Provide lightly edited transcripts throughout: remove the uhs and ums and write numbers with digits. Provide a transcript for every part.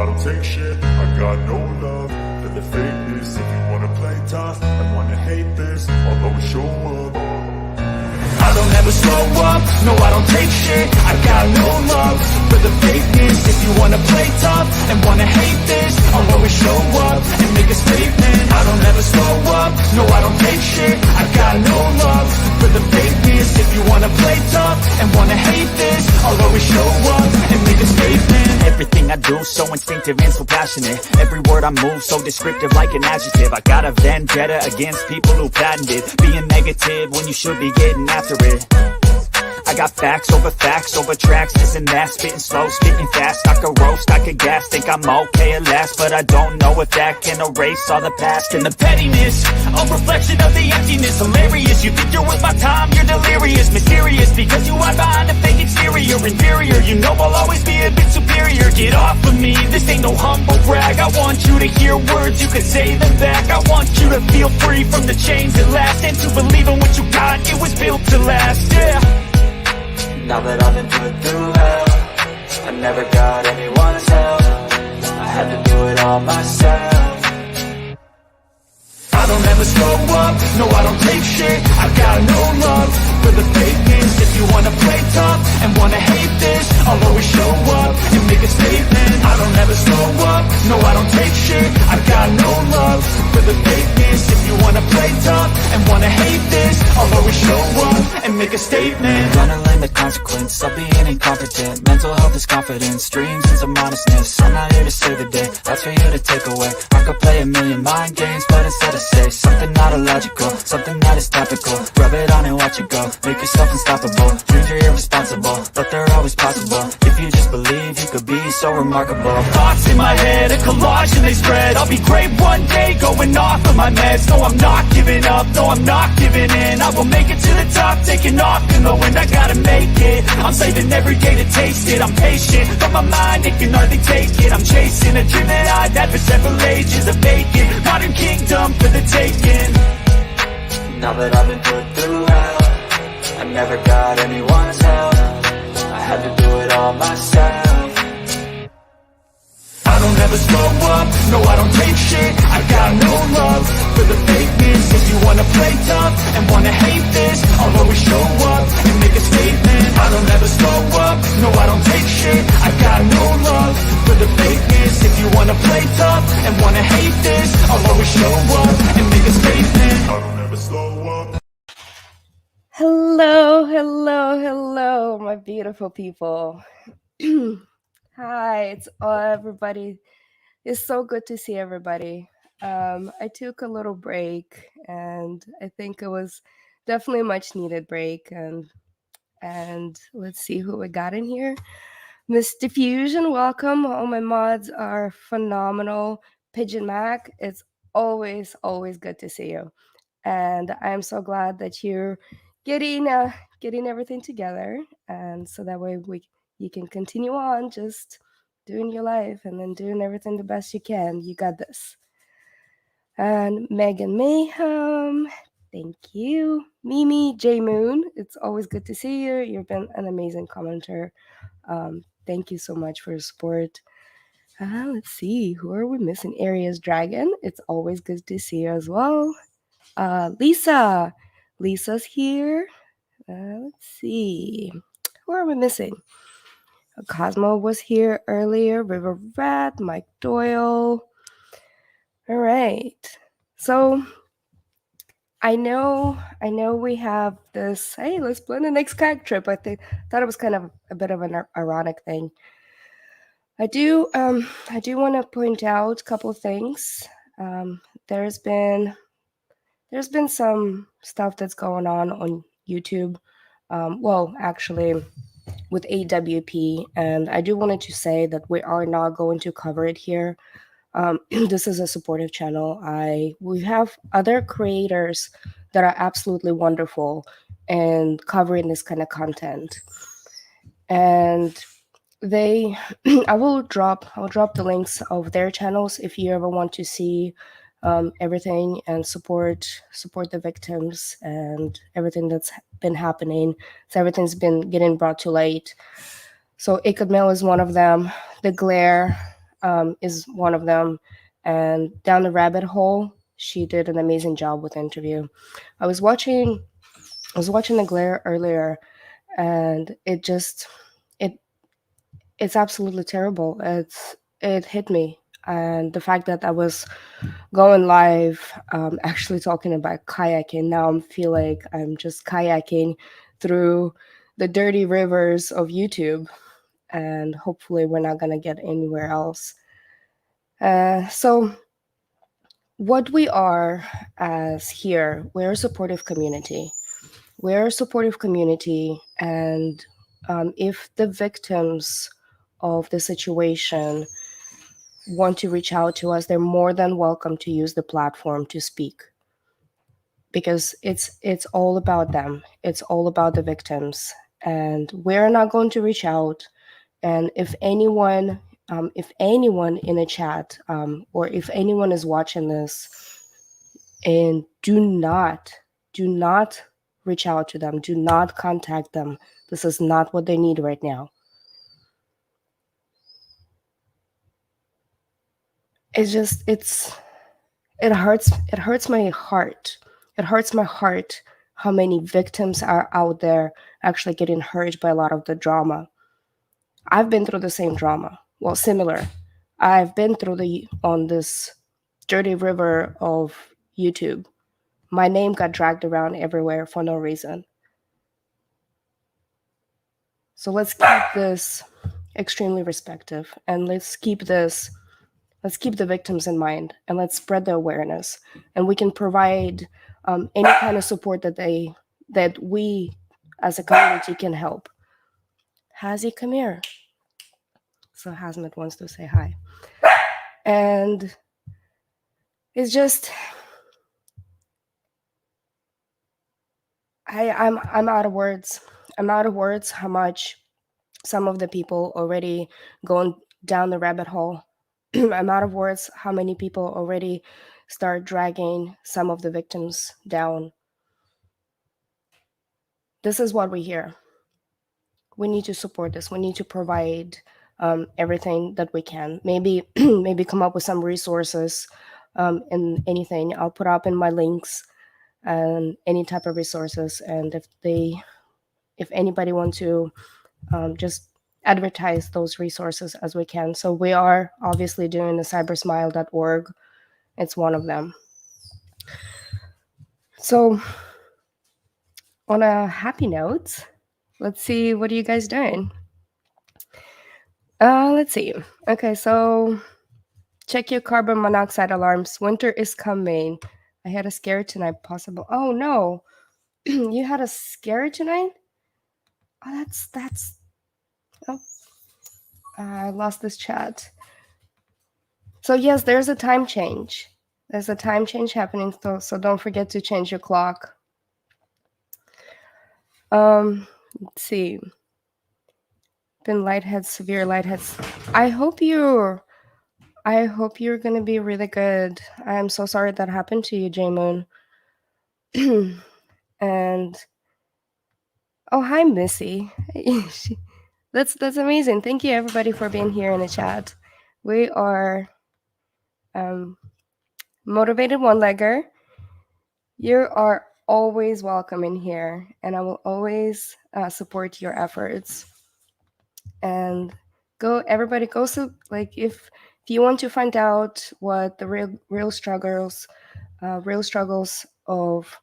I don't take shit. I got no love for the fakeness. If you wanna play tough and wanna hate this, I'll always show up. I don't ever slow up, no I don't take shit. I got no love for the fakeness. If you wanna play tough and wanna hate this, I'll always show up and make a statement. I don't ever slow up, no I don't take shit. I got no love for the fakeness. If you wanna play tough and wanna hate this, I'll always show up and make a statement. Everything I do so instinctive and so passionate. Every word I move so descriptive like an adjective. I got a vendetta against people who patented being negative when you should be getting after it. I got facts over tracks, this and that. Spitting slow, spitting fast. I could roast, I could gas. Think I'm okay at last, but I don't know if that can erase all the past. And the pettiness, a reflection of the emptiness. Hilarious, you think you're worth my time, you're delirious. Mysterious, because you hide behind a fake exterior. Inferior, you know I'll always be a bit superior. Get off of me, this ain't no humble brag. I want you to hear words, you can say them back. I want you to feel free from the chains that last, and to believe in what you got, it was built to last, yeah. Now that I've been put through hell, I never got anyone's help. I had to do it all myself. I don't ever slow up, no I don't take shit. I got no love for the fakeness. If you wanna play tough and wanna hate this, I'll always show up and make a statement. I don't ever slow up, no I don't take shit. I got no love for the fakeness. If you wanna play tough and wanna hate this, I'll always show up and make a statement. Gonna learn the consequence of being incompetent. Mental health is confidence, dreams and some honestness. I'm not here to save the day, that's for you to take away. I could play a million mind games, but instead of say something not illogical, something that is topical. Rub it on and watch it go, make yourself unstoppable. Dreams are irresponsible, but they're always possible. If you just believe, you could be so remarkable. Thoughts in my head, a collage and they spread. I'll be great one day, going off of my meds. No, I'm not giving up, no, I'm not giving in. I will make it to the top, taking off in the wind. I gotta make it, I'm saving every day to taste it. I'm patient, but my mind, it can hardly take it. I'm chasing a dream that I've had for several ages. A vacant, modern kingdom for the taking. Now that I've been put through hell, I never got anyone's help. I had to do it all myself. I don't ever slow up, no I don't take shit. I got no love for the fakeness. If you wanna play tough and wanna hate this, I'll always show up and make a statement. I don't ever slow up, no I don't take shit. I got no love for the fakeness. If you wanna play tough and wanna hate this, I'll always show up and make a statement. I don't ever slow up. Hello, my beautiful people. Hi, it's everybody. It's so good to see everybody. I took a little break, and I think it was definitely a much needed break. And let's see who we got in here. Miss Diffusion, welcome. All my mods are phenomenal. Pigeon Mac, it's always good to see you. And I'm so glad that you're getting everything together, and so that way you can continue on just doing your life and then doing everything the best you can. You got this. And Megan Mayhem, thank you. Mimi J Moon, it's always good to see you. You've been an amazing commenter. Thank you so much for your support. Let's see, who are we missing? Aries Dragon, it's always good to see you as well. Lisa's here. Let's see, who are we missing? Cosmo was here earlier. River Rat, Mike Doyle. All right. So I know we have this. Hey, let's plan the next kayak trip. Thought it was kind of a bit of an ironic thing. I do want to point out a couple of things. There's been some stuff that's going on YouTube. Well, actually, with AWP, and I do wanted to say that we are not going to cover it here. This is a supportive channel. We have other creators that are absolutely wonderful and covering this kind of content, and I will drop the links of their channels if you ever want to see everything and support the victims and everything that's been happening. So everything's been getting brought to light. So Ikad Mail is one of them. The Glare, is one of them, and Down the Rabbit Hole, she did an amazing job with the interview. I was watching the Glare earlier, and it it's absolutely terrible. It hit me, and the fact that I was going live, actually talking about kayaking. Now I feel like I'm just kayaking through the dirty rivers of YouTube, and hopefully we're not gonna get anywhere else. So what we are as here, we're a supportive community. We're a supportive community, and if the victims of the situation want to reach out to us, they're more than welcome to use the platform to speak, because it's all about them. It's all about the victims, and we're not going to reach out. And if anyone in the chat, or if anyone is watching this, and do not reach out to them, do not contact them. This is not what they need right now. It hurts my heart. It hurts my heart how many victims are out there actually getting hurt by a lot of the drama. I've been through the same drama. Well, similar. I've been through on this dirty river of YouTube. My name got dragged around everywhere for no reason. So let's keep this extremely respectful, and let's keep the victims in mind, and let's spread the awareness, and we can provide any kind of support that we as a community can help. Hazi, come here. So Hazmat wants to say hi. And it's just, I'm out of words. I'm out of words how much some of the people already going down the rabbit hole. I'm out of words how many people already start dragging some of the victims down. This is what we hear. We need to support this. We need to provide everything that we can. Maybe come up with some resources, and anything. I'll put up in my links and any type of resources. And if anybody wants to just advertise those resources as we can. So we are obviously doing the cybersmile.org. It's one of them. So on a happy note, let's see, what are you guys doing? Let's see. Okay, so check your carbon monoxide alarms. Winter is coming. I had a scare tonight, possible. Oh no, you had a scare tonight? Oh, that's. Oh, I lost this chat. So yes, there's a time change. There's a time change happening, so don't forget to change your clock. Let's see. Been lightheaded, severe lightheads. I hope you're gonna be really good. I'm so sorry that happened to you, J Moon. And oh, hi, Missy. That's amazing. Thank you, everybody, for being here in the chat. We are Motivated One-Legger. You are always welcome in here, and I will always support your efforts. And everybody go, so like if you want to find out what the real struggles of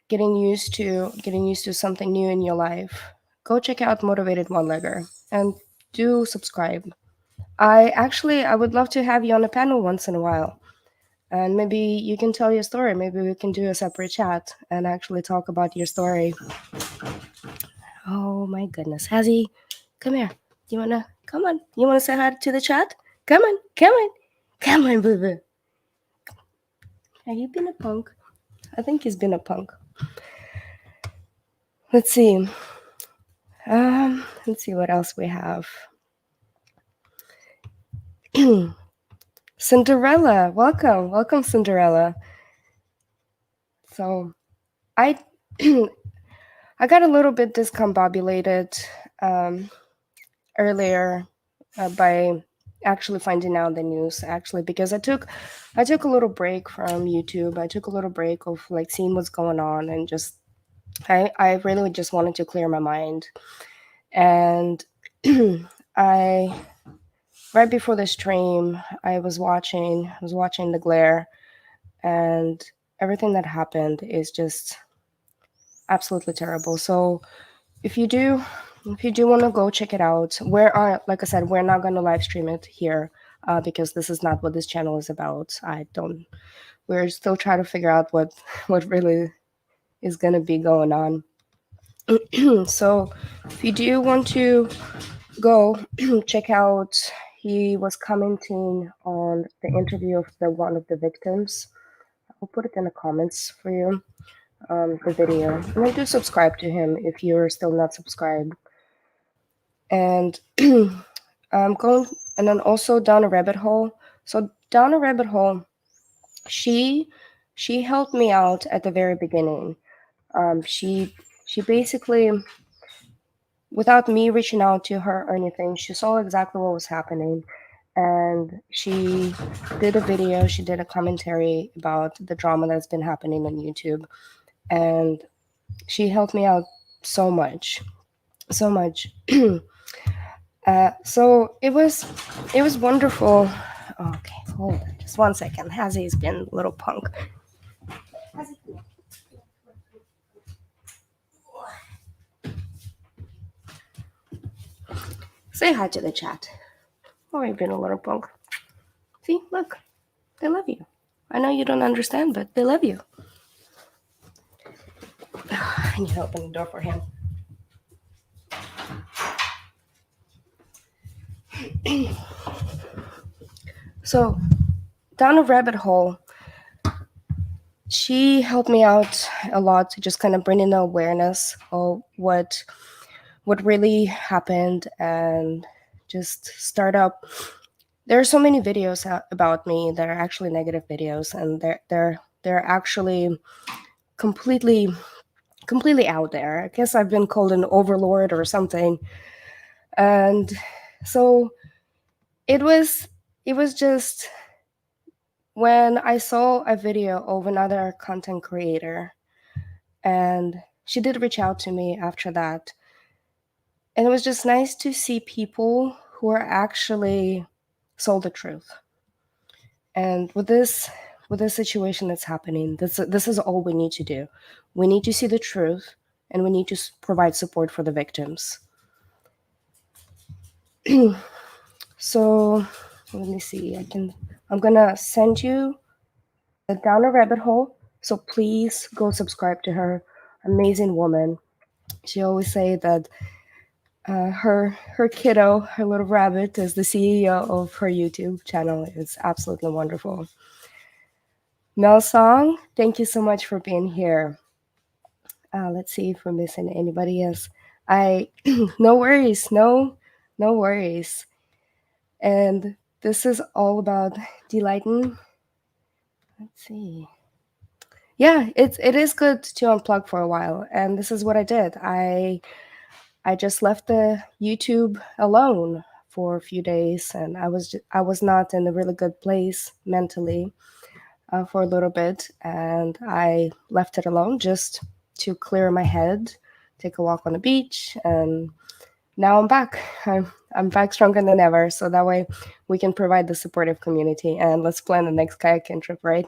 getting used to something new in your life, go check out Motivated One-Legger and do subscribe. I would love to have you on a panel once in a while, and maybe you can tell your story. Maybe we can do a separate chat and actually talk about your story. Oh my goodness, Hazzy, come here. You wanna come on? You wanna say hi to the chat? Come on, boo boo. Have you been a punk? I think he's been a punk. Let's see. Let's see what else we have. Cinderella, welcome, Cinderella. So, I got a little bit discombobulated earlier by actually finding out the news, actually, because I took a little break from YouTube. I took a little break of like seeing what's going on, and just I really just wanted to clear my mind. And I right before the stream, I was watching the glare, and everything that happened is just absolutely terrible. So if you do if you do want to go check it out, like I said, we're not going to live stream it here, because this is not what this channel is about. We're still trying to figure out what really is going to be going on. So if you do want to go check out, he was commenting on the interview of the one of the victims. I'll put it in the comments for you, the video. And then do subscribe to him if you're still not subscribed. And I'm going, and then also Down a Rabbit Hole. So Down a Rabbit Hole, she helped me out at the very beginning. She basically, without me reaching out to her or anything, she saw exactly what was happening, and she did a video. She did a commentary about the drama that's been happening on YouTube, and she helped me out so much, so much. So it was wonderful. Okay, hold on, just 1 second. Hazzy's been a little punk. Say hi to the chat. Oh, you've been a little punk. See, look, they love you. I know you don't understand, but they love you. I need to open the door for him. So, Down a Rabbit Hole, she helped me out a lot to just kind of bring in the awareness of what really happened, and just start up. There are so many videos about me that are actually negative videos, and they're actually completely out there. I guess I've been called an overlord or something. And so it was just when I saw a video of another content creator, and she did reach out to me after that. And it was just nice to see people who are actually sold the truth. And with this situation that's happening, this is all we need to do. We need to see the truth, and we need to provide support for the victims. So let me see. I'm gonna send you Down a Rabbit Hole. So please go subscribe to her. Amazing woman. She always say that her kiddo, her little rabbit, is the CEO of her YouTube channel. It's absolutely wonderful. Mel Song, thank you so much for being here. Let's see if we're missing anybody else. No worries, no worries. And this is all about delighting. Let's see. Yeah, it is good to unplug for a while, and this is what I did. I just left the YouTube alone for a few days, and I was not in a really good place mentally for a little bit, and I left it alone just to clear my head, take a walk on the beach, and now I'm back. I'm back stronger than ever, so that way we can provide the supportive community, and let's plan the next kayaking trip, right?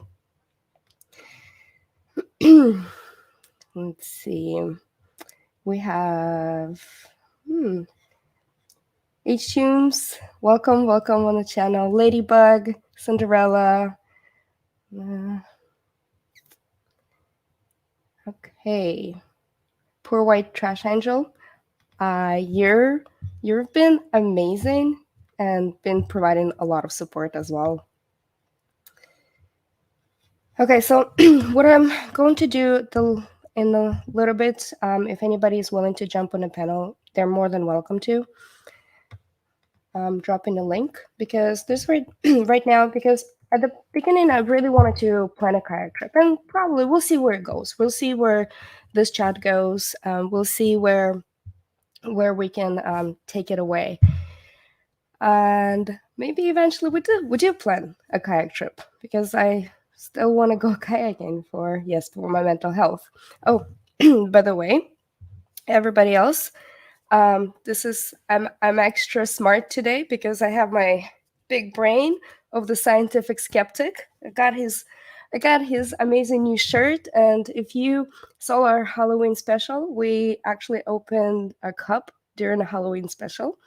Let's see. We have H-Tunes. Welcome on the channel. Ladybug, Cinderella. Okay. Poor White Trash Angel. You've been amazing and been providing a lot of support as well. Okay, so what I'm going to do in a little bit, if anybody is willing to jump on a panel, they're more than welcome to. Dropping a link, because this right now, because at the beginning I really wanted to plan a kayak trip, and probably we'll see where it goes. We'll see where this chat goes. We'll see where we can take it away. And maybe eventually we do plan a kayak trip because I still want to go kayaking for my mental health. Oh, by the way, everybody else, this is I'm extra smart today because I have my big brain of the scientific skeptic. I got his amazing new shirt, and if you saw our Halloween special, we actually opened a cup during a Halloween special.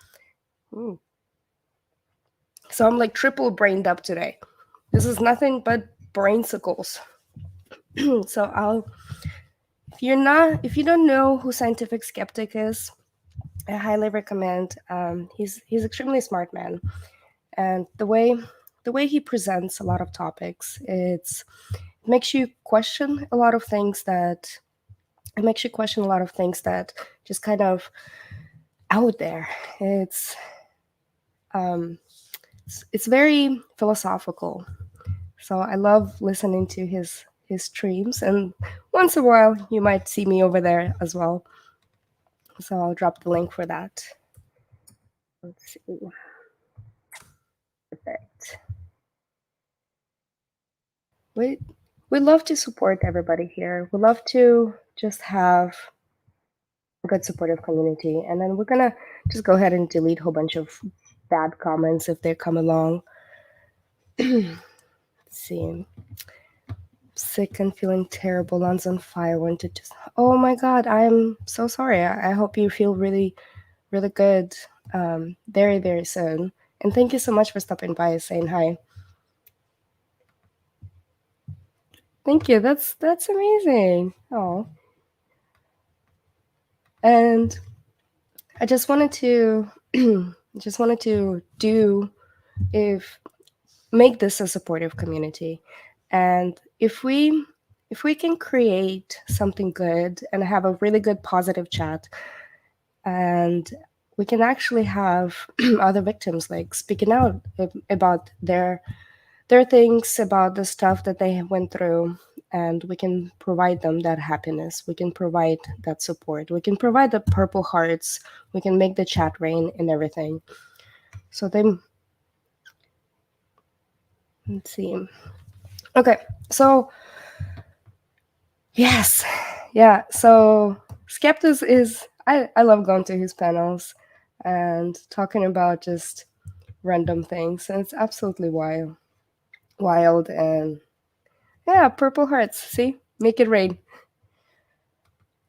Ooh. So I'm like triple brained up today. This is nothing but brainsicles. So if you don't know who Scientific Skeptic is, I highly recommend. He's extremely smart man, and the way he presents a lot of topics, it makes you question a lot of things that just kind of out there. Um, it's very philosophical. So I love listening to his streams, and once in a while you might see me over there as well. So I'll drop the link for that. Let's see. Perfect. We we love to support everybody here. We love to just have a good supportive community, and then we're gonna just go ahead and delete a whole bunch of bad comments if they come along. Let's see. Sick and feeling terrible. Lungs on fire. Want to just. Oh my God! I'm so sorry. I hope you feel really, really good. Very, very soon. And thank you so much for stopping by and saying hi. Thank you. That's amazing. Oh. And I just wanted to do if make this a supportive community. And if we can create something good and have a really good positive chat, and we can actually have other victims like speaking out about their things, about the stuff that they went through, and we can provide them that happiness, we can provide that support, we can provide the purple hearts, we can make the chat rain and everything. So let's see. Okay, so yes, yeah, so Skeptis is I love going to his panels and talking about just random things, and it's absolutely wild. And yeah, purple hearts, see, make it rain.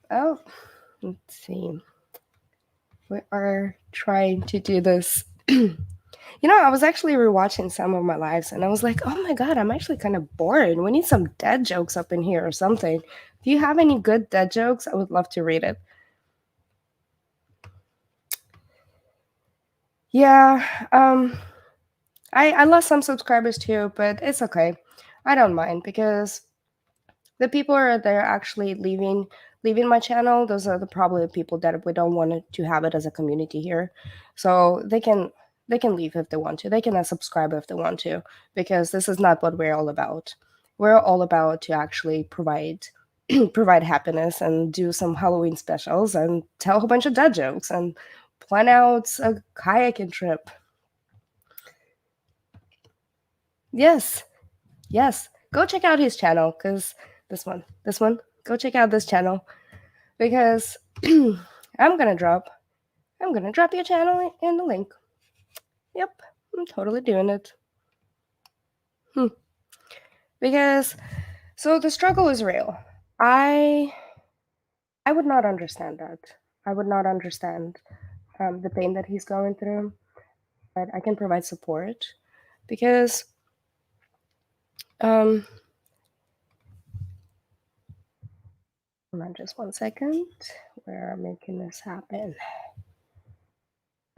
Oh, let's see. We are trying to do this. I was actually rewatching some of my lives, and I was like, oh my God, I'm actually kind of bored. We need some dead jokes up in here or something. If you have any good dead jokes, I would love to read it. Yeah, I lost some subscribers too, but it's okay. I don't mind because the people are there actually leaving my channel. Those are probably the people that we don't want to have it as a community here. So they can leave if they want to. They can unsubscribe if they want to, because this is not what we're all about. We're all about to actually provide provide happiness and do some Halloween specials and tell a whole bunch of dad jokes and plan out a kayaking trip. Yes, yes. Go check out his channel, because this one, go check out this channel, because I'm gonna drop your channel in the link. Yep, I'm totally doing it. Because so the struggle is real. I would not understand that. I would not understand the pain that he's going through, but I can provide support because hold on just 1 second. We're making this happen.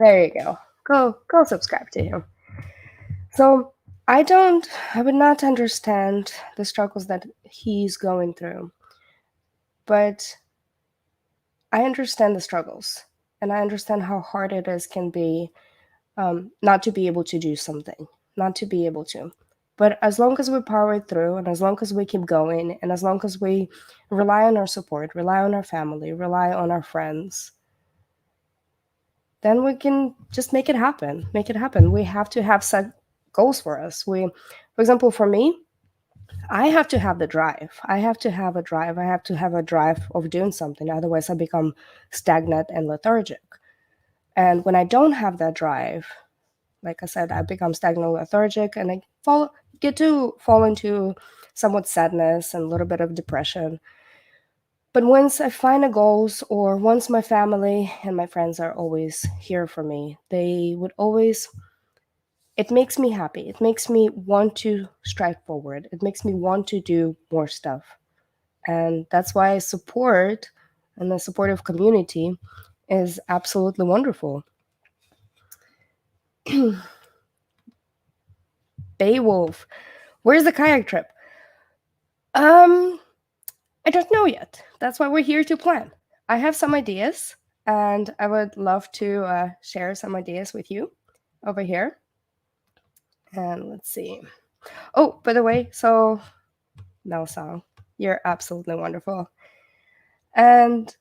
There you go. Go subscribe to him. So I would not understand the struggles that he's going through, but I understand the struggles, and I understand how hard it is can be, not to be able to do something, not to be able to. But as long as we power through, and as long as we keep going, and as long as we rely on our support, rely on our family, rely on our friends, then we can just make it happen. Make it happen. We have to have set goals for us. For example, for me, I have to have the drive. I have to have a drive. I have to have a drive of doing something. Otherwise, I become stagnant and lethargic. And when I don't have that drive, like I said, I become stagnant, lethargic, and I get to fall into somewhat sadness and a little bit of depression. But once I find a goals, or once my family and my friends are always here for me, they would always, it makes me happy. It makes me want to strike forward. It makes me want to do more stuff. And that's why support and the supportive community is absolutely wonderful. Beowulf, where's the kayak trip? I don't know yet. That's why we're here to plan. I have some ideas, and I would love to share some ideas with you over here. And let's see. Oh, by the way, so Mel Song, you're absolutely wonderful. And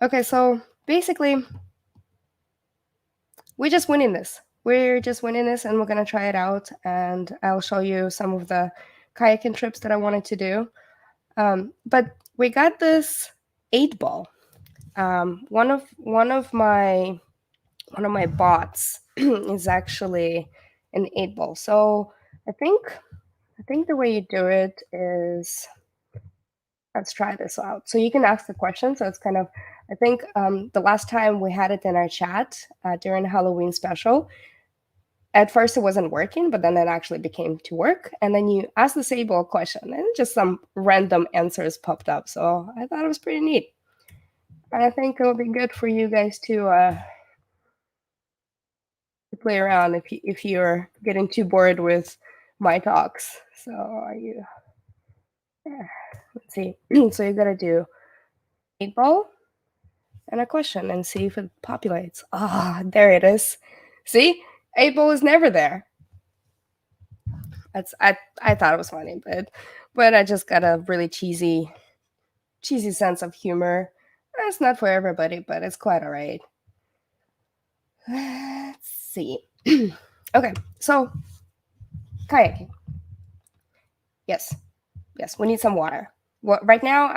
okay, so basically, we're just winning this. We're just winning this, and we're gonna try it out. And I'll show you some of the kayaking trips that I wanted to do. But we got this 8 ball. One of my bots is actually an 8 ball. So I think the way you do it is, let's try this out. So you can ask the question. So it's kind of, I think the last time we had it in our chat during Halloween special, at first it wasn't working, but then it actually became to work. And then you ask the Sable question, and just some random answers popped up. So I thought it was pretty neat. And I think it'll be good for you guys to play around if you're getting too bored with my talks. So are you? Yeah. Let's see. So you gotta do 8 ball and a question and see if it populates. Ah, there it is. See, 8 ball is never there. I thought it was funny, but I just got a really cheesy sense of humor. It's not for everybody, but it's quite all right. Let's see. Okay, so kayaking. Yes, we need some water. Right now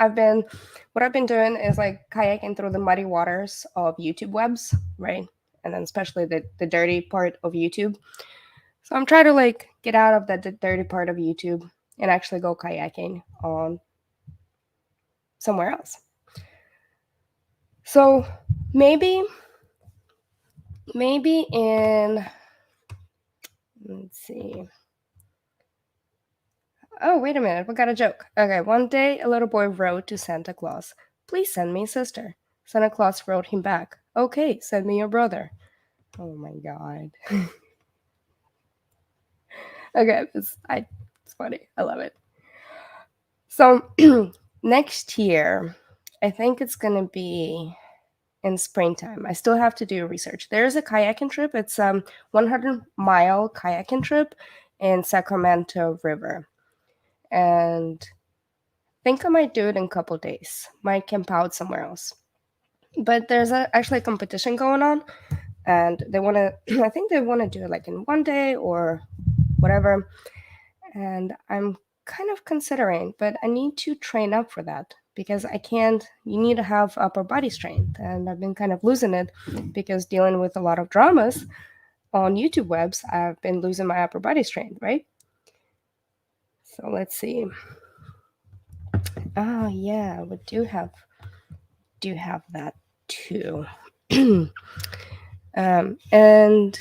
what I've been doing is like kayaking through the muddy waters of YouTube webs, right? And then especially the dirty part of YouTube. So I'm trying to like get out of the dirty part of YouTube and actually go kayaking on somewhere else. So maybe in, let's see. Oh, wait a minute, we got a joke. Okay, one day a little boy wrote to Santa Claus, "Please send me a sister." Santa Claus wrote him back, "Okay, send me your brother." Oh my god. Okay, it's funny. I love it. So next year, I think it's gonna be in springtime. I still have to do research. There's a kayaking trip. It's 100-mile kayaking trip in Sacramento River. And I think I might do it in a couple days. Might camp out somewhere else. But there's actually a competition going on, and they want to. I think they want to do it like in one day or whatever. And I'm kind of considering, but I need to train up for that because I can't. You need to have upper body strength, and I've been kind of losing it because dealing with a lot of dramas on YouTube webs, I've been losing my upper body strength, right? So let's see. Oh yeah, we do have that too. And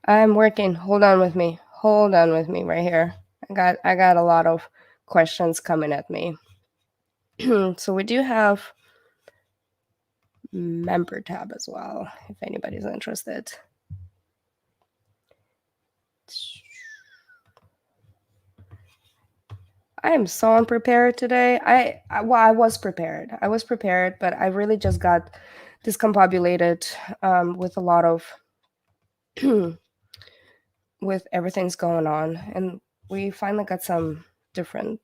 I'm working. Hold on with me right here. I got a lot of questions coming at me. So we do have member tab as well, if anybody's interested. I am so unprepared today. I was prepared. But I really just got discombobulated with a lot of with everything's going on, and we finally got some different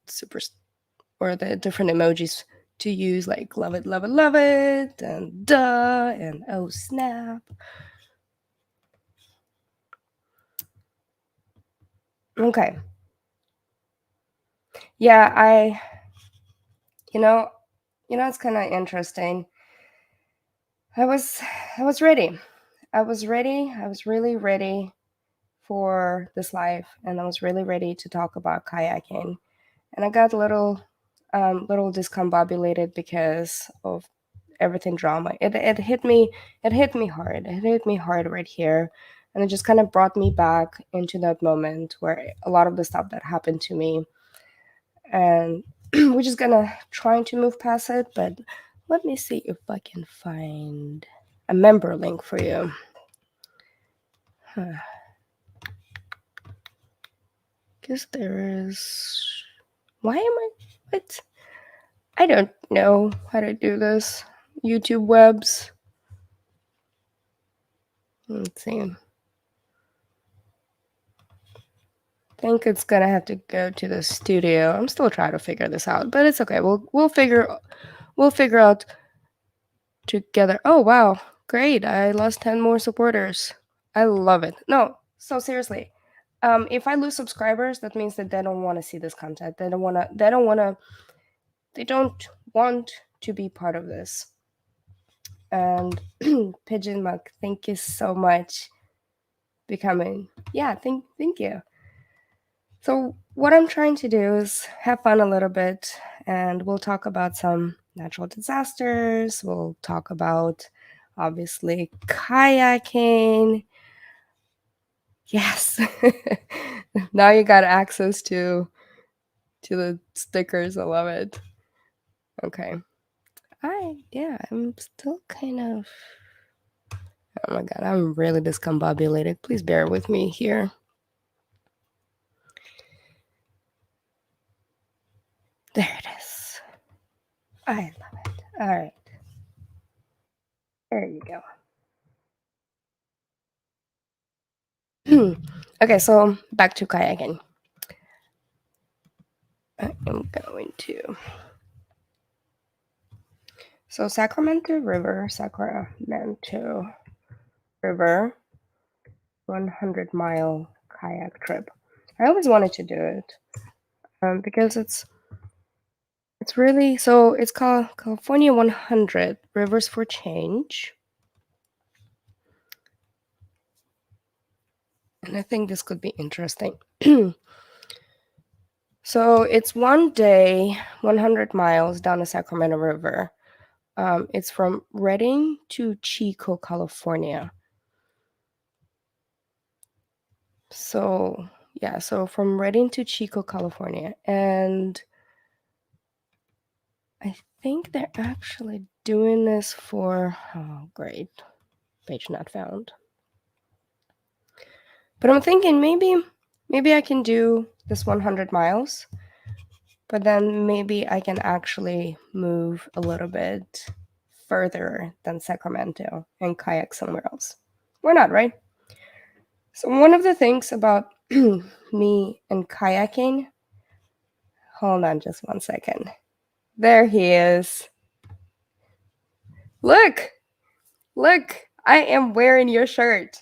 or the different emojis to use, like love it, and duh, and oh snap. Okay. Yeah, you know, it's kind of interesting. I was ready. I was ready. I was really ready for this life, and I was really ready to talk about kayaking. And I got a little discombobulated because of everything drama. It hit me. It hit me hard. It hit me hard right here, and it just kind of brought me back into that moment where a lot of the stuff that happened to me, and we're just gonna trying to move past it. But let me see if I can find a member link for you. Guess there is. Why am I? What? I don't know how to do this. YouTube webs. Let's see. I think it's gonna have to go to the studio. I'm still trying to figure this out, but it's okay. We'll figure out together. Oh wow, great! I lost 10 more supporters. I love it. No, so seriously, if I lose subscribers, that means that they don't want to see this content. They don't want to be part of this. And Pigeon Muck, thank you so much becoming. Yeah, thank you. So what I'm trying to do is have fun a little bit, and we'll talk about some natural disasters. We'll talk about obviously kayaking. Yes. Now you got access to the stickers. I love it. Okay. I'm still kind of. Oh my god, I'm really discombobulated. Please bear with me here. There it is. I love it. All right. There you go. Okay, so back to kayaking. I am going to. So Sacramento River, 100-mile kayak trip. I always wanted to do it because it's really, so it's called California 100 Rivers for Change. And I think this could be interesting. So it's one day, 100 miles down the Sacramento River. It's from Redding to Chico, California. So yeah, so from Redding to Chico, California. And I think they're actually doing this for, oh great, page not found. But I'm thinking maybe I can do this 100 miles, but then maybe I can actually move a little bit further than Sacramento and kayak somewhere else. Why not, right? So one of the things about me and kayaking, hold on just one second. There he is. Look, I am wearing your shirt.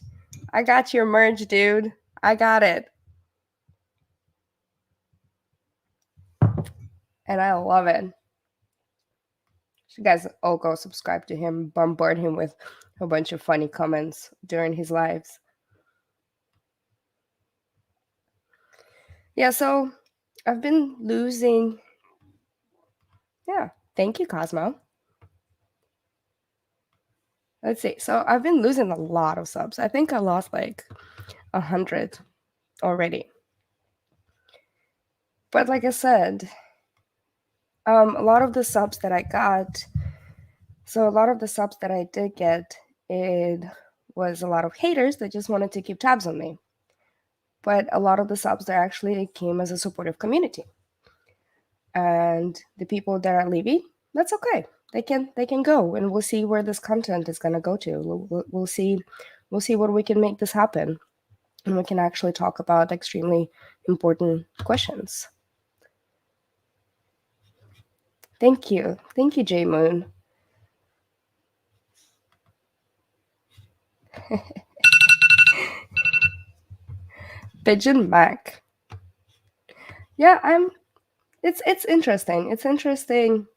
I got your merch, dude. I got it. And I love it. You guys all go subscribe to him, bombard him with a bunch of funny comments during his lives. Yeah, so I've been losing. Yeah, thank you, Cosmo. Let's see. So I've been losing a lot of subs. I think I lost like 100 already. But like I said, a lot of the subs that I got, so a lot of the subs that I did get, it was a lot of haters that just wanted to keep tabs on me. But a lot of the subs that actually came as a supportive community. And the people that are leaving, that's okay. They can go, and we'll see where this content is gonna go to. We'll see what we can make this happen, and we can actually talk about extremely important questions. Thank you. Thank you, J Moon. Pigeon Mac. Yeah, it's interesting. It's interesting.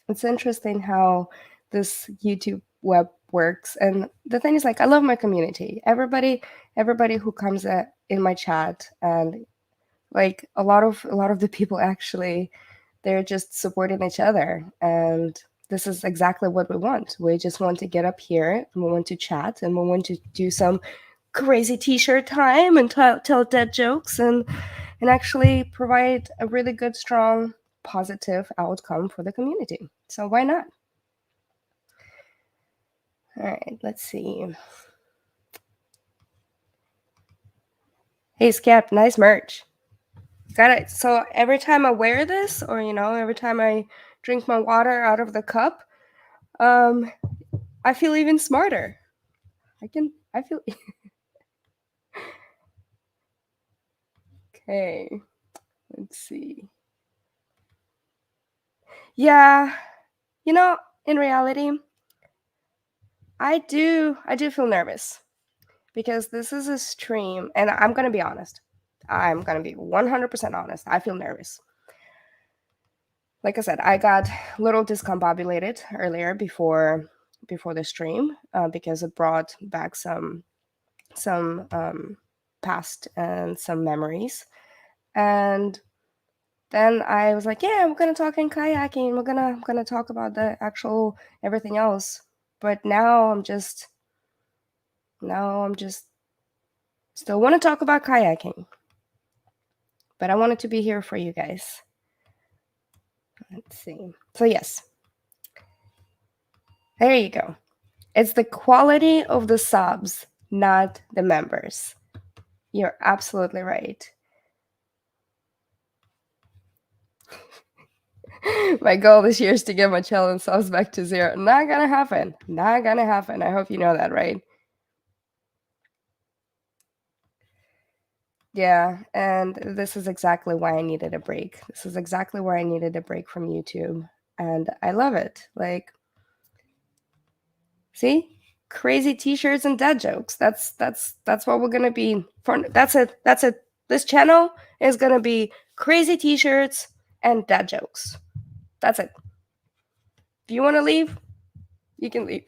It's interesting how this YouTube web works. And the thing is, like, I love my community. Everybody who comes in my chat, and like a lot of the people actually, they're just supporting each other. And this is exactly what we want. We just want to get up here and we want to chat and we want to do some crazy t-shirt time and tell dead jokes and actually provide a really good, strong, positive outcome for the community. So why not? All right, let's see. Hey, Scap, nice merch. Got it. So every time I wear this, or every time I drink my water out of the cup, I feel even smarter. I feel okay. Let's see. Yeah, in reality, I do feel nervous because this is a stream, and I'm gonna be honest. I'm gonna be 100% honest. I feel nervous. Like I said, I got a little discombobulated earlier before the stream because it brought back some past and some memories. And then I was like, yeah, we're gonna talk in kayaking. We're gonna talk about the actual everything else. But now I'm just still want to talk about kayaking. But I wanted to be here for you guys. Let's see. So yes, there you go. It's the quality of the subs, not the members. You're absolutely right. My goal this year is to get my challenge subs back to 0. Not gonna happen. Not gonna happen. I hope you know that, right? Yeah, and this is exactly why I needed a break. This is exactly why I needed a break from YouTube. And I love it. Like, see? Crazy t-shirts and dad jokes. That's what we're gonna be for. That's it. That's it. This channel is gonna be crazy t-shirts and dad jokes. That's it. If you want to leave, you can leave.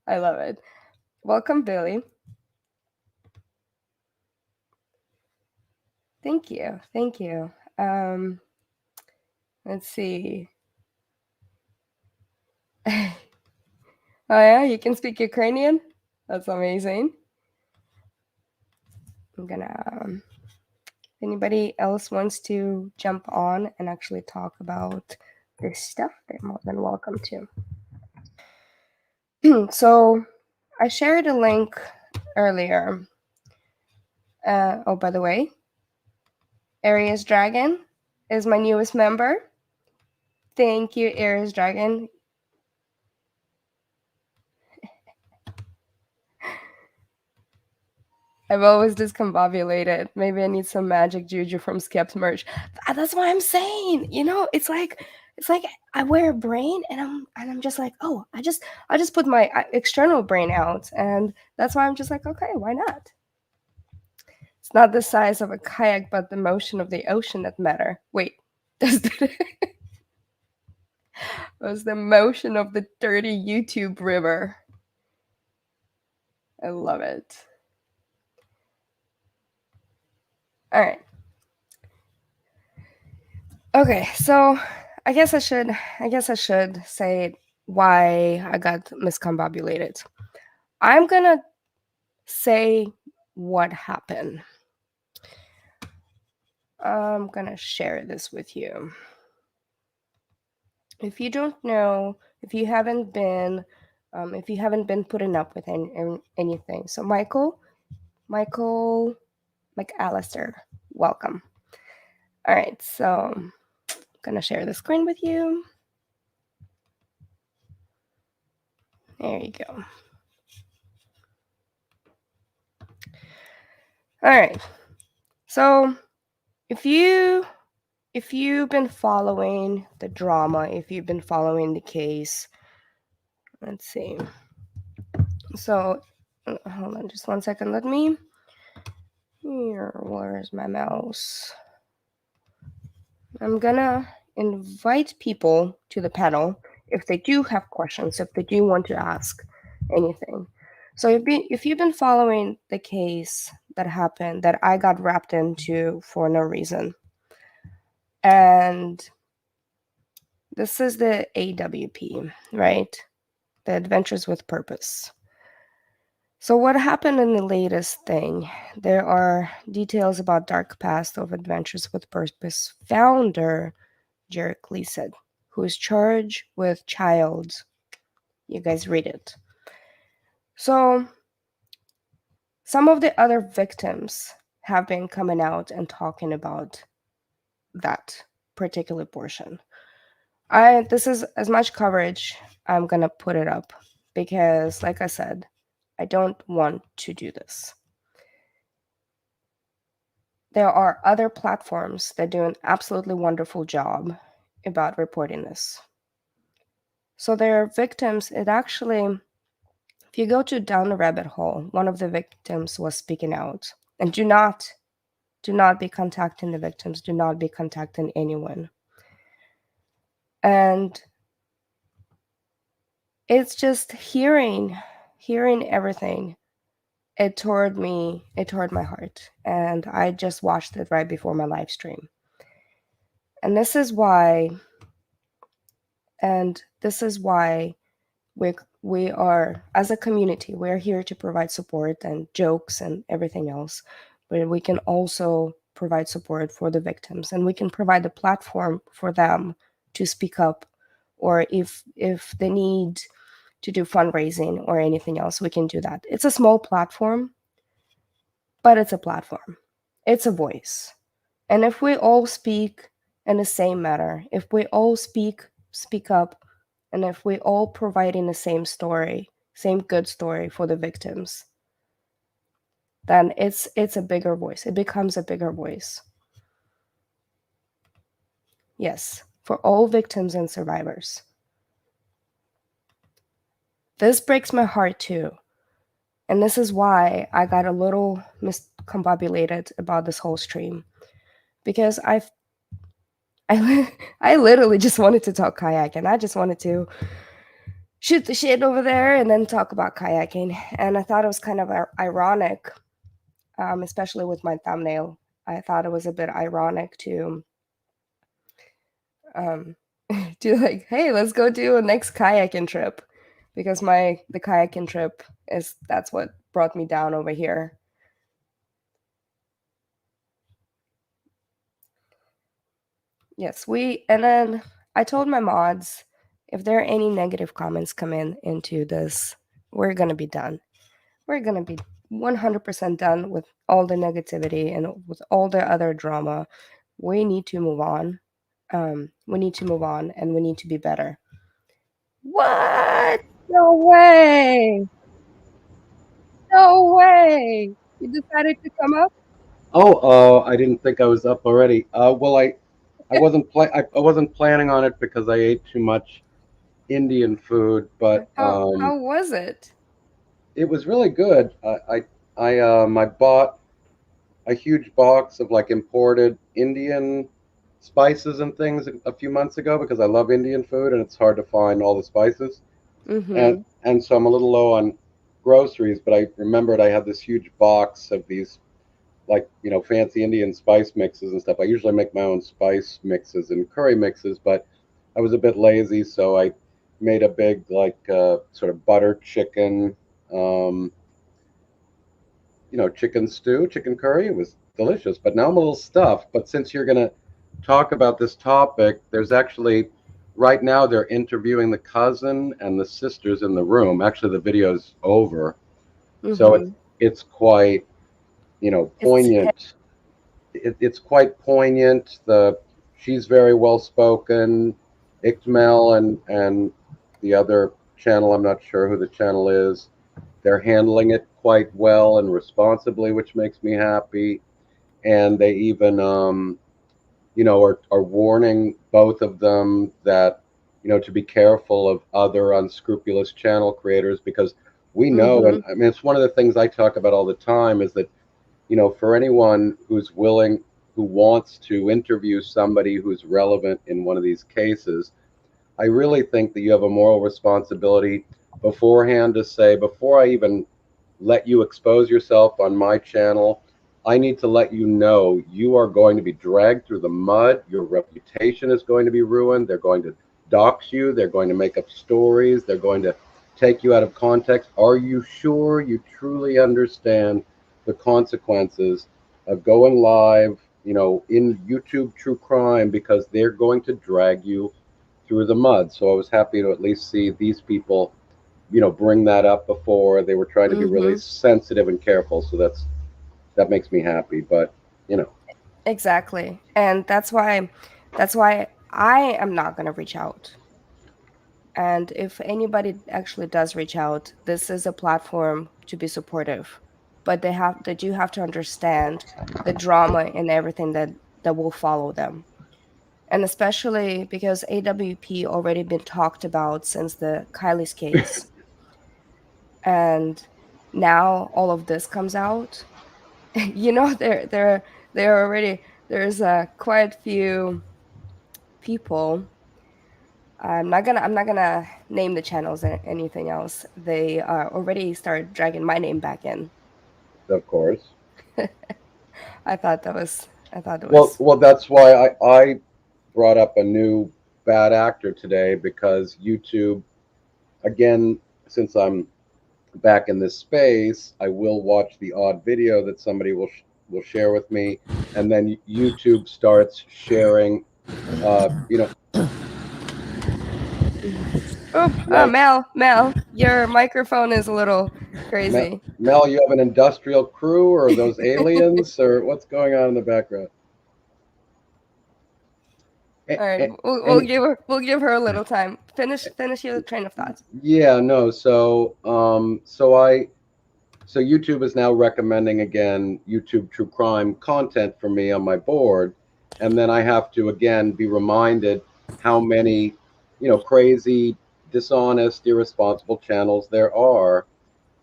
I love it. Welcome, Billy. Thank you. Thank you. Let's see. Oh yeah, you can speak Ukrainian? That's amazing. I'm gonna if anybody else wants to jump on and actually talk about this stuff, they're more than welcome to. So I shared a link earlier. Oh, by the way, Aries Dragon is my newest member. Thank you, Aries Dragon. I've always discombobulated. Maybe I need some magic juju from Skept merch. That's what I'm saying. It's like I wear a brain and I'm just like, oh, I just put my external brain out, and that's why I'm just like, okay, why not? It's not the size of a kayak, but the motion of the ocean that matter. Wait, was the motion of the dirty YouTube river. I love it. All right. Okay, so I guess I should say why I got miscombobulated. I'm gonna say what happened. I'm gonna share this with you. If you don't know, if you haven't been putting up with anything, so Michael McAllister, welcome. All right, so I'm gonna share the screen with you. There you go. All right. So if you if you've been following the drama, if you've been following the case, let's see. So, hold on just 1 second. Let me. Here, where's my mouse? I'm gonna invite people to the panel if they do have questions, if they do want to ask anything. So if you've been following the case that happened, that I got wrapped into for no reason, and this is the AWP, right? The Adventures with Purpose. So what happened in the latest thing? There are details about dark past of Adventures with Purpose founder Jerry Gleason, who is charged with child. You guys read it. So some of the other victims have been coming out and talking about that particular portion. This is as much coverage I'm gonna put it up because, like I said, I don't want to do this. There are other platforms that do an absolutely wonderful job about reporting this. So there are victims. It actually, if you go down the rabbit hole, one of the victims was speaking out. And do not be contacting the victims. Do not be contacting anyone. And it's just hearing everything. It tore my heart. And I just watched it right before my live stream. And this is why we are, as a community, we're here to provide support and jokes and everything else, but we can also provide support for the victims, and we can provide a platform for them to speak up, or if they need to do fundraising or anything else, we can do that. It's a small platform, but it's a platform. It's a voice. And if we all speak in the same manner, if we all speak up, and if we all providing the same story, same good story for the victims, then it's a bigger voice. It becomes a bigger voice. Yes, for all victims and survivors. This breaks my heart too. And this is why I got a little miscombobulated about this whole stream. Because I literally just wanted to talk kayak, and I just wanted to shoot the shit over there and then talk about kayaking. And I thought it was kind of ironic, especially with my thumbnail. I thought it was a bit ironic to do like, hey, let's go do a next kayaking trip, because the kayaking trip that's what brought me down over here. Yes, and then I told my mods, if there are any negative comments come into this, we're gonna be done. We're gonna be 100% done with all the negativity and with all the other drama. We need to move on. We need to move on, and we need to be better. What? No way! No way! You decided to come up? I didn't think I was up already. Well, I wasn't I wasn't planning on it because I ate too much Indian food, but How was it? it was really good. I bought a huge box of like imported Indian spices and things a few months ago because I love Indian food and it's hard to find all the spices. Mm-hmm. And so I'm a little low on groceries, but I remembered I had this huge box of these like fancy Indian spice mixes and stuff. I usually make my own spice mixes and curry mixes, but I was a bit lazy, so I made a big like sort of butter chicken, chicken stew, chicken curry. It was delicious. But now I'm a little stuffed. But since you're gonna talk about this topic, there's actually right now they're interviewing the cousin and the sisters in the room. Actually, the video's over, so it's quite poignant. It's quite poignant. She's very well spoken. Ikmel and the other channel, I'm not sure who the channel is, they're handling it quite well and responsibly, which makes me happy. And they even are warning both of them that, to be careful of other unscrupulous channel creators, because we know, Mm-hmm. and I mean, it's one of the things I talk about all the time is that, for anyone who's willing, who wants to interview somebody who's relevant in one of these cases, I really think that you have a moral responsibility beforehand to say, before I even let you expose yourself on my channel, I need to let you know you are going to be dragged through the mud. Your reputation is going to be ruined. They're going to dox you. They're going to make up stories. They're going to take you out of context. Are you sure you truly understand the consequences of going live, in YouTube true crime, because they're going to drag you through the mud? So I was happy to at least see these people, bring that up before. They were trying to be really Mm-hmm. sensitive and careful. So that makes me happy. But you know, Exactly. And that's why I am not going to reach out. And if anybody actually does reach out, this is a platform to be supportive. But they do have to understand the drama and everything that will follow them. And especially because AWP already been talked about since the Kylie's case. And now all of this comes out. There already there's quite few people. I'm not gonna name the channels or anything else. They already started dragging my name back in. of course. I thought it Well, was well, that's why I brought up a new bad actor today, because YouTube, again, since I'm back in this space, I will watch the odd video that somebody will share with me, and then YouTube starts sharing. You know, Oh, like Mel, your microphone is a little crazy. Mel, you have an industrial crew, or those aliens, or what's going on in the background? All right, And we'll give her a little time. Finish your train of thought. yeah, no. So YouTube is now recommending again YouTube true crime content for me on my board, and then I have to again be reminded how many, crazy, dishonest, irresponsible channels there are.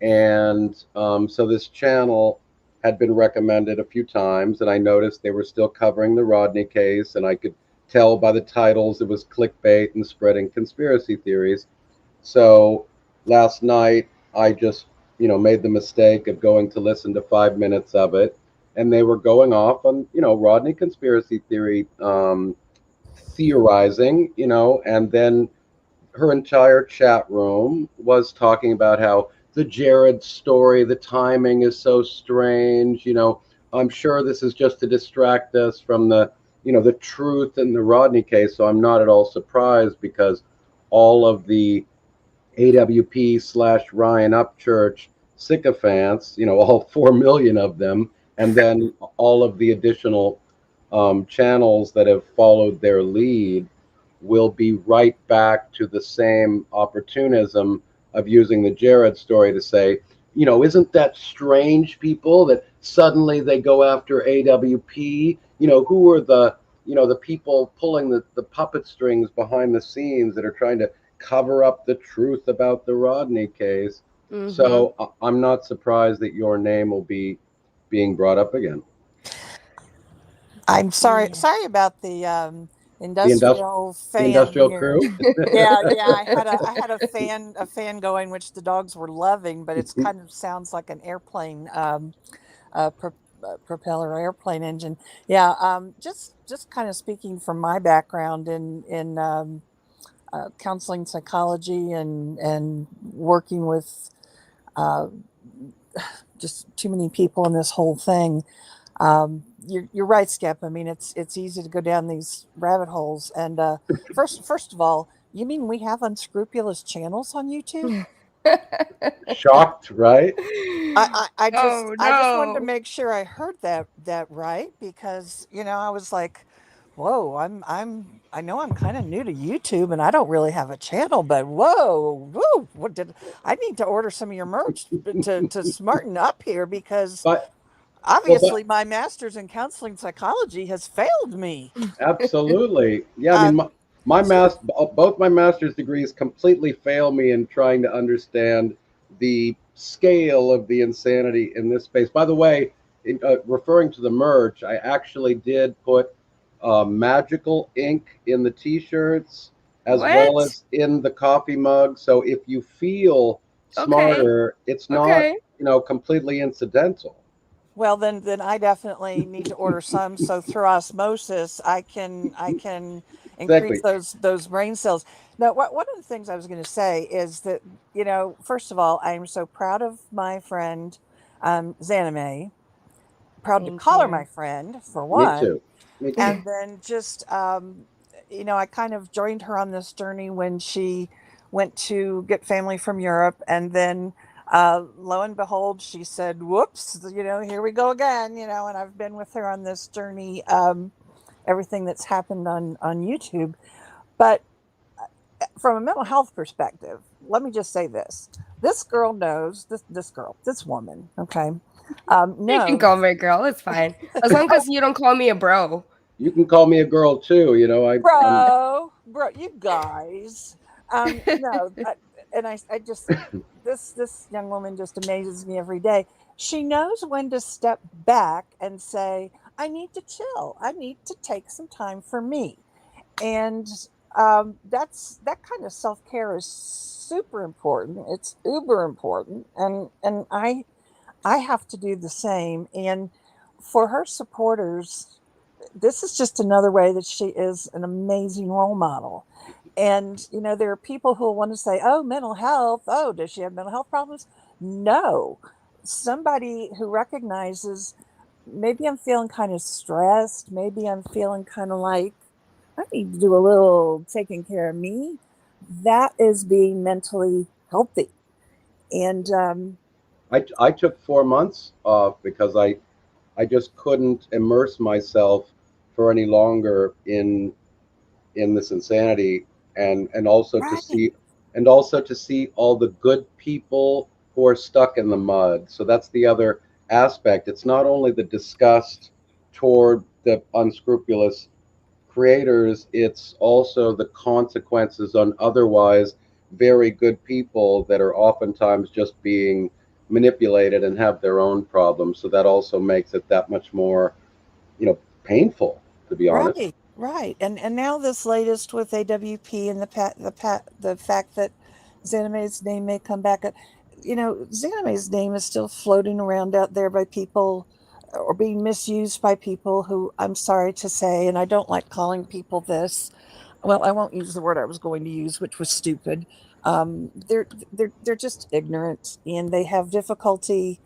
And so this channel had been recommended a few times, and I noticed they were still covering the Rodney case, and I could tell by the titles it was clickbait and spreading conspiracy theories. So last night I just, made the mistake of going to listen to 5 minutes of it, and they were going off on, Rodney conspiracy theory, theorizing, and then her entire chat room was talking about how the Jared story, the timing is so strange. I'm sure this is just to distract us from the truth in the Rodney case. So I'm not at all surprised, because all of the AWP/Ryan Upchurch sycophants, all 4 million of them, and then all of the additional channels that have followed their lead, will be right back to the same opportunism of using the Jared story to say, isn't that strange, people, that suddenly they go after AWP? Who are the people pulling the puppet strings behind the scenes that are trying to cover up the truth about the Rodney case? Mm-hmm. So I'm not surprised that your name will be being brought up again. I'm sorry. Yeah. Sorry about the The industrial fan industrial here. crew. Yeah, yeah. I had a fan going, which the dogs were loving, but it's kind of sounds like an airplane pro, propeller airplane engine. Yeah. Just kind of speaking from my background in counseling psychology and working with uh, just too many people in this whole thing. You're right, Skip. I mean, it's easy to go down these rabbit holes. And first of all, you mean we have unscrupulous channels on YouTube? Shocked, right? Oh I just wanted to no. make sure I heard that right, because I was like, whoa, I know I'm kind of new to YouTube and I don't really have a channel, but whoa, what did I need to order some of your merch to smarten up here, because But Well, Obviously, my master's in counseling psychology has failed me. absolutely. Yeah, I mean, Um, so both my master's degrees completely fail me in trying to understand the scale of the insanity in this space. By the way, referring to the merch, I actually did put magical ink in the T-shirts as well What? as in the coffee mug. So if you feel Okay. smarter, it's not, Okay. completely incidental. well, then I definitely need to order some. So through osmosis, I can increase Exactly. those brain cells. Now, one of the things I was going to say is that, first of all, I am so proud of my friend, Xaname. Proud to Thank call her my you. friend for Me one, too. Me too. and then just I kind of joined her on this journey when she went to get family from Europe, and then lo and behold, she said, "Whoops, here we go again." And I've been with her on this journey. Everything that's happened on YouTube, but from a mental health perspective, let me just say this: this girl knows this woman, okay, You can knows. call me a girl. It's fine. As long as you don't call me a bro. You can call me a girl too. I'm Bro, you guys. No, and I just this young woman just amazes me every day. She knows when to step back and say, "I need to chill. I need to take some time for me." And that kind of self care is super important. It's uber important, and I have to do the same. And for her supporters, this is just another way that she is an amazing role model. And, there are people who want to say, oh, mental health. Oh, does she have mental health problems? No. Somebody who recognizes maybe I'm feeling kind of stressed. Maybe I'm feeling kind of like I need to do a little taking care of me. That is being mentally healthy. And I took 4 months off because I just couldn't immerse myself for any longer in this insanity, and also to right, see all the good people who are stuck in the mud. So that's the other aspect. It's not only the disgust toward the unscrupulous creators, it's also the consequences on otherwise very good people that are oftentimes just being manipulated and have their own problems. So that also makes it that much more, painful, to be honest. right, right. And now this latest with AWP and the fact that Xanamay's name may come back up. Xanamay's name is still floating around out there by people or being misused by people who I'm sorry to say, and I don't like calling people this. Well, I won't use the word I was going to use, which was stupid. They're just ignorant and they have difficulty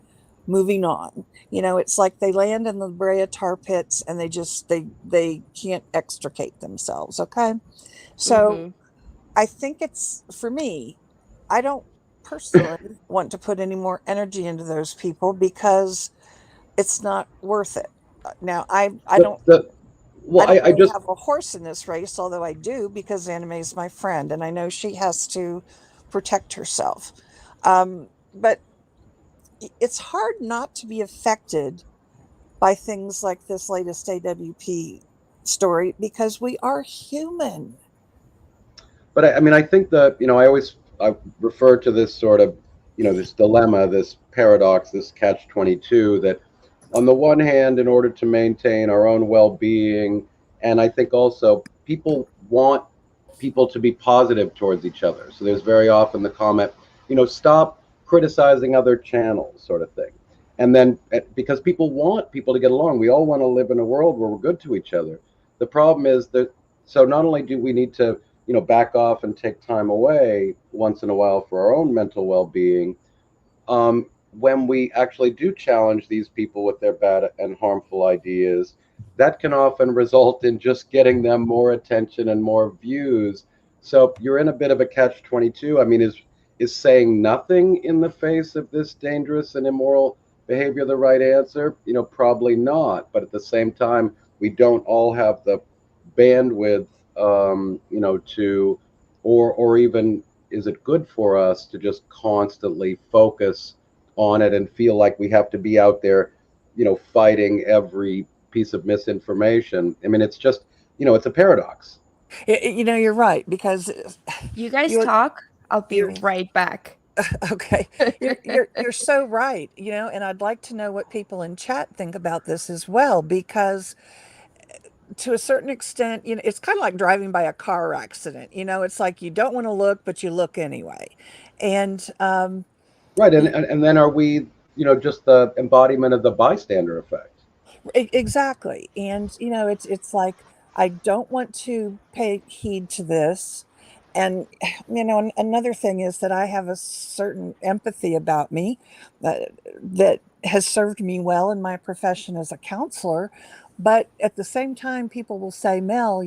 moving on. It's like they land in the Brea tar pits and they can't extricate themselves. Okay, so Mm-hmm. I think it's for me. I don't personally want to put any more energy into those people because it's not worth it. Now, I The, don't the, well, I don't I really just have a horse in this race, although I do because Anime is my friend, and I know she has to protect herself. But it's hard not to be affected by things like this latest AWP story because we are human. But I mean, I think that, I refer to this sort of, this dilemma, this paradox, this catch 22, that on the one hand, in order to maintain our own well-being, and I think also people want people to be positive towards each other. So there's very often the comment, stop criticizing other channels, sort of thing. And then because people want people to get along, we all want to live in a world where we're good to each other. The problem is that, so not only do we need to, back off and take time away once in a while for our own mental well-being, when we actually do challenge these people with their bad and harmful ideas, that can often result in just getting them more attention and more views. So you're in a bit of a catch 22. I mean, is saying nothing in the face of this dangerous and immoral behavior the right answer? Probably not. But at the same time, we don't all have the bandwidth, to, or even is it good for us to just constantly focus on it and feel like we have to be out there, fighting every piece of misinformation. I mean, it's just, it's a paradox. You're right, because You guys you talk. I'll be you're right back. okay. You're so right. And I'd like to know what people in chat think about this as well, because to a certain extent, it's kind of like driving by a car accident. It's like you don't want to look, but you look anyway. And Right. And then are we, just the embodiment of the bystander effect? Exactly. And it's like I don't want to pay heed to this. And another thing is that I have a certain empathy about me that has served me well in my profession as a counselor. But at the same time, people will say, Mel,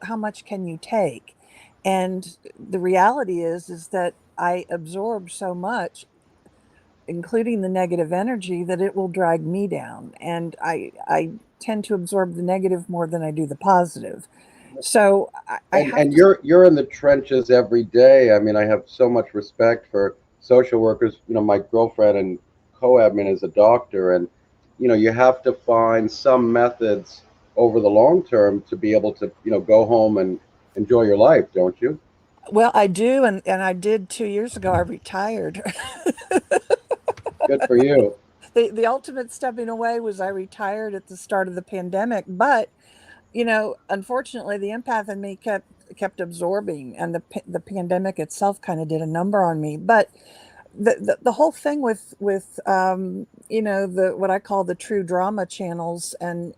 how much can you take? And the reality is that I absorb so much, including the negative energy, that it will drag me down. And I tend to absorb the negative more than I do the positive. So I have And to. you're in the trenches every day. I mean, I have so much respect for social workers. My girlfriend and co-admin is a doctor, and you have to find some methods over the long term to be able to go home and enjoy your life, don't you? Well, I do. And I did 2 years ago. I retired. Good for you. The ultimate stepping away was I retired at the start of the pandemic. But unfortunately, the empath in me kept absorbing, and the pandemic itself kind of did a number on me. But the whole thing with the what I call the true drama channels, and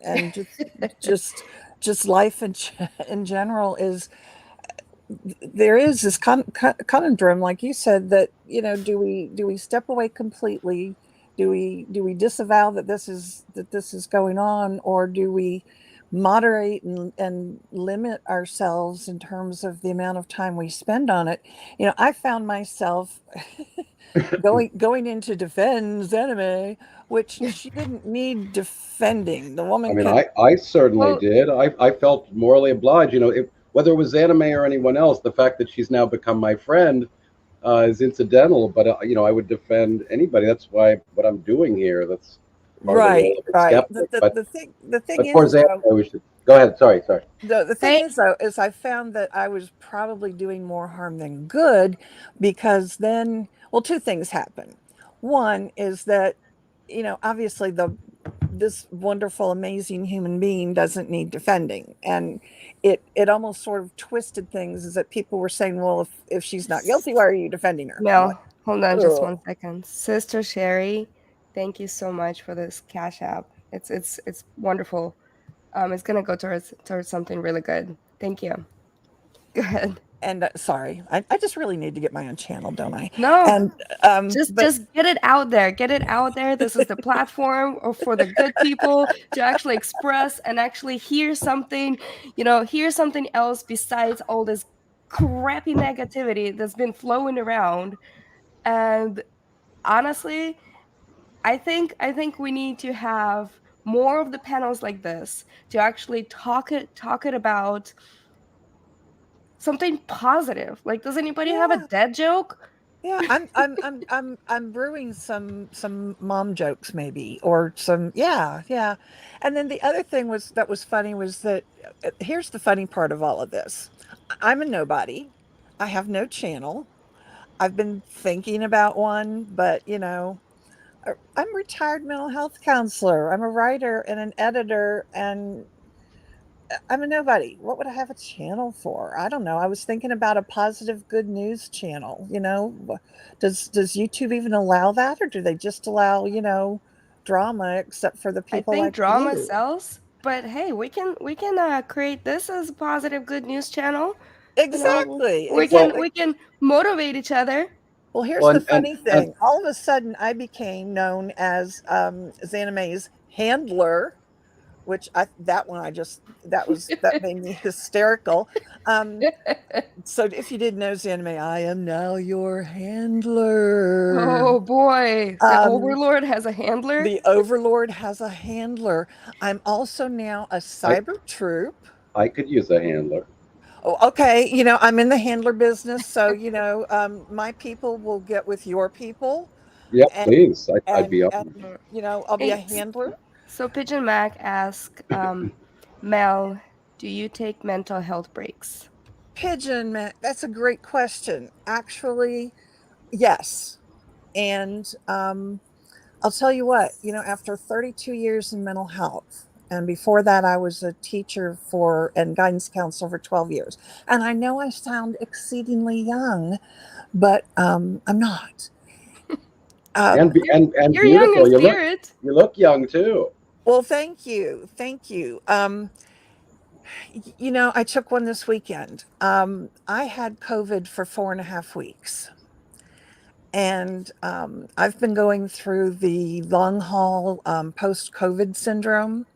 just life in general, is there is this conundrum, like you said, that do we step away completely? Do we disavow that this is going on, or do we moderate and limit ourselves in terms of the amount of time we spend on it? I found myself going in to defend anime, which she didn't need defending. The I woman mean, could. I certainly Well, did. I felt morally obliged. Whether it was anime or anyone else, the fact that she's now become my friend is incidental. But I would defend anybody. That's why what I'm doing here. That's part of the role Right, of a right. skeptic. But The thing but for is, example, though, we should go ahead. Sorry. the thing thank is, though, is I found that I was probably doing more harm than good, because then, well, two things happen. One is that, obviously this wonderful, amazing human being doesn't need defending. And it almost sort of twisted things, is that people were saying, well, if she's not guilty, why are you defending her? I'm like, Mel, hold on just ugh. 1 second. Sister Sherry, thank you so much for this cash app. It's wonderful. It's gonna go towards something really good. Thank you. Go ahead. And sorry, I just really need to get my own channel, don't I? No, And but just get it out there. Get it out there. This is the platform for the good people to actually express and actually hear something, hear something else besides all this crappy negativity that's been flowing around. And honestly, I think we need to have more of the panels like this to actually talk it about something positive. Like, does anybody have a yeah, dead joke? yeah, I'm brewing some mom jokes, maybe, or some, yeah. And then the other thing that was funny was that, here's the funny part of all of this. I'm a nobody. I have no channel. I've been thinking about one, but I'm a retired mental health counselor. I'm a writer and an editor, and I'm a nobody. What would I have a channel for? I don't know. I was thinking about a positive good news channel. Does YouTube even allow that, or do they just allow, drama, except for the I people think like drama you? sells, but hey, we can create this as a positive good news channel. Exactly, Well, We exactly. can motivate each other. Well, here's well, the and funny and thing. All of a sudden, I became known as XanamayX handler, which that one, that made me hysterical. Um, so if you didn't know, Zanime, I am now your handler. Oh boy, the Um, overlord has a handler. the Overlord has a handler. I'm also now a I cyber troop. I could use a handler. Oh, okay. I'm in the handler business, so my people will get with your people, Yeah, and please. I'd and be and honored. I'll be a Hey, handler. So Pigeon Mac asked, Mel, do you take mental health breaks? Pigeon man, that's a great question. Actually, yes. And I'll tell you what, after 32 years in mental health, and before that, I was a teacher and guidance counselor for 12 years. And I know I sound exceedingly young, but I'm not. Um, And You're young in beautiful. spirit. You look young too. well, thank you. Thank you. I took one this weekend. I had COVID for 4.5 weeks. And I've been going through the long haul post COVID syndrome.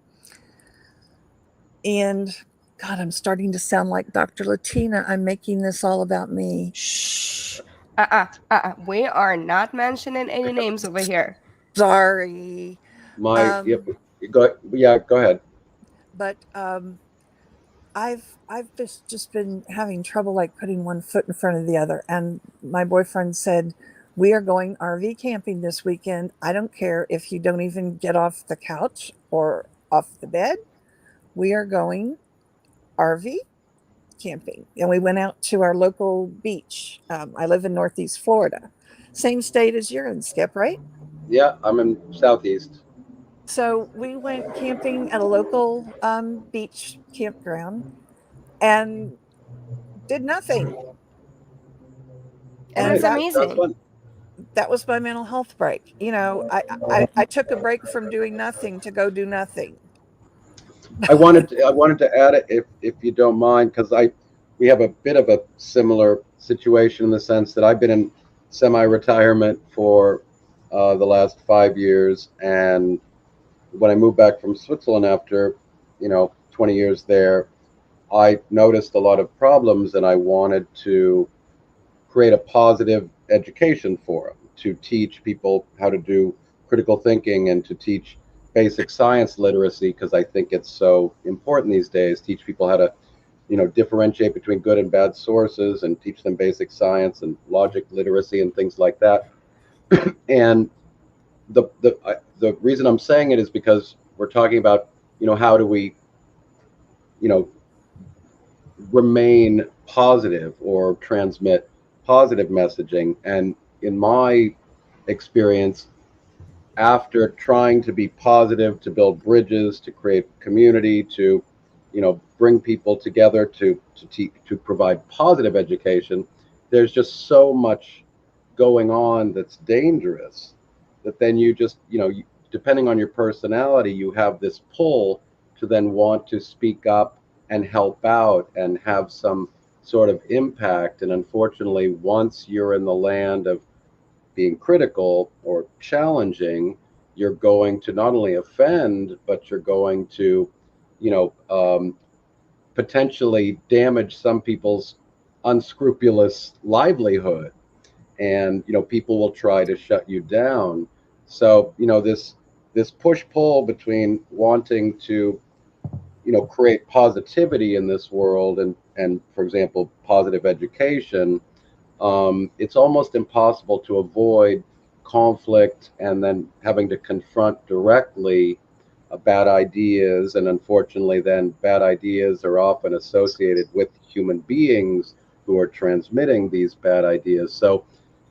And God, I'm starting to sound like Dr. Latina. I'm making this all about me. Shh. We are not mentioning any names over here. Sorry. Yep, Um, go ahead. but I've just been having trouble like putting one foot in front of the other. And my boyfriend said, "We are going RV camping this weekend. I don't care if you don't even get off the couch or off the bed. We are going RV camping." And we went out to our local beach. I live in Northeast Florida, same state as you're in, Skip, right? Yeah, I'm in Southeast. So we went camping at a local beach campground and did nothing. And And that's Nice. that Sounds amazing. fun. that was my mental health break. I took a break from doing nothing to go do nothing. I wanted to add it if you don't mind, because we have a bit of a similar situation in the sense that I've been in semi-retirement for the last 5 years, and when I moved back from Switzerland after 20 years there, I noticed a lot of problems, and I wanted to create a positive education forum to teach people how to do critical thinking and to teach basic science literacy, because I think it's so important these days. Teach people how to differentiate between good and bad sources and teach them basic science and logic literacy and things like that. And the reason I'm saying it is because we're talking about how do we you know remain positive or transmit positive messaging. And in my experience, after trying to be positive, to build bridges, to create community, to bring people together, to provide positive education, there's just so much going on that's dangerous that then you just depending on your personality, you have this pull to then want to speak up and help out and have some sort of impact. And unfortunately, once you're in the land of being critical or challenging, you're going to not only offend, but you're going to, you know, um, potentially damage some people's unscrupulous livelihood. And people will try to shut you down. So this push pull between wanting to create positivity in this world and for example positive education, it's almost impossible to avoid conflict and then having to confront directly bad ideas. And unfortunately, then bad ideas are often associated with human beings who are transmitting these bad ideas. So,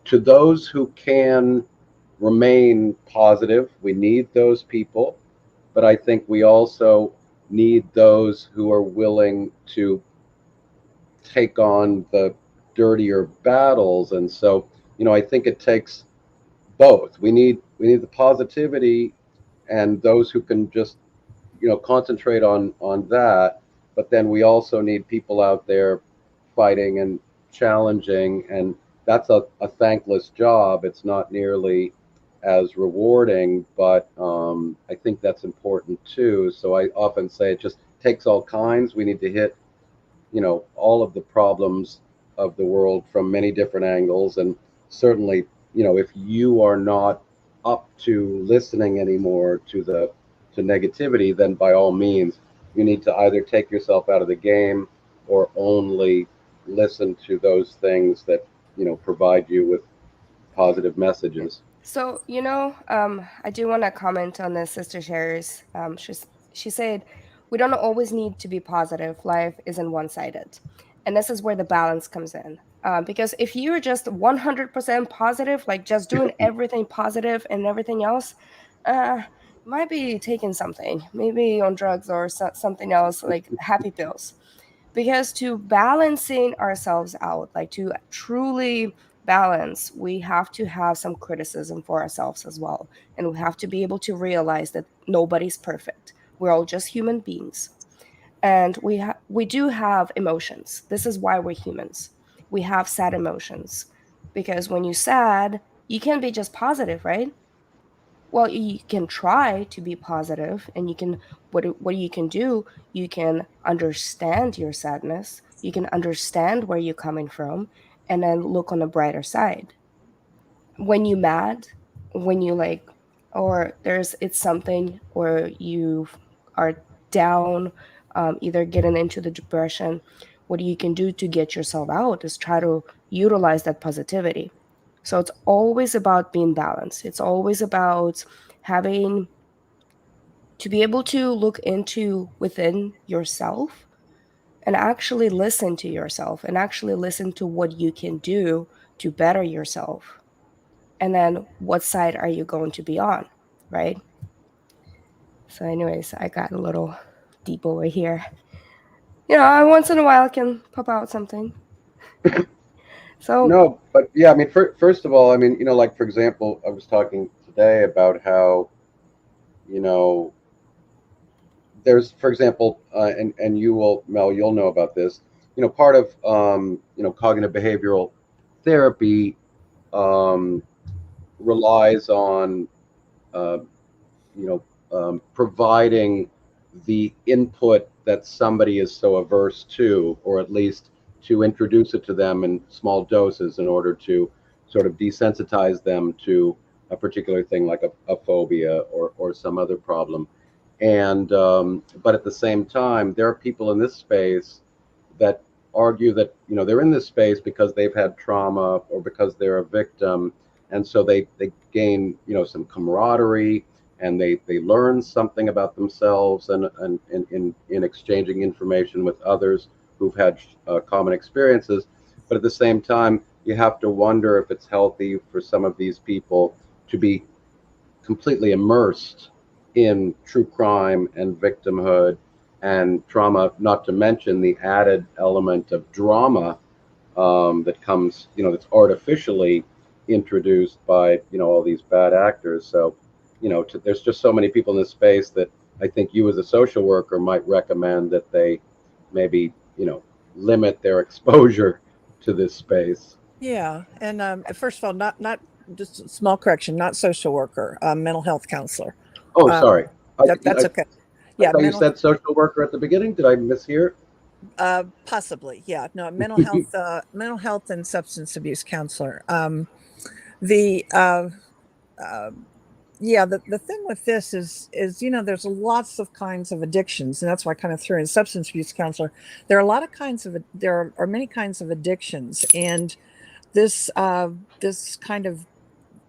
to those who can remain positive, we need those people. But I think we also need those who are willing to take on the dirtier battles. And so, I think it takes both. We need the positivity and those who can just concentrate on that. But then we also need people out there fighting and challenging, and that's a thankless job. It's not nearly as rewarding, but I think that's important too. So I often say it just takes all kinds. We need to hit all of the problems of the world from many different angles. And certainly, if you are not up to listening anymore to negativity, then by all means you need to either take yourself out of the game or only listen to those things that provide you with positive messages. So, I do want to comment on this sister shares. She said, we don't always need to be positive. Life isn't one sided. And this is where the balance comes in. Because if you're just 100% positive, like just doing everything positive and everything else, you might be taking something, maybe on drugs or something else, like happy pills. Because to balancing ourselves out, like to truly balance, we have to have some criticism for ourselves as well, and we have to be able to realize that nobody's perfect. We're all just human beings, and we do have emotions. This is why we're humans. We have sad emotions, because when you're sad, you can't be just positive, right? Well, you can try to be positive, and you can, what you can do, you can understand your sadness, you can understand where you're coming from, and then look on the brighter side. When you mad, when you like, or there's it's something, or you are down, either getting into the depression, what you can do to get yourself out is try to utilize that positivity. So it's always about being balanced. It's always about having to be able to look into within yourself and actually listen to yourself and actually listen to what you can do to better yourself. And then what side are you going to be on, right? So, anyways, I got a little deep over here. Once in a while I can pop out something. So, No, but yeah, I mean, first of all, I mean, like for example, I was talking today about how, you know, there's, for example, and you will, Mel, you'll know about this. Part of cognitive behavioral therapy um, relies on uh, providing the input that somebody is so averse to, or at least to introduce it to them in small doses in order to sort of desensitize them to a particular thing like a phobia or some other problem. And but at the same time, there are people in this space that argue that they're in this space because they've had trauma or because they're a victim, and so they gain some camaraderie, and they learn something about themselves, and in exchanging information with others who've had common experiences. But at the same time, you have to wonder if it's healthy for some of these people to be completely immersed in true crime and victimhood and trauma, not to mention the added element of drama that comes, that's artificially introduced by, all these bad actors. So, there's just so many people in this space that I think you as a social worker might recommend that they maybe, limit their exposure to this space. Yeah, and first of all, not just a small correction, not social worker, mental health counselor. Oh, Um, sorry. I, that's I, okay. I Yeah, thought you said social worker at the beginning. Did I mishear? possibly. Yeah, no, mental health and substance abuse counselor. The uh, yeah, the thing with this is there's lots of kinds of addictions, and that's why I kind of threw in substance abuse counselor. There are a lot of kinds of there are many kinds of addictions, and this kind of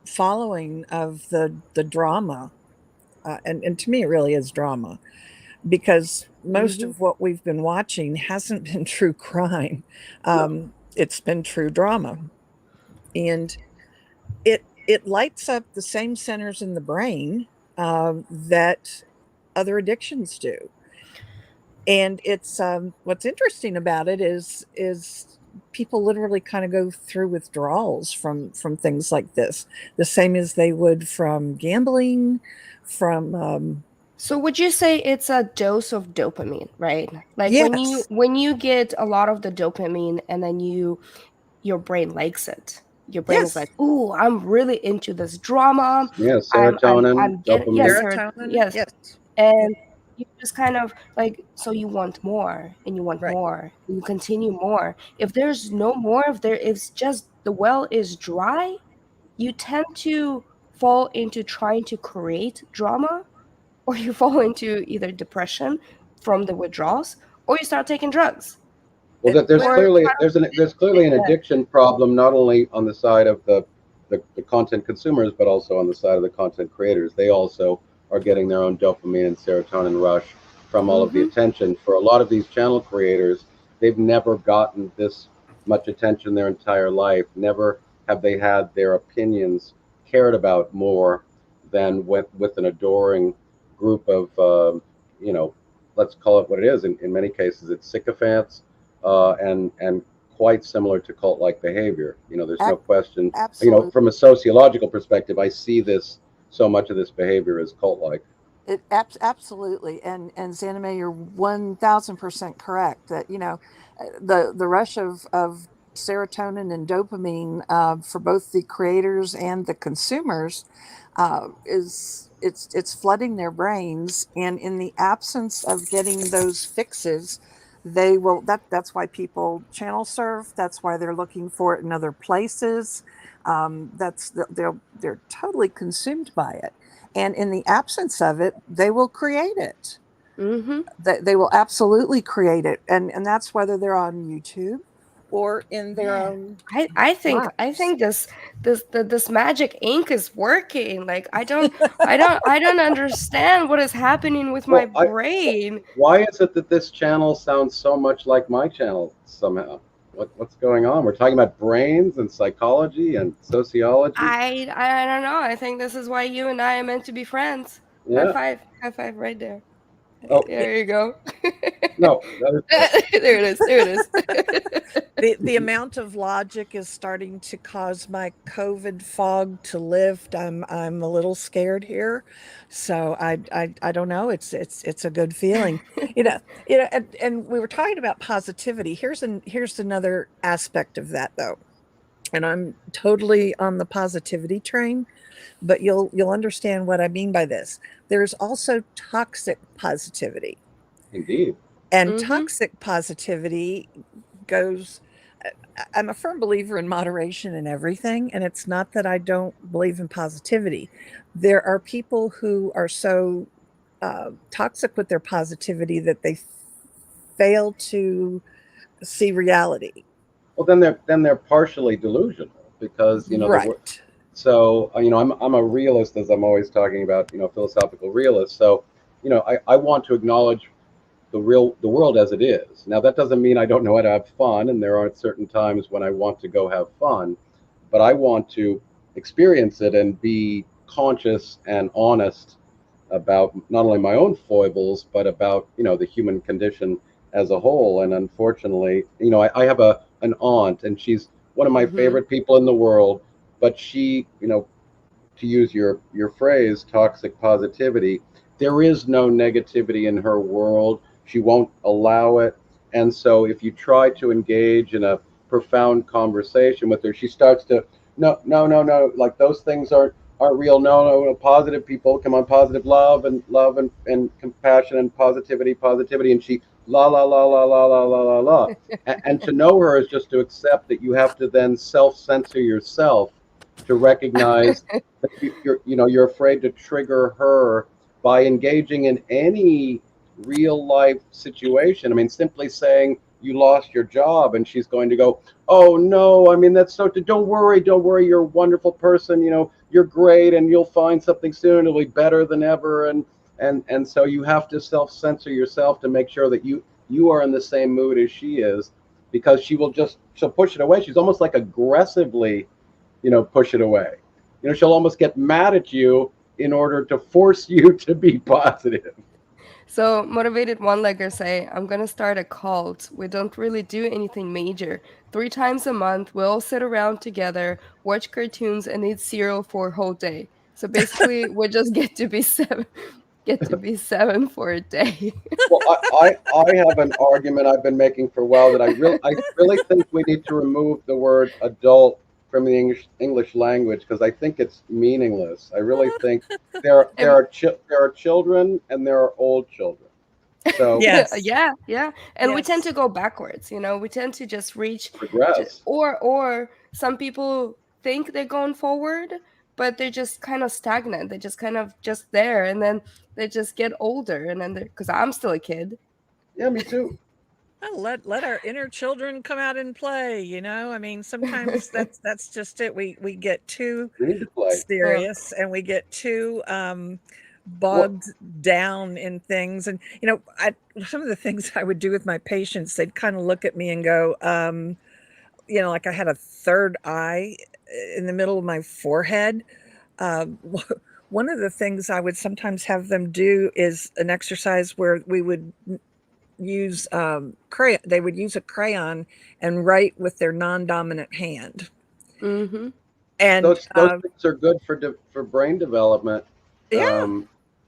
following of the drama, and to me it really is drama, because most mhm. of what we've been watching hasn't been true crime. No. It's been true drama, and it lights up the same centers in the brain that other addictions do. And it's what's interesting about it is people literally kind of go through withdrawals from things like this, the same as they would from gambling, from So would you say it's a dose of dopamine, right? Like when you yes, when you get a lot of the dopamine, and then your brain likes it. Your brain is yes, like, "Ooh, I'm really into this drama. Yeah, I'm serotonin, getting, yes, dopamine. sir, serotonin, yes." yes, yeah, And you just kind of like, so you want more and you want right, more and you continue more. If there's no more, if there is just the well is dry, you tend to fall into trying to create drama, or you fall into either depression from the withdrawals, or you start taking drugs, Well, there's well, or clearly try to there's clearly an yeah. addiction problem, not only on the side of the the content consumers, but also on the side of the content creators. They also are getting their own dopamine and serotonin rush from all of the Mm-hmm. attention. For a lot of these channel creators, they've never gotten this much attention their entire life. Never have they had their opinions cared about more than with an adoring group of, you know, let's call it what it is. In many cases, it's sycophants, and quite similar to cult-like behavior. You know, there's no Ab- question. You know, Absolutely. from a sociological perspective, I see this so much of this behavior as cult-like. Absolutely, and Zanime, you're 1,000% correct that the rush of serotonin and dopamine for both the creators and the consumers is it's flooding their brains, and in the absence of getting those fixes, they will that's why people channel surf. That's why they're looking for it in other places. They're totally consumed by it, and in the absence of it, they will create it. Mm-hmm. They will absolutely create it, and that's whether they're on YouTube or in their Yeah. own I think lives. this magic ink is working. Like I don't understand what is happening with my Well, brain. why is it that this channel sounds so much like my channel somehow? What's going on? We're talking about brains and psychology and sociology. I don't know. I think this is why you and I are meant to be friends. Yeah. High five right there. Oh Yeah, There you go. no, that is good. There it is. There it is. the amount of logic is starting to cause my COVID fog to lift. I'm a little scared here, so I don't know. It's a good feeling, and we were talking about positivity. Here's another aspect of that though, and I'm totally on the positivity train, but you'll understand what I mean by this. There's also toxic positivity, Indeed. and Mm-hmm. toxic positivity goes. I'm a firm believer in moderation in everything, and it's not that I don't believe in positivity. There are people who are so toxic with their positivity that they fail to see reality. Well, then they're partially delusional because you know Right. so you know I'm a realist, as I'm always talking about, you know, philosophical realist. So you know I want to acknowledge the world as it is. Now that doesn't mean I don't know how to have fun, and there aren't certain times when I want to go have fun, but I want to experience it and be conscious and honest about not only my own foibles but about, you know, the human condition as a whole. And unfortunately, you know, I have an aunt, and she's one of my Mm-hmm. favorite people in the world, but she, you know, to use your phrase, toxic positivity, there is no negativity in her world. She won't allow it. And so if you try to engage in a profound conversation with her, she starts to, no, no, no, no, like those things aren't real. No, no, no, positive people, come on, positive love and compassion and positivity. And she la la la la la la la la la. And to know her is just to accept that you have to then self-censor yourself to recognize that you're afraid to trigger her by engaging in any real life situation. I mean, simply saying you lost your job, and she's going to go, oh no, I mean, that's so, don't worry, you're a wonderful person, you know, you're great, and you'll find something soon, it'll be better than ever. And so you have to self-censor yourself to make sure that you are in the same mood as she is, because she'll push it away. She's almost like aggressively, you know, push it away. You know, she'll almost get mad at you in order to force you to be positive. So motivated one-leggers say, I'm gonna start a cult. We don't really do anything major. 3 times a month, we all sit around together, watch cartoons, and eat cereal for a whole day. So basically, we just get to be seven for a day. Well, I have an argument I've been making for a while that I really think we need to remove the word adult from the English language, because I think it's meaningless. I really think And there are children and there are old children. So Yes. yeah, yeah. And we tend Yes. to go backwards, you know. We tend to just reach regress. or some people think they're going forward, but they're just kind of stagnant. They're just kind of just there, and then they just get older, and then they're because I'm still a kid. Yeah, me too. Well, let our inner children come out and play, you know? I mean, sometimes that's just it. We get too We need to play. Yeah. serious and we get too What? bogged down in things. And you know, some of the things I would do with my patients, they'd kind of look at me and go, you know, like I had a third eye in the middle of my forehead. Um, one of the things I would sometimes have them do is an exercise where we would use crayon. They would use a crayon and write with their non-dominant hand. Mm-hmm. And Those things are good for brain development. yeah, Um,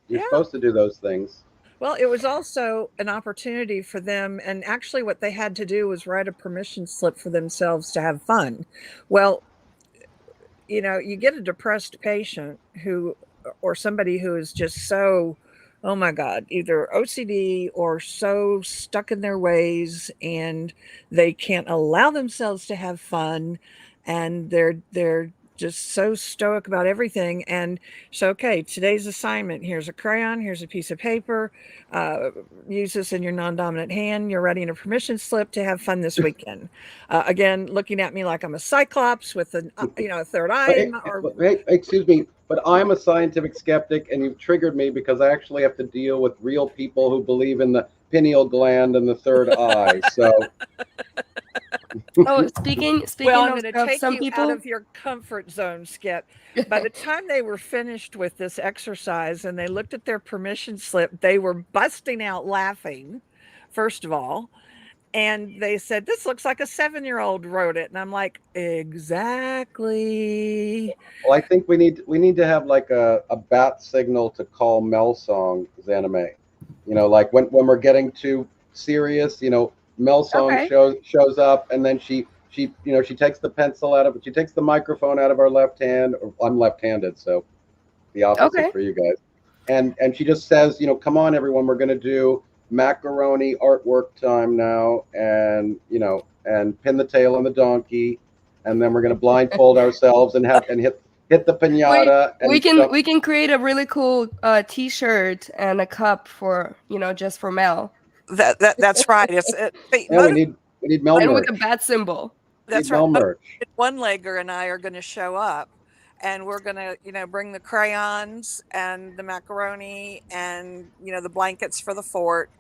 you're yeah. supposed to do those things. Well, it was also an opportunity for them. And actually, what they had to do was write a permission slip for themselves to have fun. Well, you know, you get a depressed patient who, or somebody who is just so, oh my God, either OCD or so stuck in their ways and they can't allow themselves to have fun and they're just so stoic about everything. And so, okay, today's assignment, here's a crayon, here's a piece of paper, uh, use this in your non-dominant hand. You're writing a permission slip to have fun this weekend. Again, looking at me like I'm a cyclops with a third eye But in my, or hey, excuse me, but I'm a scientific skeptic, and you've triggered me because I actually have to deal with real people who believe in the pineal gland and the third eye. So Oh, speaking well, I'm of going to stuff, take some you out people. of your comfort zone, Skip. By the time they were finished with this exercise and they looked at their permission slip, they were busting out laughing, first of all. And they said, "This looks like a 7-year-old wrote it." And I'm like, exactly. well, I think we need to have like a bat signal to call Mel Song Zanime. You know, like when we're getting too serious, Mel Song Okay. shows up, and then she takes the pencil out of it. She takes the microphone out of our left hand. Or I'm left-handed, so the opposite Okay. for you guys. And she just says, come on, everyone, we're going to do macaroni artwork time now, and pin the tail on the donkey, and then we're going to blindfold ourselves and hit the We pinata we and can jump. we can create a really cool T-shirt and a cup for just for Mel, That's right. It's Yeah, we need Mel and with merch. a bat symbol. We need That's right. Mel merch. One legger and I are going to show up and we're going to, bring the crayons and the macaroni and, the blankets for the fort.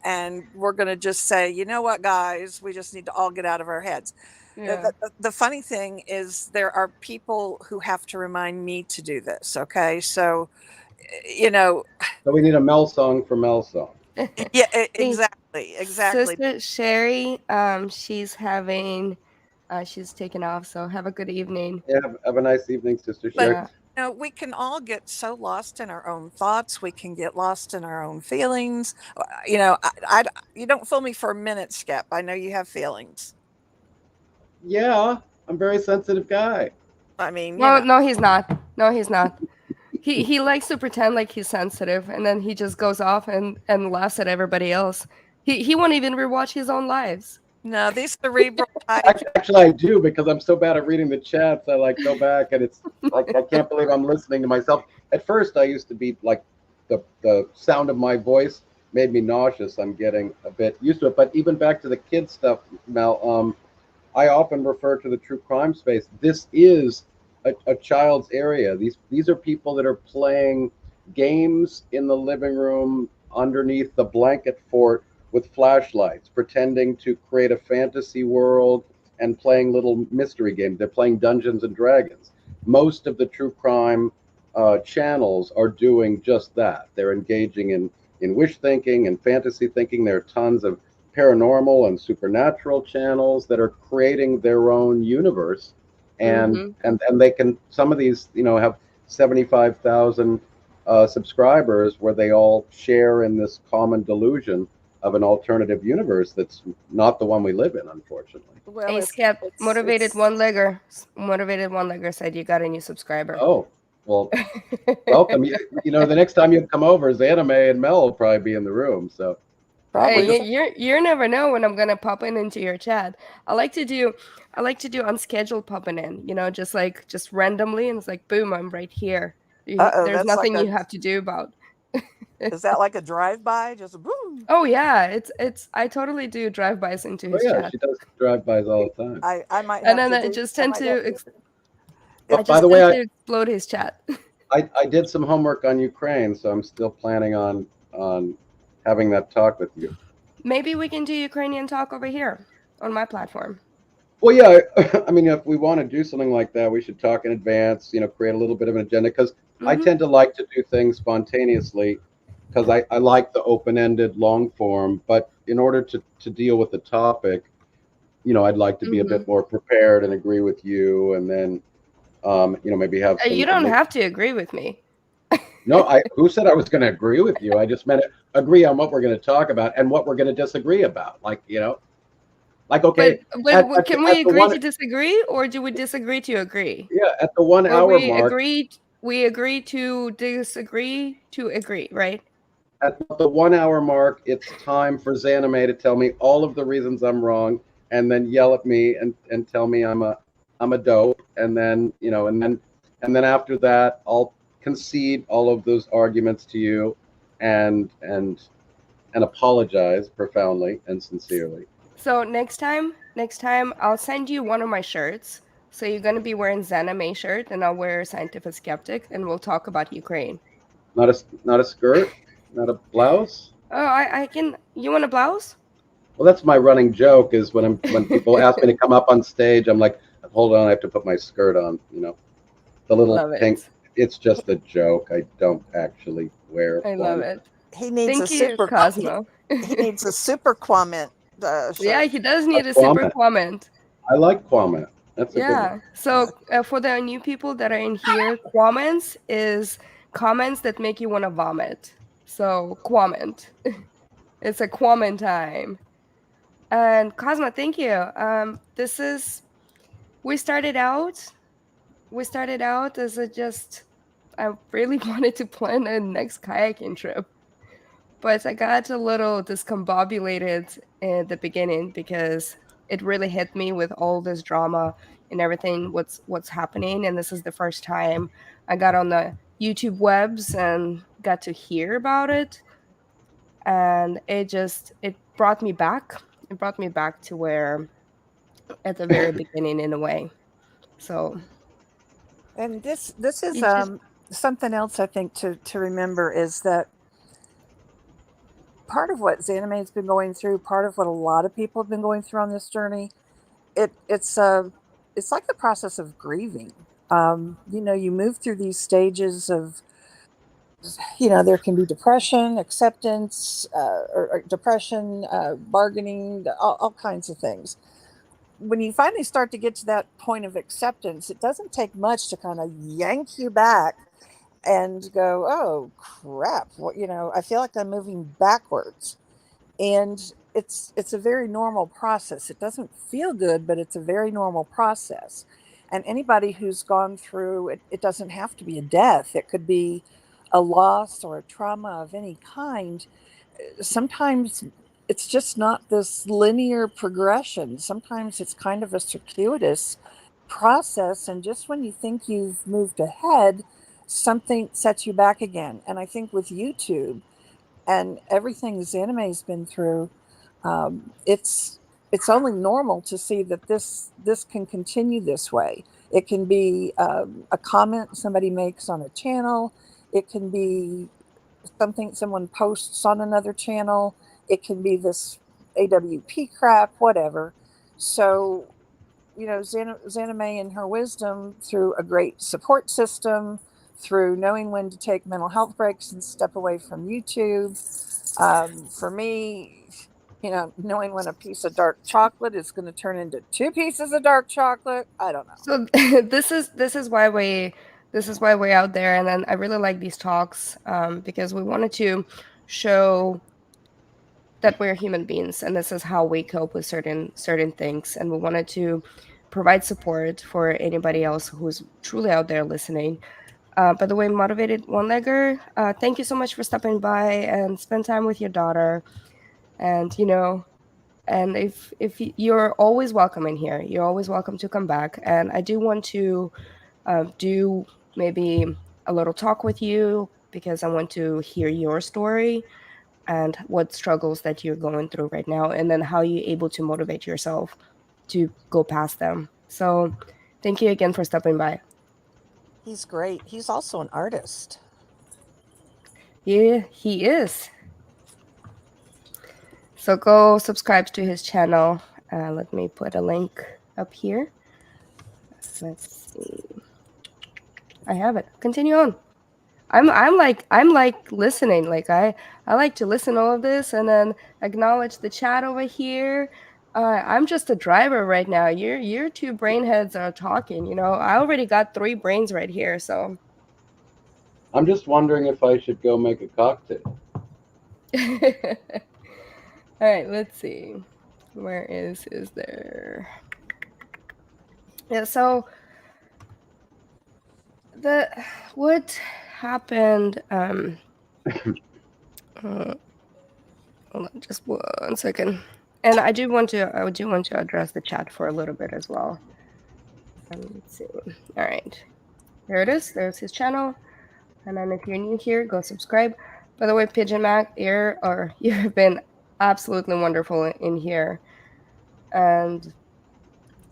And we're going to just say, you know what, guys, we just need to all get out of our heads. Yeah. The funny thing is there are people who have to remind me to do this. Okay. So, you know, So we need a Mel Song for Mel Song. yeah, Hey, exactly. Sister Sherry, she's taken off. So have a good evening. Yeah, have a nice evening, Sister But Sherry. Yeah. we can all get so lost in our own thoughts. We can get lost in our own feelings. You don't fool me for a minute, Skip. I know you have feelings. Yeah, I'm a very sensitive guy. I mean, No, no, he's not. No, he's not. He likes to pretend like he's sensitive, and then he just goes off and laughs at everybody else. He won't even rewatch his own lives. no, these cerebral types. Actually, I do because I'm so bad at reading the chats. I like go back and it's like I can't believe I'm listening to myself. At first, I used to be like the sound of my voice made me nauseous. I'm getting a bit used to it. But even back to the kid stuff, Mel, I often refer to the true crime space. This is a child's area. These are people that are playing games in the living room underneath the blanket fort with flashlights, pretending to create a fantasy world and playing little mystery games. They're playing Dungeons and Dragons. Most of the true crime channels are doing just that. They're engaging in wish thinking and fantasy thinking. There are tons of paranormal and supernatural channels that are creating their own universe, and Mm-hmm. and they can, some of these have 75,000 subscribers where they all share in this common delusion of an alternative universe that's not the one we live in, unfortunately. Well, Hey, Skip, motivated one legger said you got a new subscriber. Oh, well, welcome. The next time you come over, Zanime and Mel will probably be in the room. So probably. Hey, you never know when I'm gonna pop into your chat. I like to do unscheduled popping in, just randomly, and it's like boom, I'm right here. Uh oh, There's that's like nothing a. you have to do about. Is that like a drive-by? Just boom. Oh yeah, it's I totally do drive-bys into Oh his yeah, chat. she does drive-bys all the time. I might And have then to I do. just I tend might have to to. I By just the tend way, to explode his chat. I did some homework on Ukraine, so I'm still planning on having that talk with you. Maybe we can do Ukrainian talk over here on my platform. Well, yeah, I mean, if we want to do something like that, we should talk in advance, create a little bit of an agenda because I Hmm. tend to like to do things spontaneously because I like the open-ended long form. But in order to deal with the topic, I'd like to be a Hmm. bit more prepared and agree with you, and then, maybe have You some. don't have to agree with me. No, who said I was going to agree with you? I just meant agree on what we're going to talk about and what we're going to disagree about. Like okay, Can we at the agree one to disagree, or do we disagree to agree? yeah at the one Or hour mark. we agree to disagree to agree, right? At the 1 hour mark, it's time for Zanime to tell me all of the reasons I'm wrong, and then yell at me and tell me I'm a dope, and then after that, I'll concede all of those arguments to you, and apologize profoundly and sincerely. So next time I'll send you one of my shirts. So you're gonna be wearing Zaname shirt, and I'll wear Scientific Skeptic, and we'll talk about Ukraine. Not a skirt, not a blouse. Oh, I can. You want a blouse? Well, that's my running joke is when people ask me to come up on stage, I'm like, hold on, I have to put my skirt on. The little Love pink. it. It's just a joke. I don't actually wear I love one. it. He needs a Thank you, super. Cosmo. He needs a super comment Yeah, shirt. he does A need a super Kwame. comment. I like Kwame. That's a good one. Yeah. So for the new people that are in here, comments is comments that make you want to vomit. So comment. It's a comment time. And Cosmo, thank you. This is we started out. We started out as a just. I really wanted to plan a next kayaking trip, but I got a little discombobulated in the beginning because it really hit me with all this drama and everything what's happening, and this is the first time I got on the YouTube webs and got to hear about it, and it brought me back. It brought me back to where at the very beginning in a way. So And this is you just something else I think to remember is that part of what Zanime has been going through, part of what a lot of people have been going through on this journey, it's like the process of grieving. You move through these stages of, there can be depression, acceptance, or depression, bargaining, all kinds of things. When you finally start to get to that point of acceptance, it doesn't take much to kind of yank you back and go, oh crap, I feel like I'm moving backwards. And it's a very normal process. It doesn't feel good, but it's a very normal process. And anybody who's gone through it, it doesn't have to be a death. It could be a loss or a trauma of any kind. Sometimes it's just not this linear progression. Sometimes it's kind of a circuitous process. And just when you think you've moved ahead, something sets you back again. And I think with YouTube and everything this anime's been through, it's only normal to see that this can continue this way. It can be a comment somebody makes on a channel. It can be something someone posts on another channel. It can be this AWP crap, whatever. So, Zanime in her wisdom, through a great support system, through knowing when to take mental health breaks and step away from YouTube. For me, knowing when a piece of dark chocolate is going to turn into two pieces of dark chocolate. I don't know. so this is why we're out there, and then I really like these talks because we wanted to show that we're human beings and this is how we cope with certain things, and we wanted to provide support for anybody else who's truly out there listening. By the way, motivated one-legger, thank you so much for stopping by and spend time with your daughter. And and if you're always welcome in here, you're always welcome to come back. And I do want to do maybe a little talk with you because I want to hear your story. and what struggles that you're going through right now, and then how you're able to motivate yourself to go past them. So thank you again for stopping by. He's great. He's also an artist. Yeah, he is. So go subscribe to his channel. Let me put a link up here. Let's see. I have it. Continue on. I'm like listening. Like I like to listen to all of this and then acknowledge the chat over here. I'm just a driver right now. Your two brainheads are talking. You know, I already got 3 brains right here. So I'm just wondering if I should go make a cocktail. all right, let's see. Where is there? Yeah. So what happened? Hold on, just 1 second. And I do want to address the chat for a little bit as well. Let's see. All right, there it is. There's his channel. And then if you're new here, go subscribe. By the way, Pigeon Mac, you've been absolutely wonderful in here. And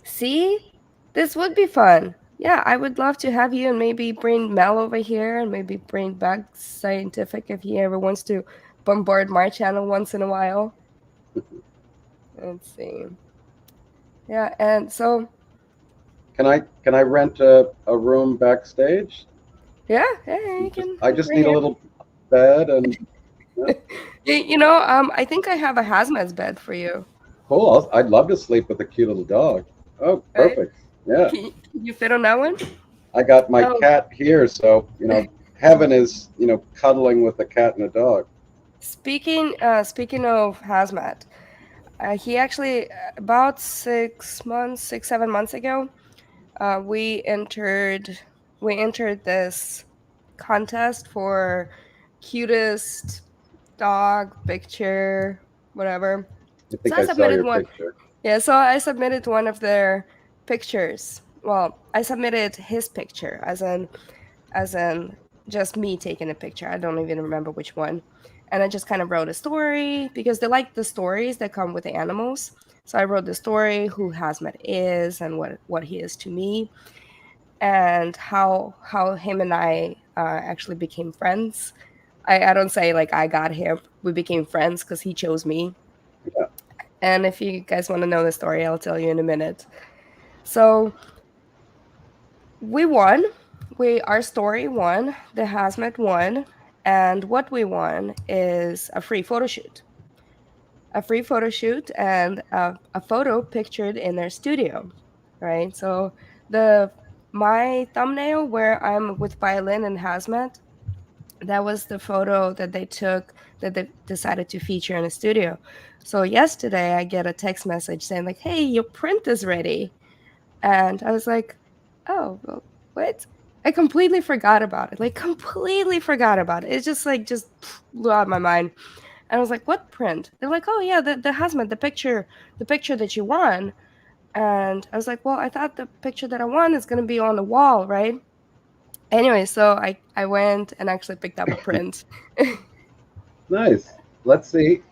see, this would be fun. Yeah, I would love to have you and maybe bring Mel over here and maybe bring back Scientific if he ever wants to bombard my channel once in a while. Let's see. Yeah, and so Can I rent a room backstage? yeah, you can. I just bring need a it. little bed and I think I have a hazmat bed for you. cool. I'd love to sleep with a cute little dog. Oh, Right? perfect. Yeah. Can you fit on that one? I got my Oh. cat here, so heaven is cuddling with a cat and a dog. Speaking of hazmat, he actually about 7 months ago, we entered this contest for cutest dog picture, whatever. I think So I I saw submitted your one. picture. Yeah, so I submitted one of their pictures. Well, I submitted his picture as in just me taking a picture. I don't even remember which one. And I just kind of wrote a story because they like the stories that come with the animals. So I wrote the story, who Hazmat is and what he is to me, and how him and I actually became friends. I don't say like I got him. We became friends because he chose me. Yeah. And if you guys want to know the story, I'll tell you in a minute. So we won. Our story won. The hazmat won, and what we won is a free photo shoot. A free photo shoot and a photo pictured in their studio, right? So my thumbnail where I'm with violin and hazmat, that was the photo that they took that they decided to feature in the studio. So yesterday I get a text message saying like, "Hey, your print is ready." And I was like, "Oh, well, what?" I completely forgot about it. Like completely forgot about it. It just blew out my mind. And I was like, "What print?" They're like, "Oh yeah, the hazmat, the picture that you won." And I was like, "Well, I thought the picture that I won is gonna be on the wall, right?" Anyway, so I went and actually picked up a print. Nice. Let's see.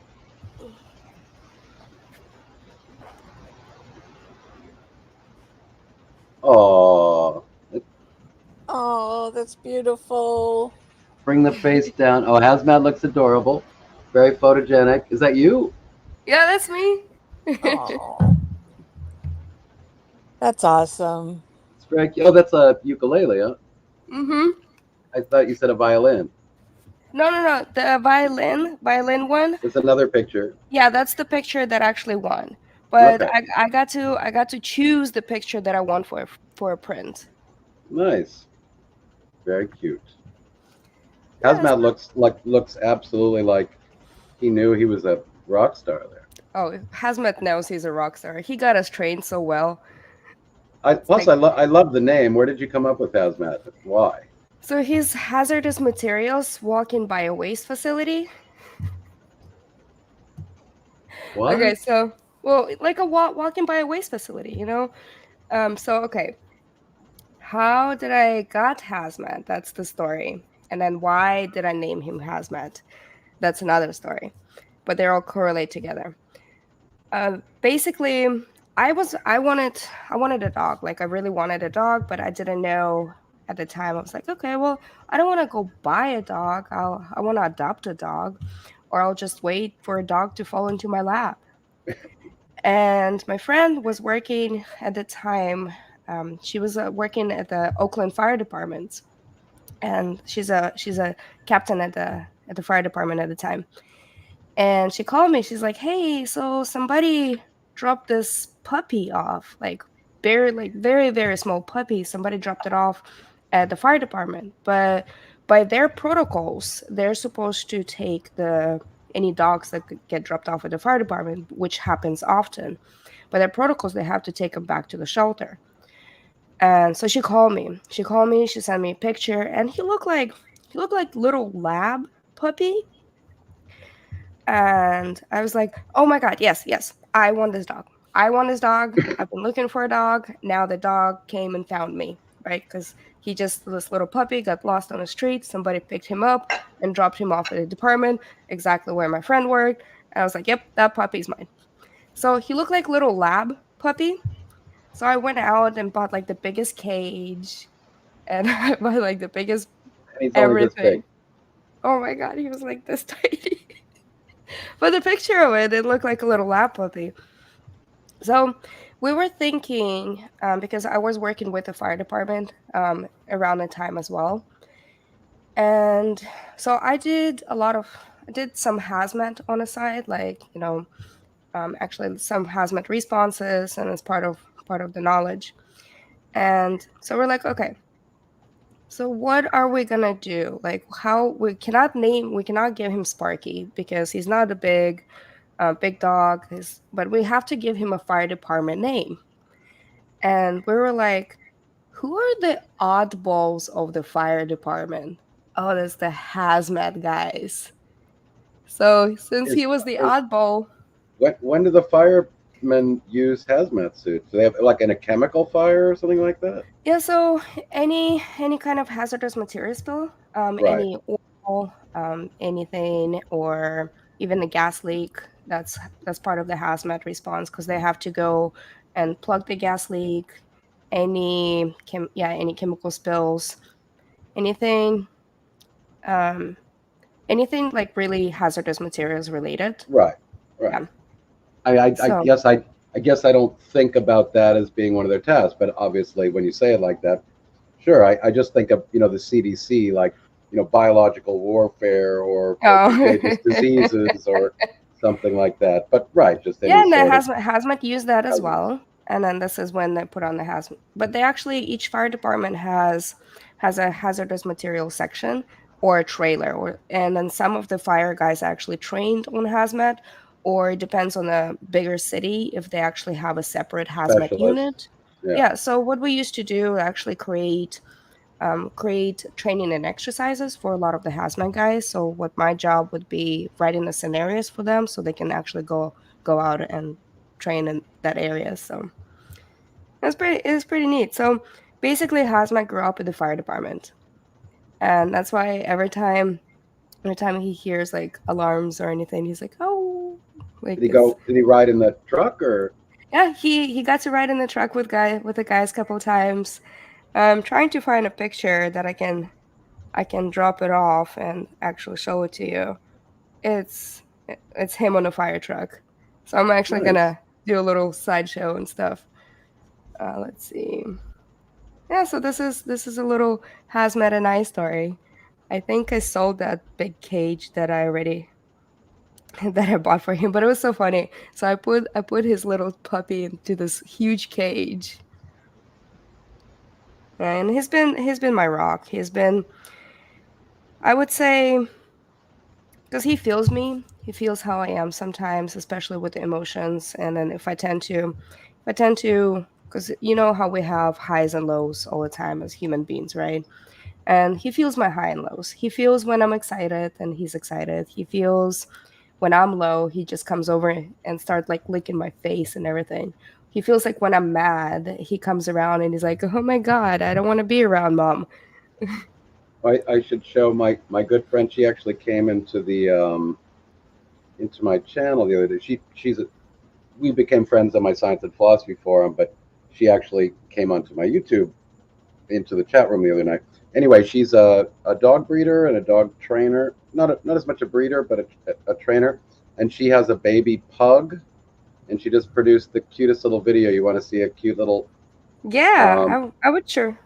Oh, Oh, that's beautiful. bring the face down. Oh, Hazmat looks adorable. Very photogenic. Is that you? Yeah, that's me. Oh, that's awesome. It's very cute. Oh, that's a ukulele, huh? Mm-hmm. I thought you said a violin. No. The violin one. There's another picture. Yeah, that's the picture that actually won. But Okay. I got to choose the picture that I want for a print. Nice. Very cute. Yeah, Hazmat looks absolutely like he knew he was a rock star there. oh, Hazmat knows he's a rock star. He got us trained so well. I Like, love the name. Where did you come up with Hazmat? Why? so he's hazardous materials walk-in bio waste facility. What? Okay, so well, like a walk-in bio waste facility, you know. So okay, how did I got Hazmat? That's the story. And then why did I name him Hazmat? that's another story. But they all correlate together. Basically, I wanted a dog. Like I really wanted a dog, but I didn't know at the time. I was like, okay, well, I don't want to go buy a dog. I want to adopt a dog, or I'll just wait for a dog to fall into my lap. And my friend was working at the time. She was working at the Oakland Fire Department, and she's a captain at the fire department at the time. And she called me. She's like, "Hey, so somebody dropped this puppy off, like very very small puppy. Somebody dropped it off at the fire department, but by their protocols, they're supposed to take the any dogs that get dropped off at the fire department, which happens often. By their protocols, they have to take them back to the shelter." And so she called me. She called me. She sent me a picture, and he looked like little lab puppy. And I was like, "Oh my god, yes, yes, I want this dog. I want this dog. I've been looking for a dog. Now the dog came and found me, right? Because this little puppy got lost on the street. Somebody picked him up and dropped him off at the department, exactly where my friend worked. And I was like, yep, that puppy's mine." So he looked like little lab puppy. So I went out and bought like the biggest cage and I bought like the biggest And he's only this big. everything. Oh my god, he was like this tiny. But the picture of it looked like a little lap puppy. So we were thinking, because I was working with the fire department around the time as well. And so I did some hazmat on the side, like, actually some hazmat responses, and it's part of the knowledge. And so we're like, okay, so what are we gonna do? Like, how we cannot give him Sparky because he's not a big dog. But we have to give him a fire department name. And we were like, who are the oddballs of the fire department? Oh, that's the hazmat guys. So since he was the oddball, When do the firemen use hazmat suits? Do they have like in a chemical fire or something like that? yeah. So any kind of hazardous material spill, Right. any oil, anything, or even a gas leak. That's part of the hazmat response because they have to go and plug the gas leak. Any chemical spills, anything, anything like really hazardous materials related. Right. Right. Yeah. I So guess I don't think about that as being one of their tasks, but obviously when you say it like that, sure. I just think of the CDC, like biological warfare or oh. contagious diseases or something like that. But right, just any Yeah, and the sort of hazmat use that as hazmat. well. And then this is when they put on the hazmat. But they actually, each fire department has a hazardous material section or a trailer, and then some of the fire guys are actually trained on hazmat, or it depends on the bigger city if they actually have a separate hazmat Specialists. unit. Yeah. Yeah. So what we used to do actually create training and exercises for a lot of the hazmat guys. So what my job would be writing the scenarios for them so they can actually go out and train in that area. So it's pretty neat. So basically hazmat grew up in the fire department. And that's why every time he hears like alarms or anything, he's like, oh, like Did he ride in the truck or? yeah, he got to ride in the truck with the guys a couple of times. I'm trying to find a picture that I can drop it off and actually show it to you. It's him on a fire truck. So I'm actually Nice. gonna do a little sideshow and stuff. Let's see. Yeah, so this is a little hazmat and I story. I think I sold that big cage that I bought for him, but it was so funny. So I put his little puppy into this huge cage. And he's been my rock. I would say, because he feels me. He feels how I am sometimes, especially with the emotions. And then if I tend to, because you know how we have highs and lows all the time as human beings, right? And he feels my high and lows. He feels when I'm excited and he's excited. He feels when I'm low, he just comes over and starts like licking my face and everything. He feels like when I'm mad, he comes around and he's like, oh my God, I don't want to be around mom. I should show my good friend. She actually came into the into my channel the other day. We became friends on my science and philosophy forum, but she actually came onto my YouTube into the chat room the other night. Anyway, she's a dog breeder and a dog trainer. Not as much a breeder, but a trainer. And she has a baby pug, and she just produced the cutest little video. You want to see a cute little Yeah, um, I would share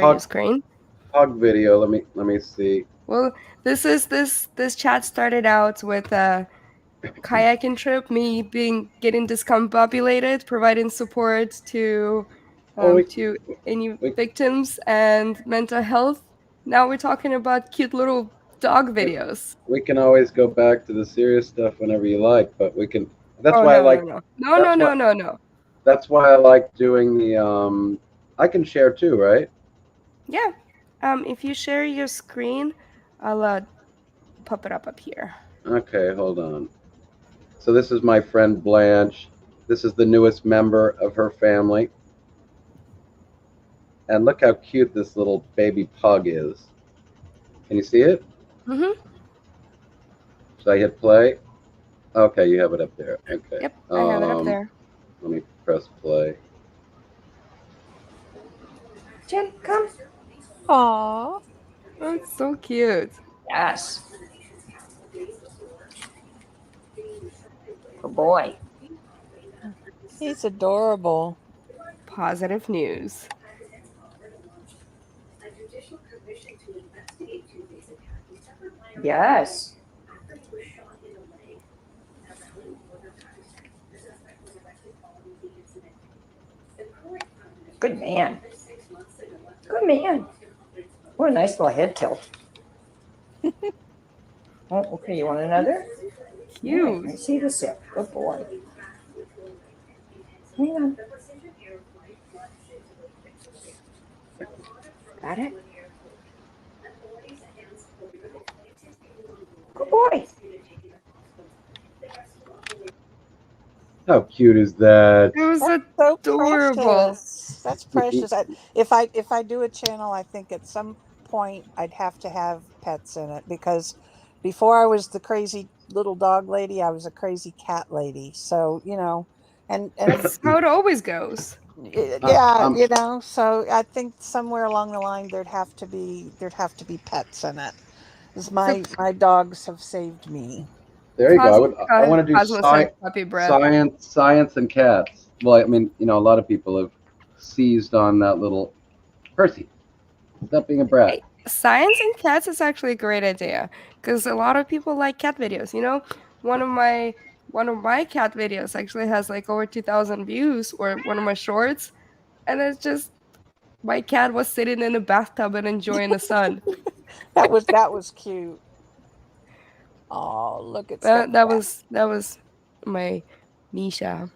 your pug screen. pug video. Let me see. Well, this chat started out with a kayaking trip, me being getting discombobulated, providing support Oh, to any we victims and mental health. Now we're talking about cute little dog we videos. we can always go back to the serious stuff whenever you like, but we can. That's Oh why I no no like. no no no That's no why. no no. That's why I like doing the. I can share too, right? Yeah. If you share your screen, I'll pop it up here. Okay, hold on. So this is my friend Blanche. This is the newest member of her family. And look how cute this little baby pug is. Can you see it? Mhm. Should I hit play? Okay, you have it up there. Okay. Yep, I have it up there. Let me press play. Jen, come. Aw, Oh, it's so cute. Yes. Good boy. he's adorable. Positive news. Yes. Good man. Good man. What a nice little head tilt. Oh, okay. You want another? Yeah, Cute. I see the sip. Good boy. Hang on. Got it? Good boy. How cute is that? It was That's so adorable. precious. That's precious. If I do a channel, I think at some point I'd have to have pets in it because before I was the crazy little dog lady, I was a crazy cat lady. So and That's how it always goes. yeah, Um, so I think somewhere along the line there'd have to be pets in it. Because So my dogs have saved me. there you go. I want to do Cosmo said puppy breath. science and cats. Well, I mean, a lot of people have seized on that little Percy. Stop being a brat. Hey, science and cats is actually a great idea because a lot of people like cat videos. One of my one of my cat videos actually has like over 2,000 views, or one of my shorts, and it's just my cat was sitting in a bathtub and enjoying the sun. That was cute. Oh, look, it's got That was my Nisha.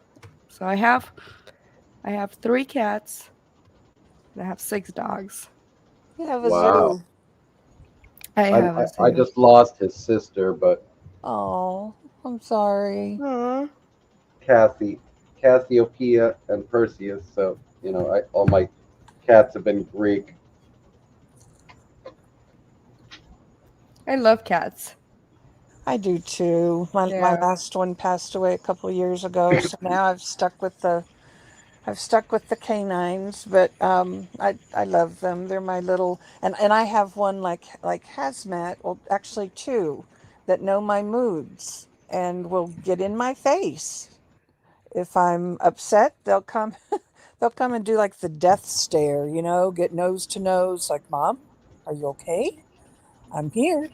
So I have 3 cats and I have 6 dogs. you have a Wow. zoo. I I, have a I zoo. just lost his sister, but Oh, I'm sorry. Aw. Cassiopeia and Perseus. So all my cats have been Greek. I love cats. I do too. My Yeah. last one passed away a couple of years ago, so now I've stuck with the canines, but I love them. They're my little and I have one like hazmat, well actually two that know my moods and will get in my face. If I'm upset, they'll come and do like the death stare, get nose to nose, like, Mom, are you okay? I'm here.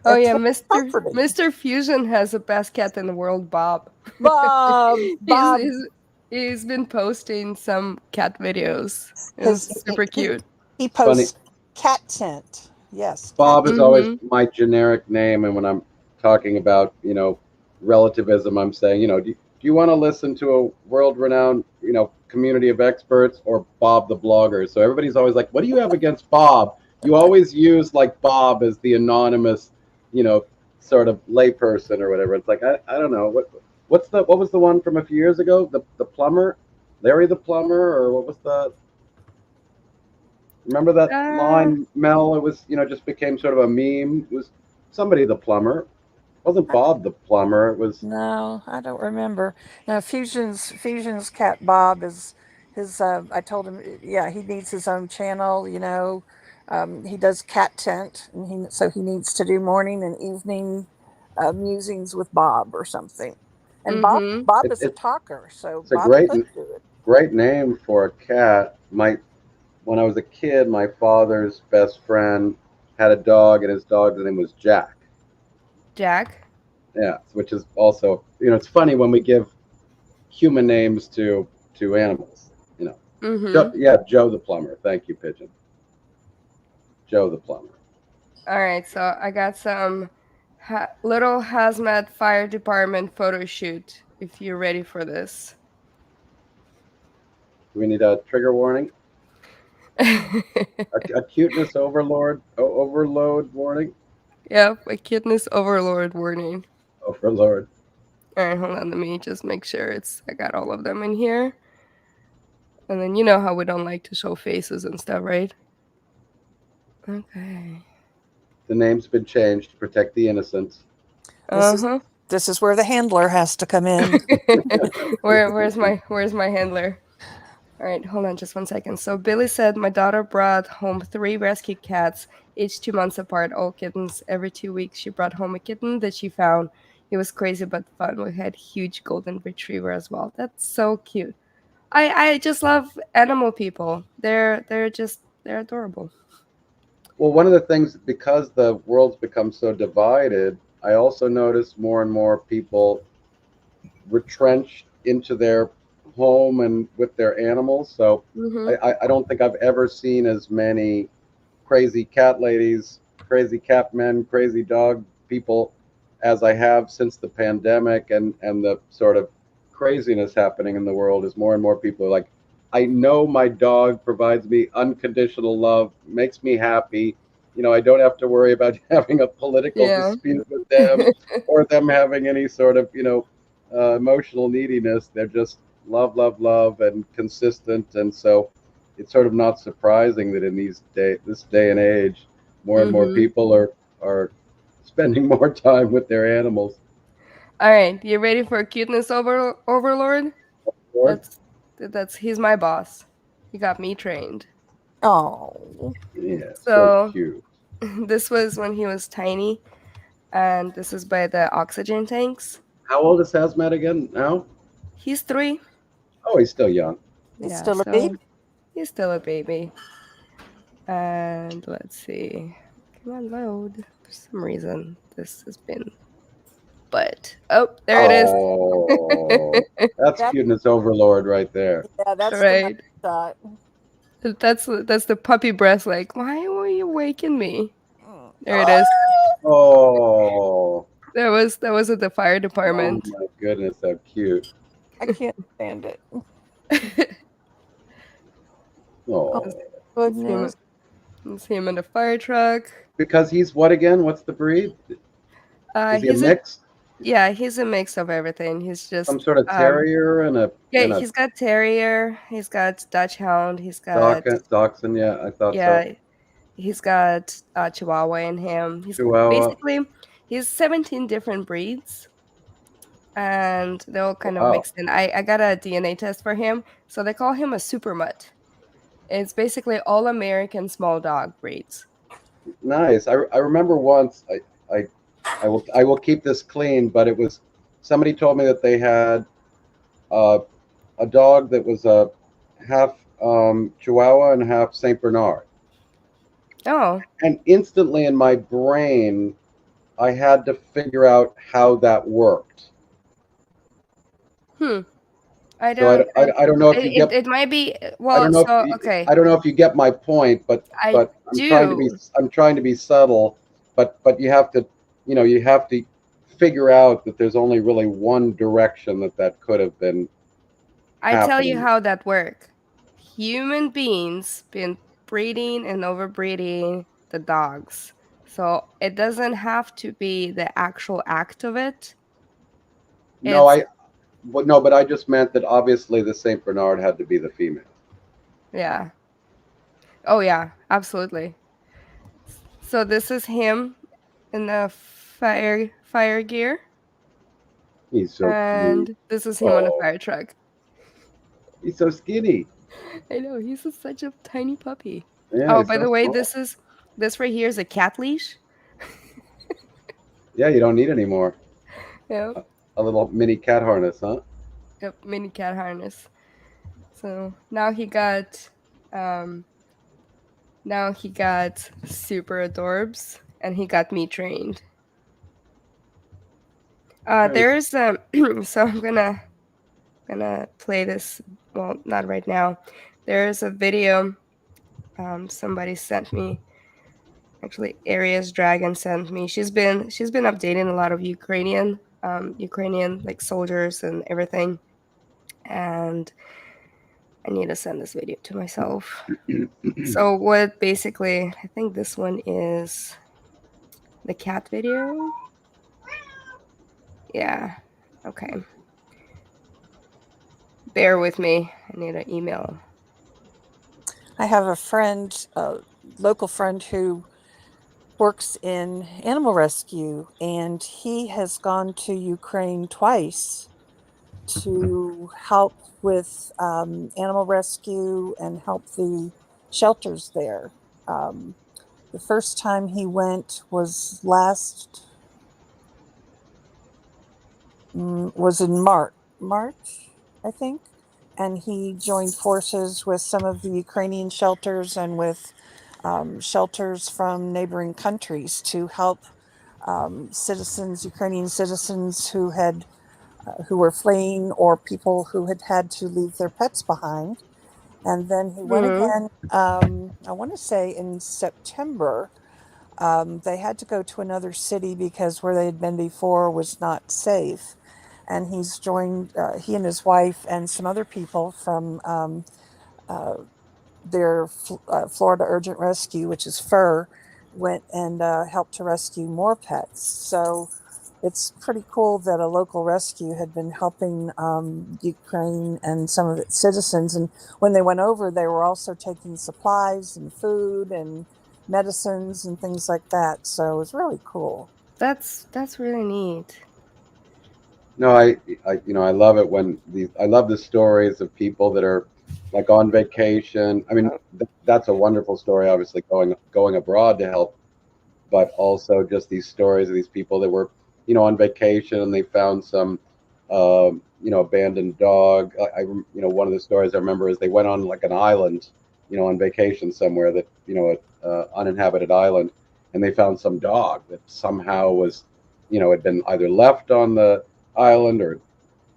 Oh It's yeah, very Mr. comforting. Mr. Fusion has the best cat in the world, Bob. Bob, he's, Bob, he's he's been posting some cat videos. his It's super cute. he Funny. posts cat tent. Yes, cat Bob tent. is always Mm-hmm. my generic name, and when I'm talking about relativism, I'm saying do you want to listen to a world-renowned community of experts or Bob the blogger? So everybody's always like, what do you have against Bob? You always use like Bob as the anonymous, sort of layperson or whatever. It's like I don't know what was the one from a few years ago? The plumber, Larry the plumber, or what was the Remember that Uh, line, Mel? It was, just became sort of a meme. It was somebody the plumber. It wasn't Bob the plumber. It was, No, I don't remember. Now, Fusion's cat Bob is his. I told him, yeah, he needs his own channel. He does cat tent, and he needs to do morning and evening musings with Bob or something. And mm-hmm. Bob it, is a it, talker, so it's a Bob great, could do it. great name for a cat. When I was a kid, my father's best friend had a dog, and his dog's name was Jack. Jack. Yeah, which is also, it's funny when we give human names to animals. You know, Mm-hmm. Yeah, Joe the plumber. Thank you, Pigeon. Joe the plumber. All right, so I got some little hazmat fire department photo shoot. If you're ready for this. Do we need a trigger warning? A cuteness overload warning? Yep, a cuteness overlord warning. Overlord. All right, hold on. Let me just make sure I got all of them in here. And then you know how we don't like to show faces and stuff, right? Okay. The name's been changed to protect the innocent. This Uh is huh. this is where the handler has to come in. Where's my handler? All right, hold on just 1 second. So Billy said my daughter brought home 3 rescue cats, each 2 months apart, all kittens. Every 2 weeks, she brought home a kitten that she found. It was crazy but fun. We had huge golden retriever as well. That's so cute. I just love animal people. They're adorable. Well, one of the things, because the world's become so divided, I also notice more and more people retrenched into their home and with their animals. So Mhm. I don't think I've ever seen as many crazy cat ladies, crazy cat men, crazy dog people as I have since the pandemic and the sort of craziness happening in the world. Is more and more people are like, I know my dog provides me unconditional love, makes me happy. I don't have to worry about having a political Yeah. dispute with them or them having any sort of, emotional neediness. They're just love, love, love, and consistent. And so it's sort of not surprising that in this day and age, more and more Mhm. people are spending more time with their animals. All right, you ready for a cuteness overlord? Lord, That's he's my boss. He got me trained. Oh, yeah, so So cute. this was when he was tiny, and this is by the oxygen tanks. How old is Hazmat again now? He's 3. Oh, he's still young. he's Yeah, still a baby. so he's still a baby. And let's see. Come on, load. For some reason, this has been. But oh, there it is. Oh, that's That cuteness overlord right there. yeah, that's the Right. mascot. That's the puppy breath. Like, why were you waking me? Mm. There it is. Oh, That was at the fire oh department. my goodness, how cute. I can't stand it. Oh Oh, It's him. goodness. It's him in the fire truck. because he's what again? What's the breed? Is he a He's a mix? Yeah, he's a mix of everything. He's Some just sort of terrier and a yeah, and a he's got terrier, he's got Dutch Hound, dachshund? Yeah, I thought so. yeah, he's got Chihuahua in him. Chihuahua. He's 17 different breeds, and they're all kind of Wow, mixed in. I got a DNA test for him, so they call him a super mutt. It's basically all American small dog breeds. nice. I remember once. I I will keep this clean, but it was somebody told me that they had uh, a dog that was a half Chihuahua and half Saint Bernard, Oh, and instantly in my brain I had to figure out how that worked. hmm. I So don't. I don't know if you get It might be I don't well. know if So okay, I don't know if you get my point, but I do. I'm trying to be subtle, but you have to figure out that there's only really one direction that could have been I tell you happening. how that work. Human beings been breeding and overbreeding the dogs. So it doesn't have to be the actual act of it. No, It's but I just meant that obviously the Saint Bernard had to be the female. yeah. Oh yeah, absolutely. So this is him in the fire gear, He's so cute. and this is him on a Oh, fire truck. he's so skinny. I know he's such a tiny puppy. Yeah, Oh, he's by so the way, small. this right here is a cat leash. Yeah, you don't need any more. Yeah, A little mini cat harness, huh? yep, mini cat harness. So um now he got super adorbs, and he got me trained. Very There's so I'm gonna play this. Well, not right now. There's a video somebody sent me. Actually, Arias Dragon sent me. She's been updating a lot of Ukrainian like soldiers and everything. And I need to send this video to myself. So what basically, I think this one is the cat video. Yeah. Okay. Bear with me. I need an email. I have a friend, a local friend who works in animal rescue, and he has gone to Ukraine twice to help with animal rescue and help the shelters there. Um, the first time he went was was in March, I think, and he joined forces with some of the Ukrainian shelters and with shelters from neighboring countries to help citizens, Ukrainian citizens who were fleeing, or people who had had to leave their pets behind. And then he went Hmm. again. I want to say in September. They had to go to another city because where they had been before was not safe. And he's joined, he and his wife and some other people from uh, their Florida Urgent Rescue, which is FUR, went and helped to rescue more pets. So it's pretty cool that a local rescue had been helping Ukraine and some of its citizens. And when they went over, they were also taking supplies and food and medicines and things like that. So it was really cool. That's really neat. No, I love it when I love the stories of people that are like on vacation. I mean, that's a wonderful story, obviously going abroad to help, but also just these stories of these people that were, on vacation and they found some, abandoned dog. One of the stories I remember is they went on like an island, on vacation somewhere that, uninhabited island, and they found some dog that somehow was, had been either left on the island or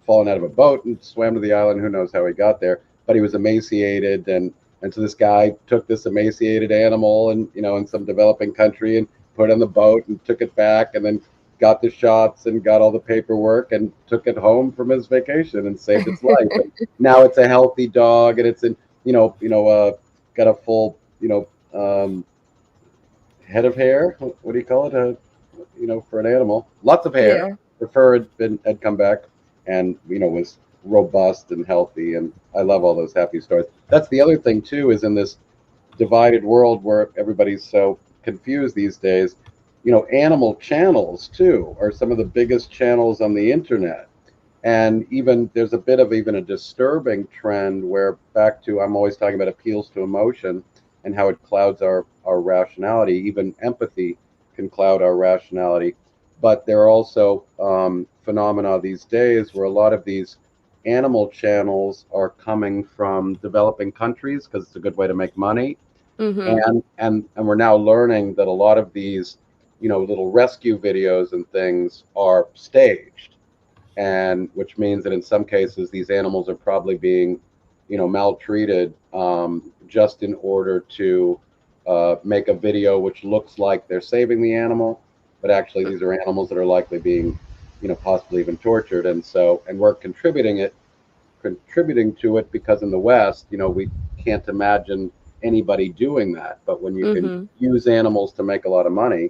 fallen out of a boat and swam to the island. Who knows how he got there? But he was emaciated, and so this guy took this emaciated animal and in some developing country and put it on the boat and took it back and then got the shots and got all the paperwork and took it home from his vacation and saved its life. And now it's a healthy dog and it's in got a full head of hair. What do you call it? For an animal, lots of hair. Yeah. The fur had come back and was robust and healthy. And I love all those happy stories. That's the other thing too, is in this divided world where everybody's so confused these days. Animal channels too are some of the biggest channels on the internet. And even there's a bit of even a disturbing trend where back to I'm always talking about appeals to emotion and how it clouds our rationality. Even empathy can cloud our rationality. But there are also phenomena these days where a lot of these animal channels are coming from developing countries because it's a good way to make money. Mm-hmm. And we're now learning that a lot of these little rescue videos and things are staged, and which means that in some cases these animals are probably being maltreated, just in order to make a video which looks like they're saving the animal, but actually these are animals that are likely being possibly even tortured. And we're contributing to it because in the West, we can't imagine anybody doing that. But when you can Mm-hmm. use animals to make a lot of money,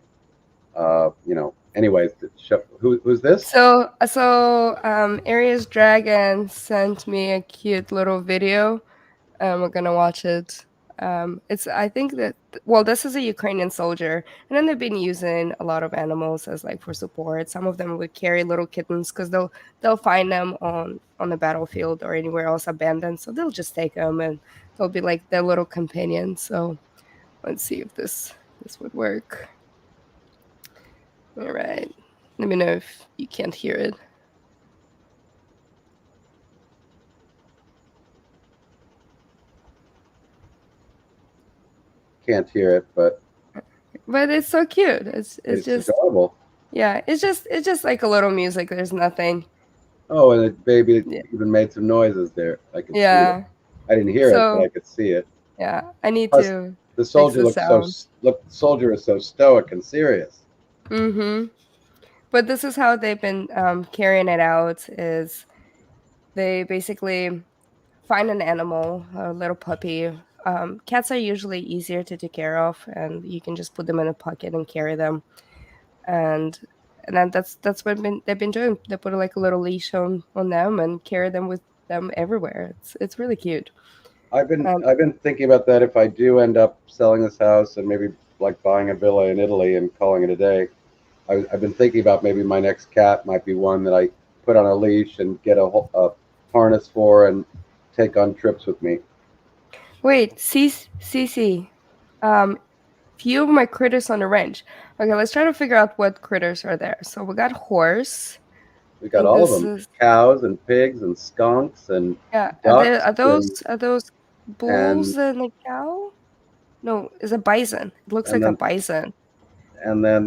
anyways, who's this? So Arias Dragon sent me a cute little video. We're gonna watch it. It's I think that well, this is a Ukrainian soldier, and then they've been using a lot of animals as like for support. Some of them would carry little kittens because they'll find them on the battlefield or anywhere else abandoned, so they'll just take them and they'll be like their little companions. So let's see if this would work. All right, let me know if you can't hear it. Can't hear it, but It's so cute. It's it's just adorable. yeah, it's just like a little music. There's nothing. Oh, and the baby Yeah. even made some noises there. I could see it. Yeah. I didn't hear it, but I So could see it. yeah, I need Plus, to the fix soldier the looks so sound. the soldier is so stoic and serious. Mm-hmm. But this is how they've been carrying it out is they basically find an animal, a little puppy. Cats are usually easier to take care of, and you can just put them in a pocket and carry them. And and then that's what they've been doing. They put like a little leash on them and carry them with them everywhere. It's really cute. Um, I've been thinking about that if I do end up selling this house and maybe like buying a villa in Italy and calling it a day. I've been thinking about maybe my next cat might be one that I put on a leash and get a harness for and take on trips with me. Wait, Cece. Few of my critters on the ranch. Okay, let's try to figure out what critters are there. So we got horse. We I got think all of this them: is cows and pigs and skunks and yeah. ducks Are those bulls and and a cow? No, it's a bison. It looks and like a then bison.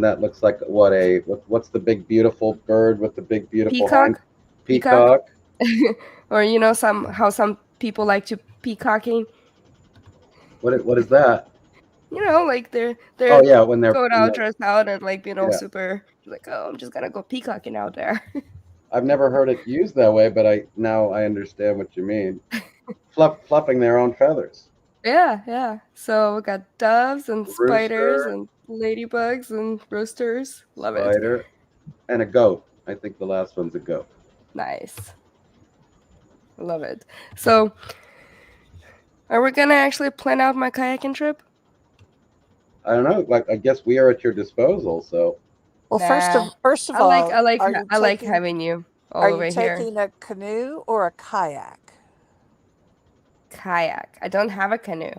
that looks like what's the big beautiful bird with the big beautiful hind Peacock? Peacock? peacock? Or some people like to peacocking. What is that? Like Oh they're yeah, when they're going in out the dressed out and like yeah. super like, oh, I'm just gonna go peacocking out there. I've never heard it used that way, but I understand what you mean. Fluffing their own feathers. Yeah, yeah. So we got doves and spiders Rooster, and ladybugs and roosters. Love it. spider, and a goat. I think the last one's a goat. Nice. Love it. So are we gonna actually plan out my kayaking trip? I don't know. Like I guess we are at your disposal. So Well, Nah. first of all, I like having you are all you over here. taking a canoe or a kayak? Kayak. I don't have a canoe.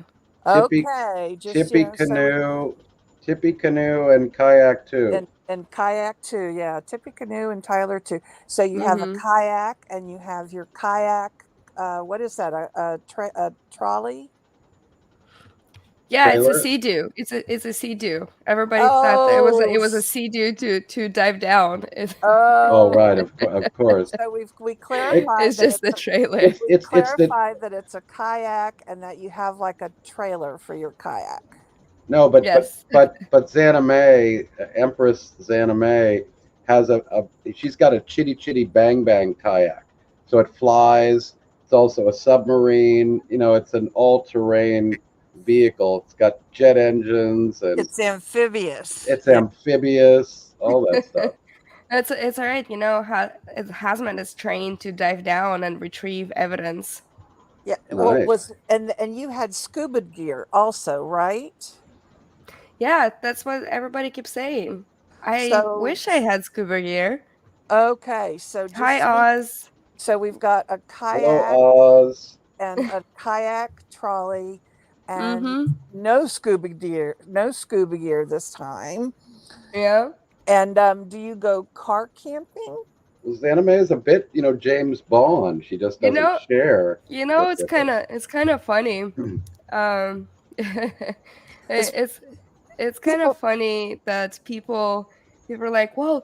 tippy Okay, just tippy so canoe, tippy canoe, and kayak too. and kayak too, yeah, tippy canoe and Tyler too. So you have a Mm-hmm. kayak and you have your kayak. What is that? A trolley? Yeah, it's a Trailer. sea-doo. It's a sea-doo. Everybody thought that it Oh, was a sea-doo to dive down. Oh oh. right, of course. So we It, clarified It's that just the trailer. it's we it's it's the clarified that it's a kayak and that you have like a trailer for your kayak. No, Yes. but Xanamay, Empress Xanamay, has she's got a chitty chitty bang bang kayak, so it flies. It's also a submarine. It's an all terrain vehicle. It's got jet engines and It's amphibious. it's Yeah. amphibious. All that stuff. It's all right. Hazmat is trained to dive down and retrieve evidence. Yeah. Well, Nice. and you had scuba gear also, right? Yeah, that's what everybody keeps saying. I So wish I had scuba gear. okay, so Hi, just to be Oz. so we've got a Hello, kayak Oz. and a kayak trolley and Mm-hmm. no scuba gear this time. Yeah. And do you go car camping? Xanamay is a bit, James Bond. She just You doesn't know, share it's with us. kind of funny. Um, It's it's kind of people funny that people are like, "Whoa,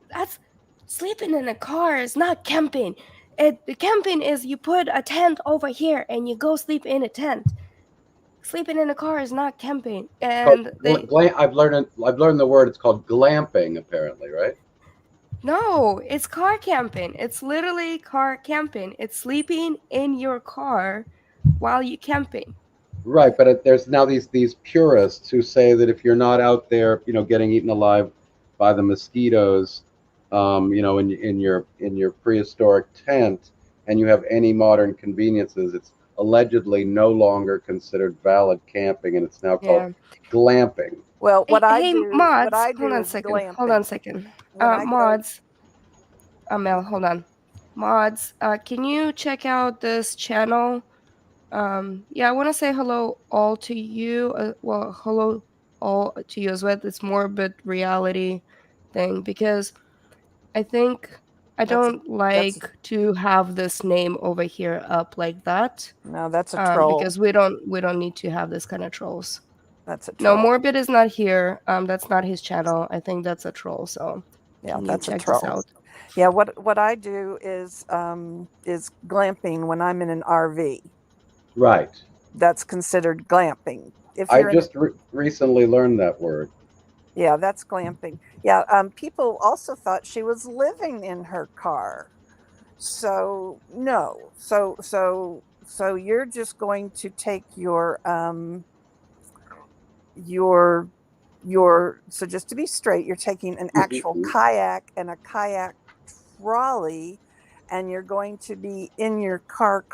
that's sleeping in a car is not camping. The camping is you put a tent over here and you go sleep in a tent. Sleeping in a car is not camping." And they I've learned the word. It's called glamping, apparently, right? no, it's car camping. It's literally car camping. It's sleeping in your car while you camping. Right, but there's now these purists who say that if you're not out there, getting eaten alive by the mosquitoes, in your prehistoric tent, and you have any modern conveniences, allegedly no longer considered valid camping, and it's now called Yeah. glamping. Well, Hey, hey, what mods, I hold do on a is second. Hold on a glamping. second. When I go, Mods, Mel, hold on. Mods, can you check out this channel? Yeah, I want to say hello all to you. Well, hello all to you as well. It's morbid reality thing because I think I that's a don't that's a, like to have this name over here up like that. no, that's a troll. Because we don't need to have this kind of trolls. That's a No, troll. Morbid is not here. That's not his channel. I think that's a troll. So Yeah, can you that's a check this troll. out? Yeah, what I do is glamping when I'm in an RV. Right. That's considered glamping. If I you're in a just recently learned that word. Yeah, that's glamping. Yeah, people also thought she was living in her car. So no. So you're just going to take your so just to be straight, you're taking an actual kayak and a kayak trolley, and you're going to be in your car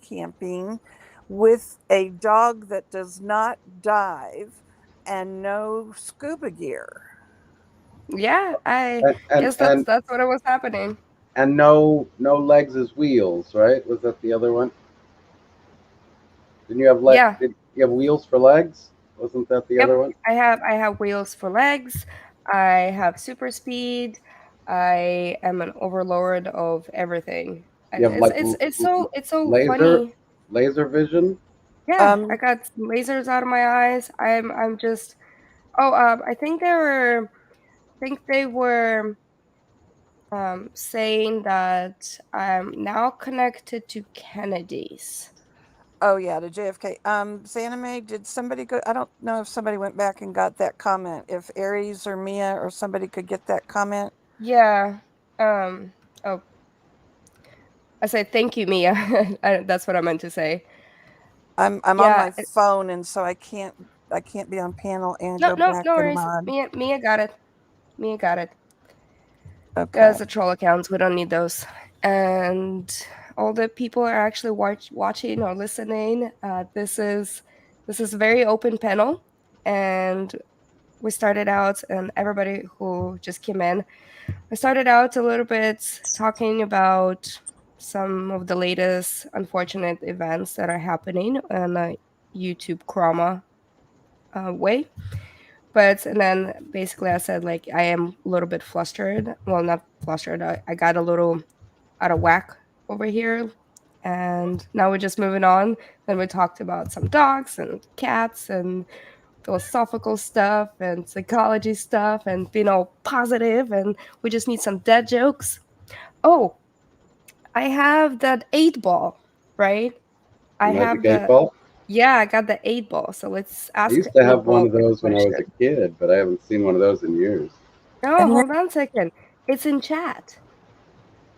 camping with a dog that does not dive and no scuba gear. Yeah, I And and guess that's and, that's what was happening. and no legs as wheels, right? Was that the other one? Didn't you have Yeah, did you have wheels for legs? Wasn't that the yep. other one? I have wheels for legs. I have super speed. I am an overlord of everything. You have It's like it's it's so it's so laser funny. laser vision. Yeah, I Um, got lasers out of my eyes. I'm just. Oh, I think they were saying that I'm now connected to Kennedy's. oh yeah, to JFK. XanamayX, did somebody go? I don't know if somebody went back and got that comment. If Aries or Mia or somebody could get that comment. Yeah. Oh, I said thank you, Mia. That's what I meant to say. I'm on Yeah. my phone, and so I can't be on panel and No, go no, back no and worries. mod. Mia got it. Mia got it. Okay. There's the troll accounts. We don't need those. And all the people are actually watching or listening. This is a very open panel, and we started out, and everybody who just came in, I started out a little bit talking about some of the latest unfortunate events that are happening in a YouTube chroma way. But and then basically I said like I am a little bit flustered. Well, not flustered. I got a little out of whack over here. And now we're just moving on. Then we talked about some dogs and cats and philosophical stuff and psychology stuff and being all positive, and we just need some dead jokes. Oh, I have that 8 ball, right? The I magic have eight the ball. Yeah, I got the 8 ball. So let's I ask used to have 8 one ball a of quick those when I was a question. kid, but I haven't seen one of those in years. Oh, And now, hold on a second. It's in chat.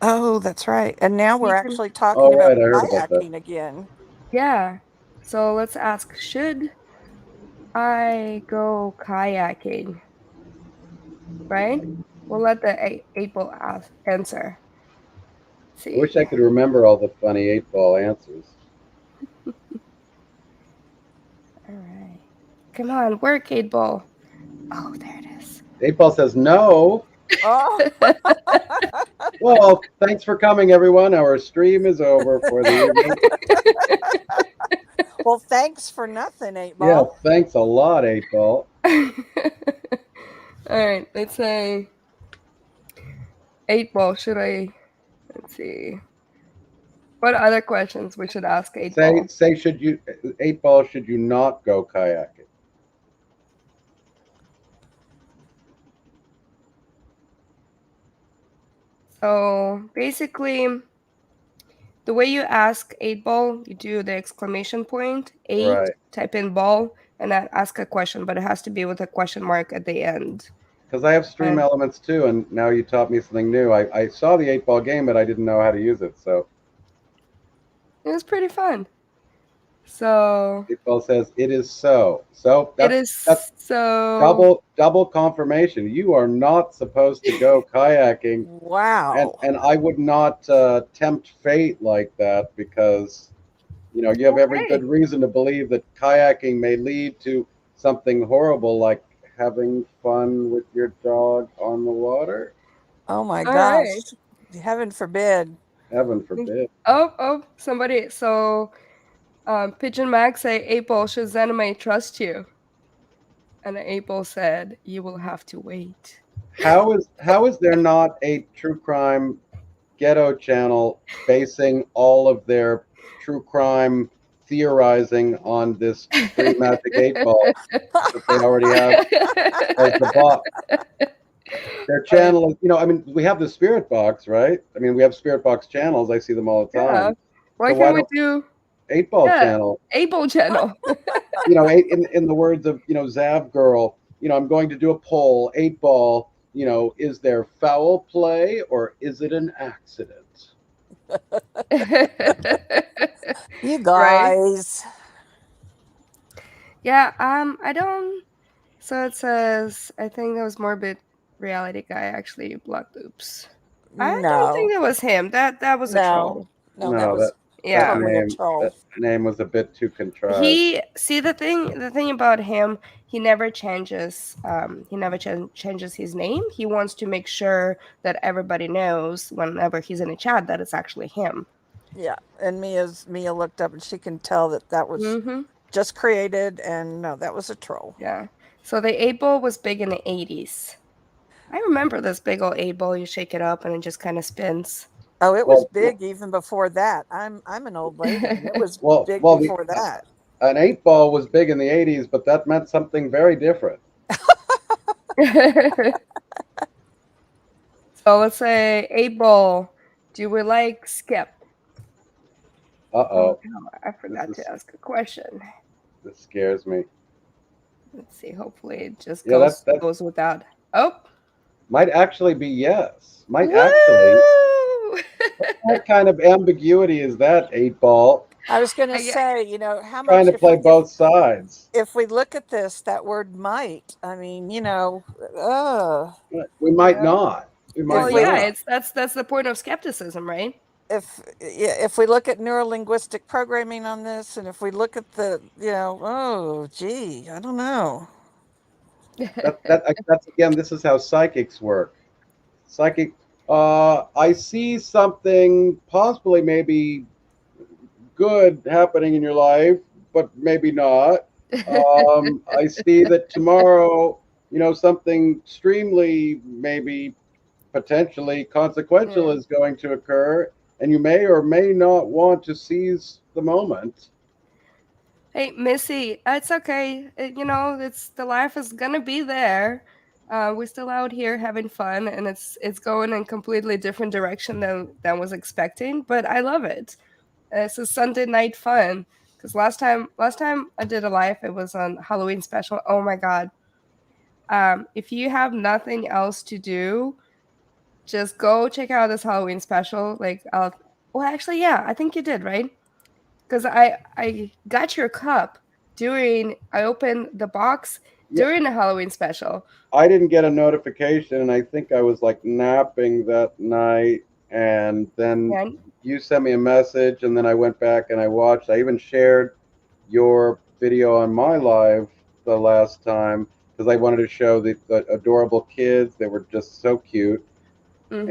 oh, that's right. And now we're You can actually talking Oh about right, I heard about that. kayaking again. Yeah. So let's ask, should I go kayaking? Right? We'll let the 8 ball answer. I See. wish I could remember all the funny 8 ball answers. All right. Come on, work 8 ball. Oh, there it is. 8 ball says no. Oh, Well, thanks for coming, everyone. Our stream is over for the evening. well, thanks for nothing, eight Yeah, ball. thanks a lot, 8 ball. All right, let's say 8 ball. Should I? Let's see. What other questions we should ask 8 ball? Say, should you 8 ball? Should you not go kayaking? So basically, the way you ask 8 ball, you do the exclamation point, eight, Right. type in ball, and then ask a question, but it has to be with a question mark at the end. Because I have stream And elements too, and now you taught me something new. I saw the 8 ball game, but I didn't know how to use it. So it was pretty fun. So 8 ball says it is so. So it that's is so. double confirmation. You are not supposed to go kayaking, and Wow. I would not tempt fate like that because You have every Okay. good reason to believe that kayaking may lead to something horrible like having fun with your dog on the water. Oh my All right. gosh. Heaven forbid. Heaven forbid. Oh, somebody. So, Pigeon Max say, April, should XanamayX trust you? And April said, you will have to wait. How is there not a true crime ghetto channel basing all of their true crime theorizing on this free magic 8 ball that they already have as the box? Their channel is, I mean, we have the Spirit Box, right? I mean, we have Spirit Box channels. I see them all the Yeah. time. Why So can't why we don't do, 8 ball yeah, channel? April channel? In the words of Zav Girl, I'm going to do a poll. 8 ball. Is there foul play or is it an accident? You Right? guys. Yeah, I don't. So it says, I think that was Morbid Reality Guy actually blocked Oops. I don't think No. that was him. That was a No. troll. No, that No, was that Yeah. totally a name troll. that name was a bit too contrived. He see the thing about him, he never changes changes his name. He wants to make sure that everybody knows whenever he's in a chat that it's actually him. Yeah. And Mia looked up and she can tell that was Mm-hmm. just created, and no, that was a troll. Yeah. So the 8 ball was big in the 80s. I remember this big old 8 ball. You shake it up and it just kind of spins. Oh, it was Well, big even before that. I'm an old lady. And it was well, big well. before that. An 8 ball was big in the '80s, but that meant something very different. So let's say 8 ball. Do we like Skip? Uh-oh, No, I this forgot to is ask a question. this scares me. Let's see. Hopefully, it just Yeah, that goes without. Oh, might actually be yes. Might actually. woo! What kind of ambiguity is that, 8 ball? I was going to Yeah. say, how Trying much to play both sides. if we look at this, that word might. I mean, We might Yeah. not. We Well, might yeah. not. It's that's the point of skepticism, right? if we look at neurolinguistic programming on this, and if we look at oh gee, I don't know. That's again. This is how psychics work. Psychic. I see something possibly maybe good happening in your life, but maybe not. I see that tomorrow, something extremely, maybe potentially consequential Yeah. is going to occur, and you may or may not want to seize the moment. Hey, Missy, it's okay. It's the life is gonna be there. We're still out here having fun, and it's going in completely different direction than was expecting. But I love it. It's a Sunday night fun because last time I did a live, it was on Halloween special. Oh my god! If you have nothing else to do, just go check out this Halloween special. Like, well, actually, yeah, I think you did, right? Because I got your cup I opened the box Yeah, during the Halloween special. I didn't get a notification, and I think I was like napping that night, and then And you sent me a message, and then I went back and I watched. I even shared your video on my live the last time because I wanted to show the adorable kids. They were just so cute, mm-hmm.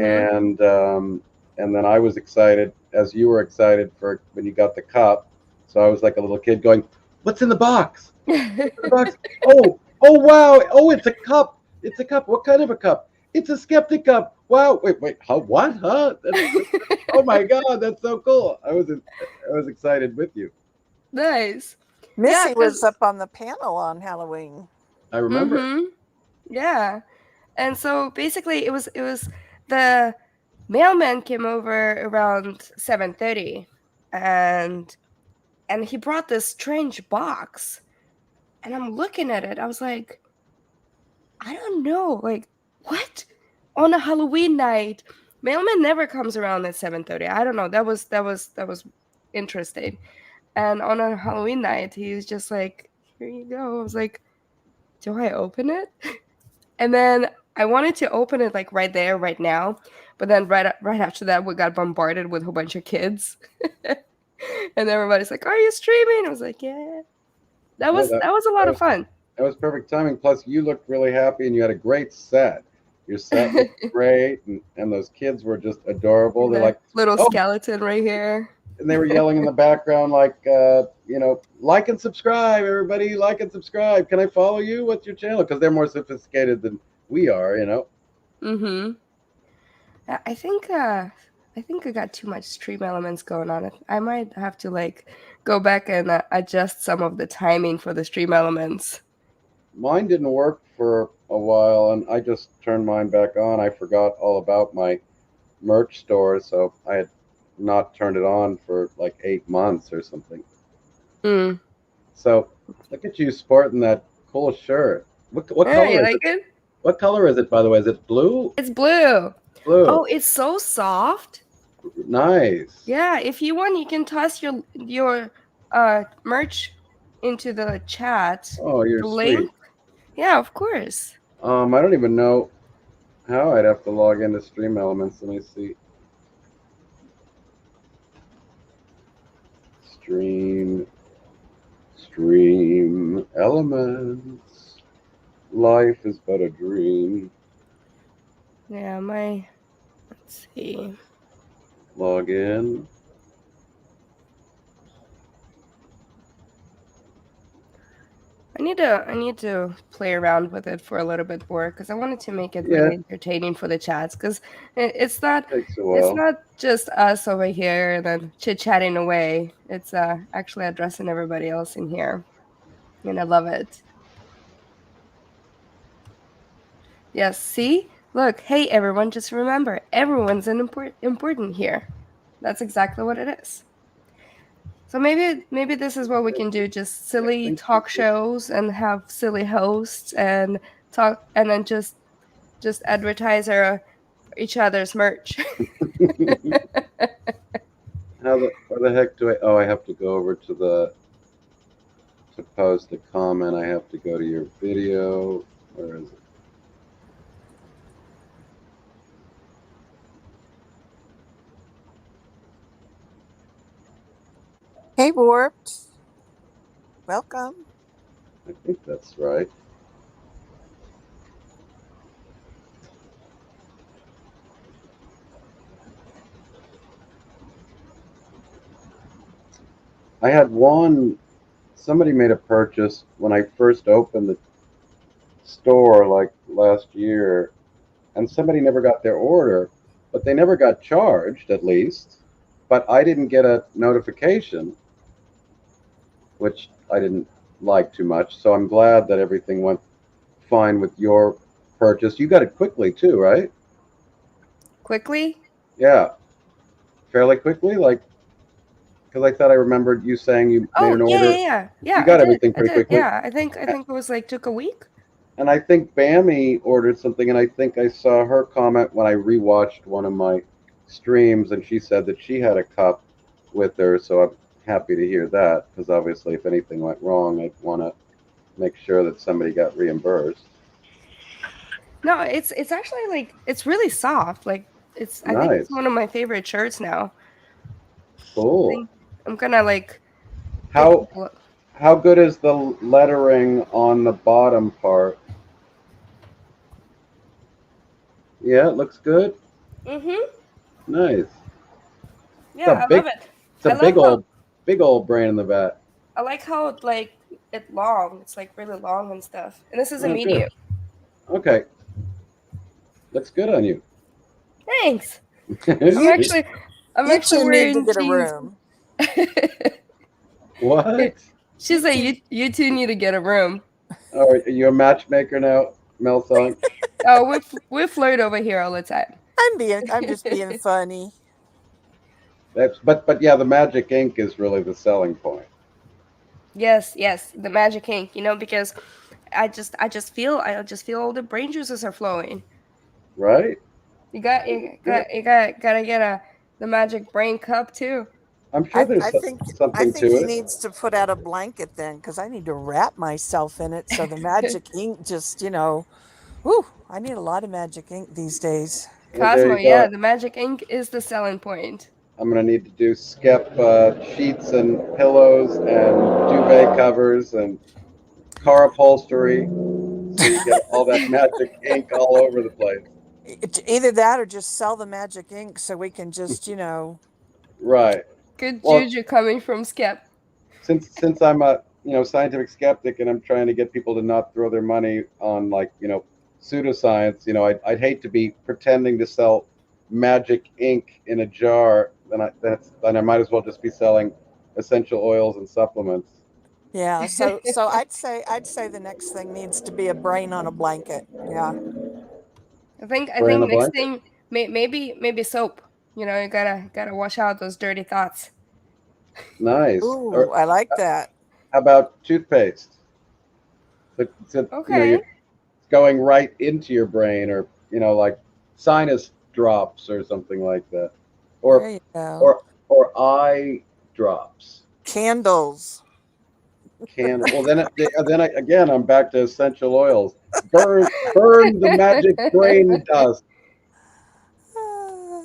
and then I was excited as you were excited for when you got the cup. So I was like a little kid going, "What's in the box? What's in the box? Oh wow! Oh, it's a cup. It's a cup. What kind of a cup? It's a skeptic cup. Wow! Wait. How? What? Huh? Oh my God! That's so cool. I was excited with you. Nice. Yeah, Missy was because up on the panel on Halloween. I remember. mm-hmm. Yeah. And so basically it was the mailman came over around 7:30 and he brought this strange box. And I'm looking at it. I was like, I don't know. Like, what? On a Halloween night, mailman never comes around at 7:30. I don't know. That was interesting. And on a Halloween night, he's just like, here you go. I was like, do I open it? And then I wanted to open it like right there, right now. But then right after that, we got bombarded with a whole bunch of kids. And everybody's like, "Are you streaming?" I was like, "Yeah." That Yeah, was a lot of fun. that was perfect timing. Plus, you looked really happy and you had a great set. Your set looked great, and those kids were just adorable. They're The like, little oh, skeleton right here. and they were yelling in the background, like, like and subscribe, everybody, like and subscribe. Can I follow you? What's your channel? Because they're more sophisticated than we are, Mm-hmm. I think I got too much stream elements going on. I might have to like go back and adjust some of the timing for the stream elements. Mine didn't work for a while, and I just turned mine back on. I forgot all about my merch store, so I had not turned it on for like 8 months or something. Mm. So look at you sporting that cool shirt. What Yeah, you color is like it? it? What color is it, by the way? Is it blue? It's blue. Blue. Oh, it's so soft. Nice. Yeah, if you want, you can toss your merch into the chat. Oh, you're The sweet. link. Yeah, of course. I don't even know how. I'd have to log into Stream Elements. Let me see. Stream Elements. Life is but a dream. Yeah, let's see. Log in. I need to play around with it for a little bit more because I wanted to make it Yeah. really entertaining for the chats because it's not Takes a it's while. not just us over here and then chit-chatting away. It's actually addressing everybody else in here. And I love it. Yes, see? Look, hey everyone, just remember, everyone's important here. That's exactly what it is. So maybe this is what we can do, just silly talk shows and have silly hosts and talk and then just advertise each other's merch. How the heck do I? Oh, I have to go over to post a comment. I have to go to your video. Where is it? Hey, Warped. Welcome. I think that's right. I had somebody made a purchase when I first opened the store like last year, and somebody never got their order, but they never got charged, at least. But I didn't get a notification, which I didn't like too much. So I'm glad that everything went fine with your purchase. You got it quickly too, right? Quickly? Yeah, fairly quickly, like, because I thought I remembered you saying you made an order. Yeah. You got everything pretty quickly. Yeah, I think it was like took a week. And I think Bammy ordered something, and I think I saw her comment when I rewatched one of my streams, and she said that she had a cup with her. So I'm happy to hear that, because obviously, if anything went wrong, I'd want to make sure that somebody got reimbursed. No, it's actually like it's really soft. Like it's I think it's one of my favorite shirts now. Cool. I'm gonna like how good is the lettering on the bottom part? Yeah, it looks good. Nice. Yeah, I love it. It's a big old brain in the back. I like how it's long. It's like really long and stuff. And this is a medium. Good. Okay. Looks good on you. Thanks. I'm actually wearing need to get jeans. a room. What? She's like, you two need to get a room. Oh, are you a matchmaker now, Mel-san? Oh, we flirt over here all the time. I'm just being funny. But yeah, the magic ink is really the selling point. Yes, the magic ink. Because I just feel all the brain juices are flowing. Right. You gotta get the magic brain cup too. I'm sure there's something to it. He needs to put out a blanket then, because I need to wrap myself in it. So the magic ink just, I need a lot of magic ink these days. Cosmo, yeah, the magic ink is the selling point. I'm gonna need to do skep sheets and pillows and duvet covers and car upholstery, so you get all that magic ink all over the place. Either that or just sell the magic ink so we can just, you know. Right. Good Well, juju coming from Skep. since I'm a scientific skeptic and I'm trying to get people to not throw their money on like pseudoscience, I'd hate to be pretending to sell magic ink in a jar. Then I might as well just be selling essential oils and supplements. Yeah, so I'd say the next thing needs to be a brain on a blanket. Yeah. Brain in I think a next blanket. thing maybe soap. You gotta wash out those dirty thoughts. Nice. Ooh, Or I like that. how about toothpaste? So Okay. you're going right into your brain, or like sinus drops or something like that, or There you go. or eye drops. Candles. Can well again I'm back to essential oils. Burn the magic brain dust. Ah,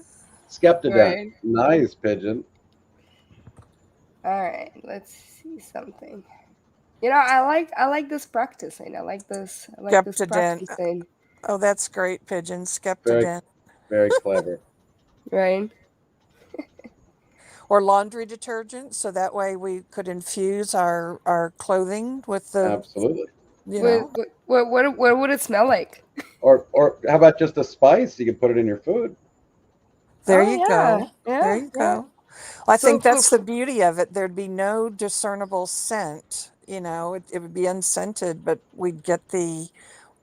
Skeptident. Right. Nice pigeon. All right. Let's see something. I like this practicing. I like this Skeptident. practicing. Oh, that's great, Pigeon. Very Skeptident. very clever. Right. Or laundry detergent, so that way we could infuse our clothing with the, Absolutely. you What know. what would it smell like? Or how about just a spice? You can put it in your food. There Oh you yeah, go. There yeah, you yeah. go. Well, I So think for that's the beauty of it. There'd be no discernible scent. It would be unscented, but we'd get the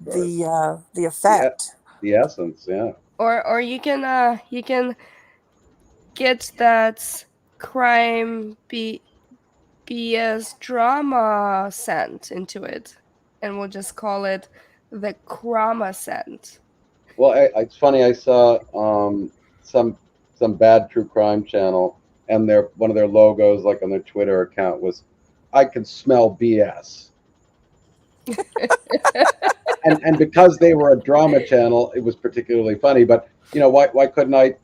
Of course. the The effect. the essence, yeah. or you can get that crime BS drama scent into it, and we'll just call it the Krama scent. Well, it's funny. I saw some some bad true crime channel, and their one of their logos, like on their Twitter account, was "I can smell BS." And because they were a drama channel, it was particularly funny. But why couldn't I?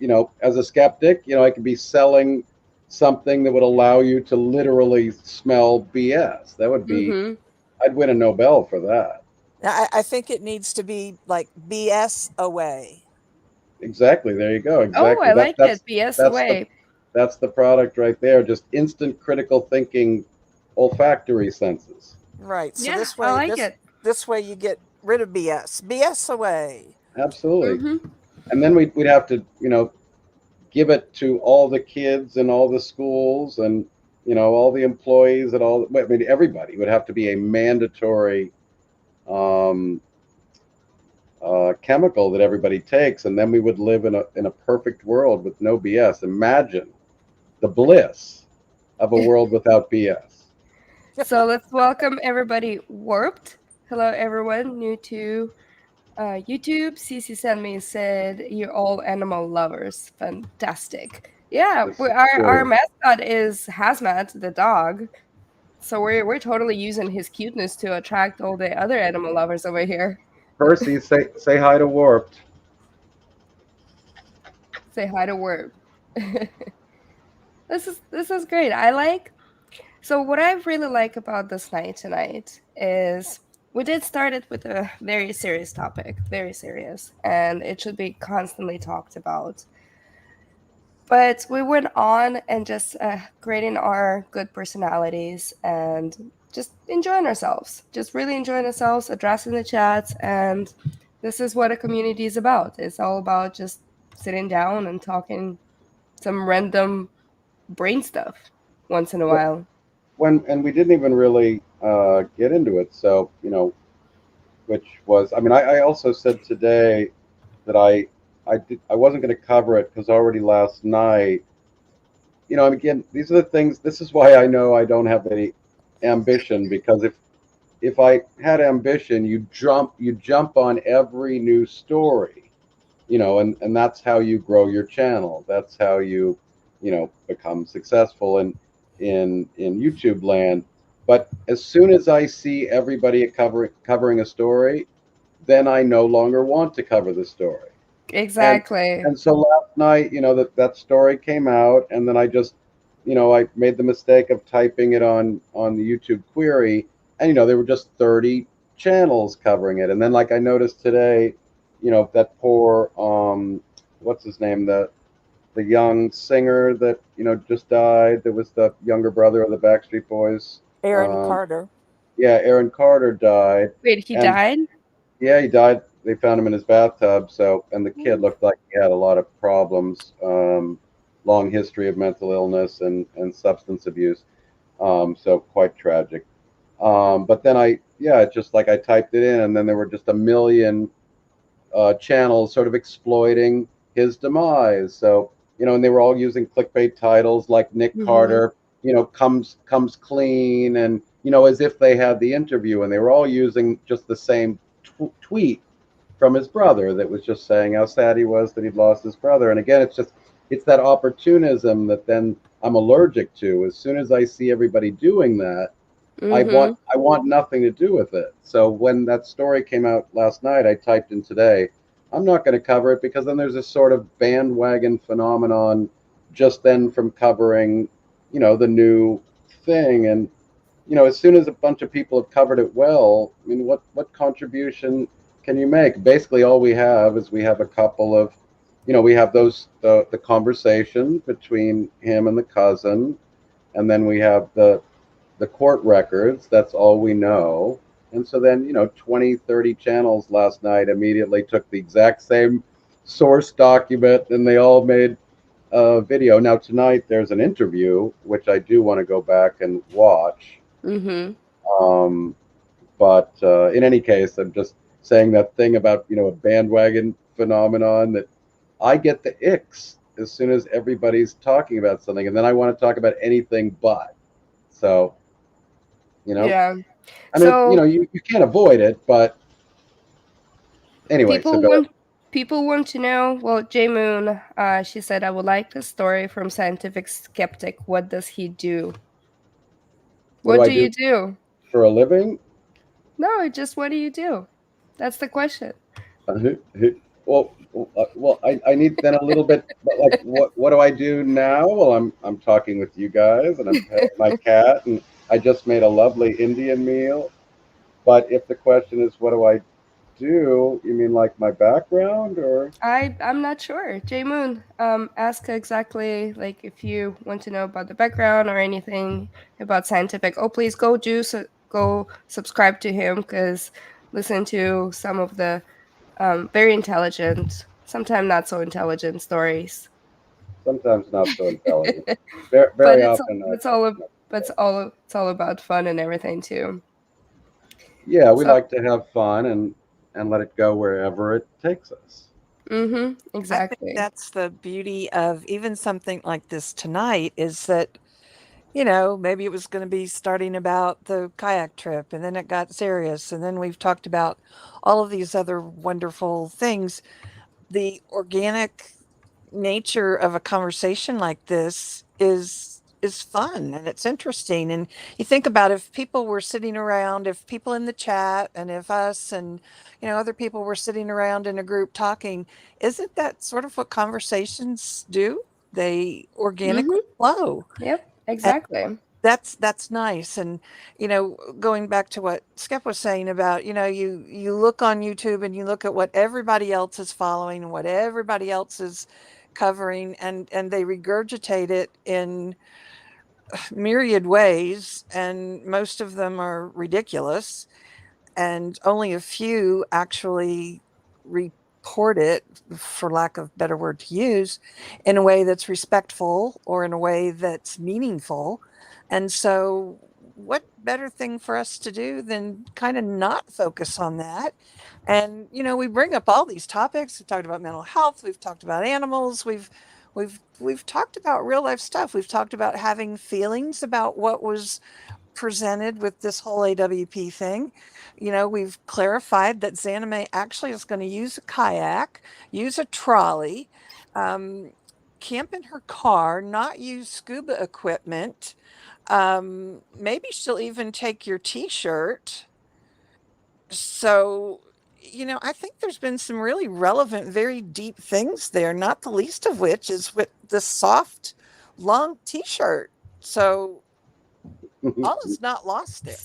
As a skeptic, I could be selling something that would allow you to literally smell BS. That would be Mm-hmm. I'd win a Nobel for that. Now, I think it needs to be like BS away. Exactly. There you go. Oh, Exactly. I like it. BS That's the away. that's the product right there. Just instant critical thinking, olfactory senses. Right. So Yeah, this I way, like this it. this way you get rid of BS. BS away. Absolutely. Mm-hmm. And then we'd have to give it to all the kids and all the schools and all the employees and all. I mean, everybody would have to be a mandatory um, chemical that everybody takes, and then we would live in a perfect world with no BS. Imagine the bliss of a world without BS. So let's welcome everybody. Warped. Hello, everyone. New to YouTube. Cece sent me said you're all animal lovers. Fantastic. Yeah, This is our true. mascot is Hazmat, the dog. So we're totally using his cuteness to attract all the other animal lovers over here. Percy, say hi to Warped. Say hi to Warp. This is great. I like. So what I really like about this night tonight is we did start it with a very serious topic, very serious, and it should be constantly talked about. But we went on and just creating our good personalities and just enjoying ourselves, just really enjoying ourselves, addressing the chats, and this is what a community is about. It's all about just sitting down and talking some random brain stuff once in a Well, while. and we didn't even really get into it. So which was, I mean, I also said today that I wasn't going to cover it because already last night, and again, these are the things. This is why I know I don't have any ambition, because if I had ambition, you jump on every new story, and that's how you grow your channel. That's how you become successful in YouTube land. But as soon as I see everybody covering a story, then I no longer want to cover the story. And Exactly. and so last night, that story came out, and then I just, I made the mistake of typing it on the YouTube query, and there were just 30 channels covering it. And then like I noticed today, that poor what's his name, the young singer that just died. There was the younger brother of the Backstreet Boys. Aaron Um, Carter. yeah, Aaron Carter died, Wait, he and died? yeah, he died. They found him in his bathtub. So, and the kid Mm. looked like he had a lot of problems, long history of mental illness and substance abuse. So quite tragic. But then just like I typed it in, and then there were just a million channels sort of exploiting his demise. So, and they were all using clickbait titles like Nick Mm-hmm. Carter, comes clean, and as if they had the interview, and they were all using just the same tweet from his brother that was just saying how sad he was that he'd lost his brother. And again, it's that opportunism that then I'm allergic to. As soon as I see everybody doing that, Mm-hmm. I want nothing to do with it. So when that story came out last night, I typed in today, I'm not going to cover it, because then there's this sort of bandwagon phenomenon just then from covering, the new thing. And as soon as a bunch of people have covered it well, I mean, what contribution can you make? Basically, all we have is we have a couple of, we have the conversation between him and the cousin, and then we have the court records. That's all we know. And so then, 20, 30 channels last night immediately took the exact same source document, and they all made a video. Now, tonight, there's an interview, which I do want to go back and watch. Mm-hmm. Um, but in any case, I'm just saying that thing about, a bandwagon phenomenon, that I get the icks as soon as everybody's talking about something. And then I want to talk about anything but. So, you know, Yeah. I mean, So you can't avoid it, but anyway, so people go ahead. want people want to know. Well, J Moon, she said, I would like the story from Scientific Skeptic. What does he do? What do What I do do you do? for a living? No, just what do you do? That's the question. Uh, I need then a little bit, but like, what do I do now? Well, I'm talking with you guys, and I'm petting my cat, and I just made a lovely Indian meal. But if the question is, what do I do? You mean like my background, or I'm not sure. J Moon, ask exactly like if you want to know about the background or anything about Scientific. Oh, please go subscribe to him because listen to some of the very intelligent, sometimes not so intelligent stories. sometimes not so intelligent? Very, But very often not. it's all about fun and everything too. Yeah, we So, like to have fun and let it go wherever it takes us. I think exactly. that's the beauty of even something like this tonight is that, maybe it was going to be starting about the kayak trip and then it got serious. And then we've talked about all of these other wonderful things. The organic nature of a conversation like this is fun and it's interesting. And you think about if people were sitting around, if people in the chat and if us and other people were sitting around in a group talking, isn't that sort of what conversations do? They organically Mm-hmm. flow. Yep, And exactly. that's nice. And going back to what Skep was saying about, you look on YouTube and you look at what everybody else is following and what everybody else is covering, and they regurgitate it in myriad ways, and most of them are ridiculous, and only a few actually report it, for lack of better word to use, in a way that's respectful or in a way that's meaningful. And so what better thing for us to do than kind of not focus on that? And we bring up all these topics. We've talked about mental health, we've talked about animals, we've talked about real life stuff, we've talked about having feelings about what was presented with this whole AWP thing. We've clarified that Zanime actually is going to use a kayak, use a trolley, um, camp in her car, not use scuba equipment. Maybe she'll even take your t shirt. So, I think there's been some really relevant, very deep things there, not the least of which is with the soft, long t-shirt. So all is not lost there.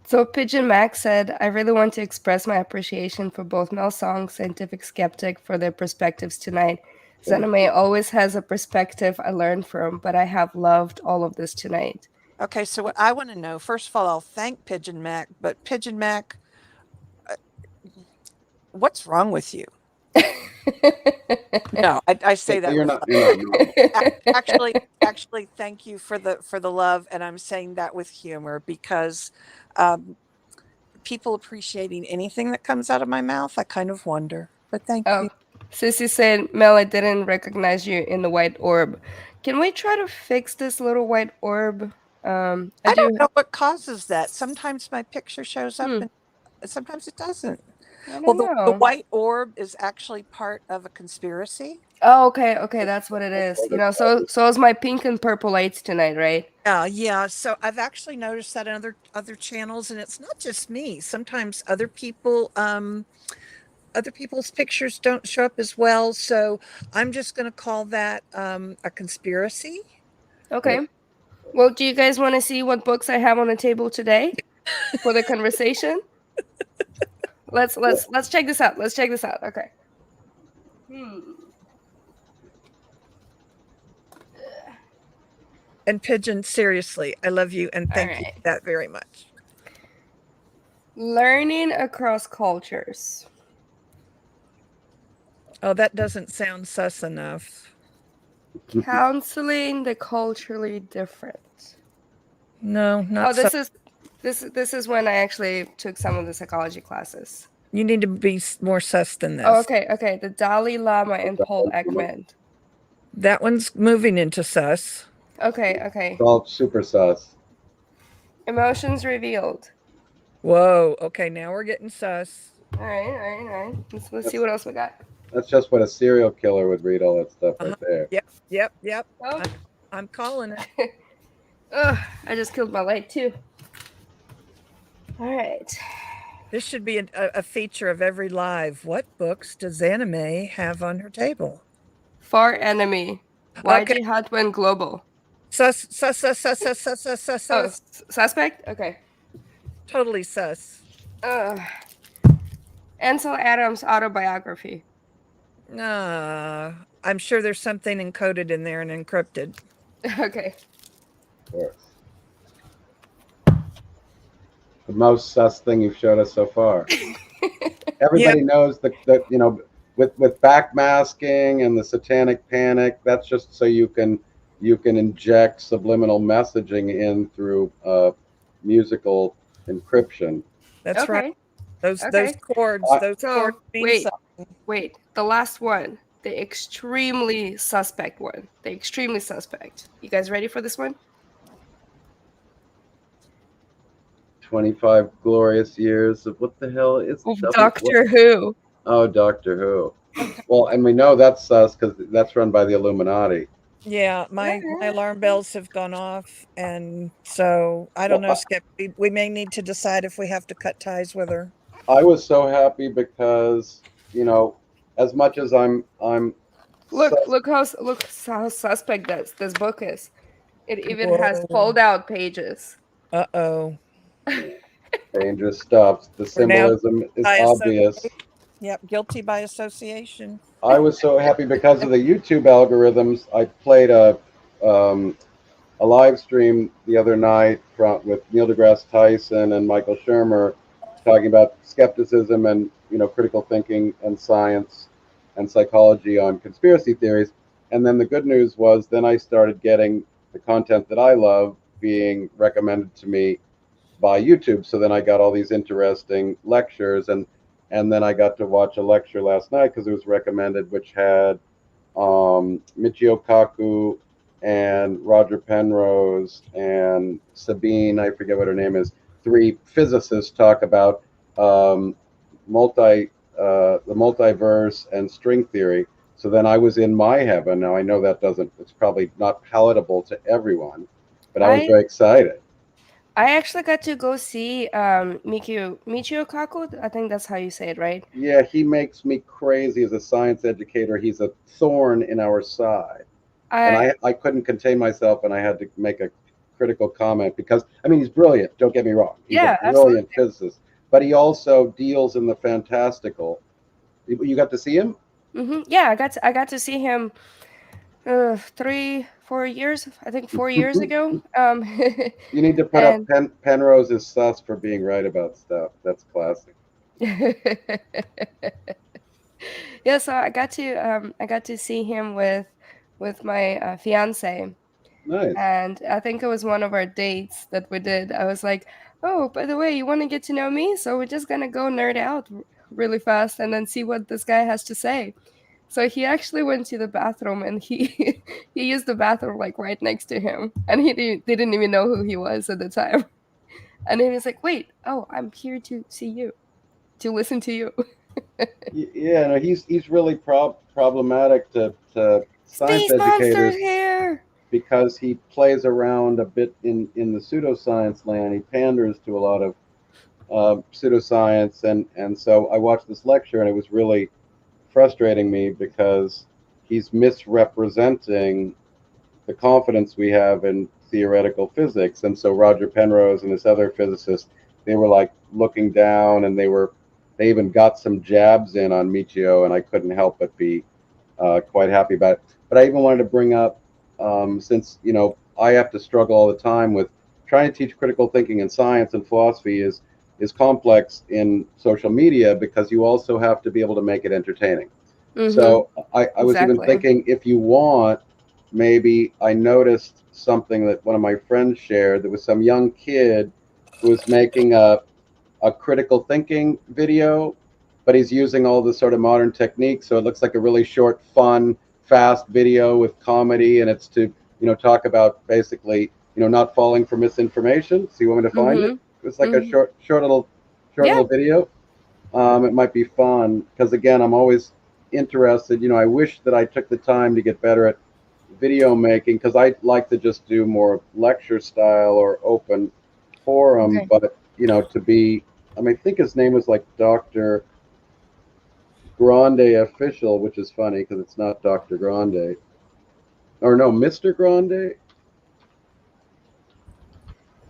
So Pigeon Mac said, I really want to express my appreciation for both Mel Song, Scientific Skeptic, for their perspectives tonight. XanamayX always has a perspective I learned from, but I have loved all of this tonight. Okay, so what I want to know, first of all, I'll thank Pigeon Mac, but Pigeon Mac, what's wrong with you? No, I say that. You're not normal. Actually, thank you for the love, and I'm saying that with humor because people appreciating anything that comes out of my mouth, I kind of wonder. But thank you. Sissy said, Mel, I didn't recognize you in the white orb. Can we try to fix this little white orb? I don't know what causes that. Sometimes my picture shows up and sometimes it doesn't. I Well, don't the know. white orb is actually part of a conspiracy. Oh, okay, that's what it is. So is my pink and purple lights tonight, right? Yeah. So I've actually noticed that in other channels, and it's not just me. Sometimes other people's pictures don't show up as well. So I'm just going to call that a conspiracy. Okay. Well, do you guys want to see what books I have on the table today for the conversation? Let's check this out. Let's check this out. Okay. And Pigeon, seriously, I love you and thank you for that very much. Learning across cultures. Oh, that doesn't sound sus enough. Counseling the culturally different. No, not. Oh, this is when I actually took some of the psychology classes. You need to be more sus than this. Oh, okay. The Dalai Lama and Paul Ekman. That one's moving into sus. Okay. It's all super sus. Emotions revealed. Whoa. Okay, now we're getting sus. All right. Let's see what else we got. That's just what a serial killer would read, all that stuff right there. Yep. Oh. I'm calling it. Ugh, I just killed my light too. All right. This should be a feature of every live. What books does XanamayX have on her table? Far Enemy. Why Jihad went global. Sus. Oh, suspect? Okay. Totally sus. Ansel Adams' autobiography. I'm sure there's something encoded in there and encrypted. Okay. Of course. The most sus thing you've showed us so far. Everybody knows that with backmasking and the satanic panic, that's just so you can inject subliminal messaging in through musical encryption. That's right. Those chords. Chords. Wait. The last one. The extremely suspect one. The extremely suspect. You guys ready for this one? 25 glorious years of what the hell is Doctor Who. Oh, Doctor Who. Well, and we know that's sus because that's run by the Illuminati. Yeah, my alarm bells have gone off, and so I don't know, Skip. We may need to decide if we have to cut ties with her. I was so happy because as much as I'm look how suspect this book is. It even has fold out pages. Uh-oh. Dangerous stuff. The symbolism is obvious. Yep, guilty by association. I was so happy because of the YouTube algorithms. I played a live stream the other night with Neil deGrasse Tyson and Michael Shermer talking about skepticism and critical thinking and science and psychology on conspiracy theories. And then the good news was then I started getting the content that I love being recommended to me by YouTube. So then I got all these interesting lectures, and then I got to watch a lecture last night because it was recommended, which had Michio Kaku and Roger Penrose and Sabine, I forget what her name is, 3 physicists talk about the multiverse and string theory. So then I was in my heaven. Now I know it's probably not palatable to everyone, but I was very excited. I actually got to go see Michio Kaku. I think that's how you say it, right? Yeah, he makes me crazy as a science educator. He's a thorn in our side. And I I couldn't contain myself and I had to make a critical comment because, I mean, he's brilliant. Don't get me wrong. He's a Yeah, brilliant absolutely. physicist, but he also deals in the fantastical. You got to see him? Yeah, I got to see him 3 4 years, I think 4 years ago. You need to put up And Penrose is sus for being right about stuff. That's classic. yeah, so I got to see him with my fiance, Nice. and I think it was one of our dates that we did. I was like, "Oh, by the way, you want to get to know me? So we're just gonna go nerd out really fast and then see what this guy has to say." So he actually went to the bathroom and he he used the bathroom like right next to him, and didn't even know who he was at the time. And he was like, "Wait, oh, I'm here to see you, to listen to you." Yeah, no, he's really problematic to science Space monsters educators here. because he plays around a bit in the pseudoscience land. He panders to a lot of pseudoscience, and so I watched this lecture, and it was really frustrating me because he's misrepresenting the confidence we have in theoretical physics. And so Roger Penrose and this other physicist, they were like looking down, and they even got some jabs in on Michio, and I couldn't help but be quite happy about it. But I even wanted to bring up, since I have to struggle all the time with trying to teach critical thinking in science and philosophy is complex in social media because you also have to be able to make it entertaining. Mm-hmm. So I was even Exactly. thinking, if you want, maybe I noticed something that one of my friends shared. There was some young kid who was making a critical thinking video, but he's using all the sort of modern techniques. So it looks like a really short, fun, fast video with comedy, and it's to talk about basically not falling for misinformation. So you want me to find it? Mm-hmm. It was like a Mm-hmm. short Yeah. little video. It might be fun because again, I'm always interested. I wish that I took the time to get better at video making because I like to just do more lecture style or open forum. Okay. But to be, I mean, I think his name was like Dr. Grande Official, which is funny because it's not Dr. Grande, or no, Mr. Grande.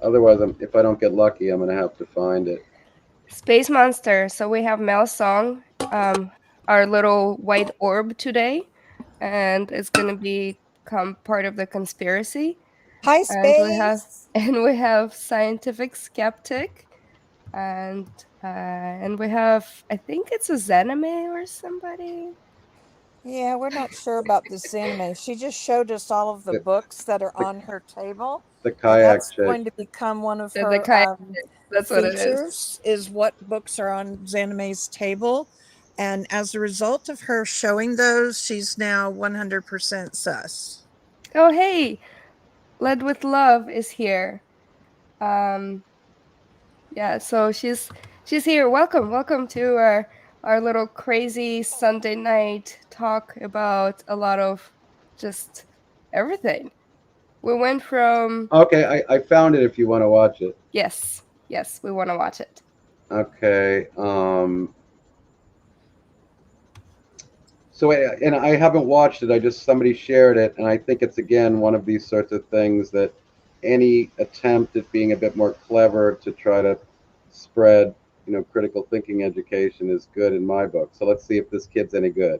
Otherwise, if I don't get lucky, I'm gonna have to find it. Space monster. So we have Mel's song, our little white orb today, and it's gonna become part of the conspiracy. Hi, And we have Space. and we have scientific skeptic, and we have, I think it's a Zanime or somebody. Yeah, we're not sure about this anime. She just showed us all of the The books that are the, on her table, the and kayak that's chick. going to become one of The her kayak. That's what it is. features, is what books are on Xaname's table. And as a result of her showing those, she's now 100% sus. Oh hey, Led with Love is here. Um, yeah, so she's here. Welcome, welcome to our little crazy Sunday night talk about a lot of just everything. We went from Okay, I found it. If you want to watch it. yes, yes, we want to watch it. Okay. So, and I haven't watched it. I just somebody shared it, and I think it's again one of these sorts of things that any attempt at being a bit more clever to try to spread, critical thinking education is good in my book. So let's see if this kid's any good.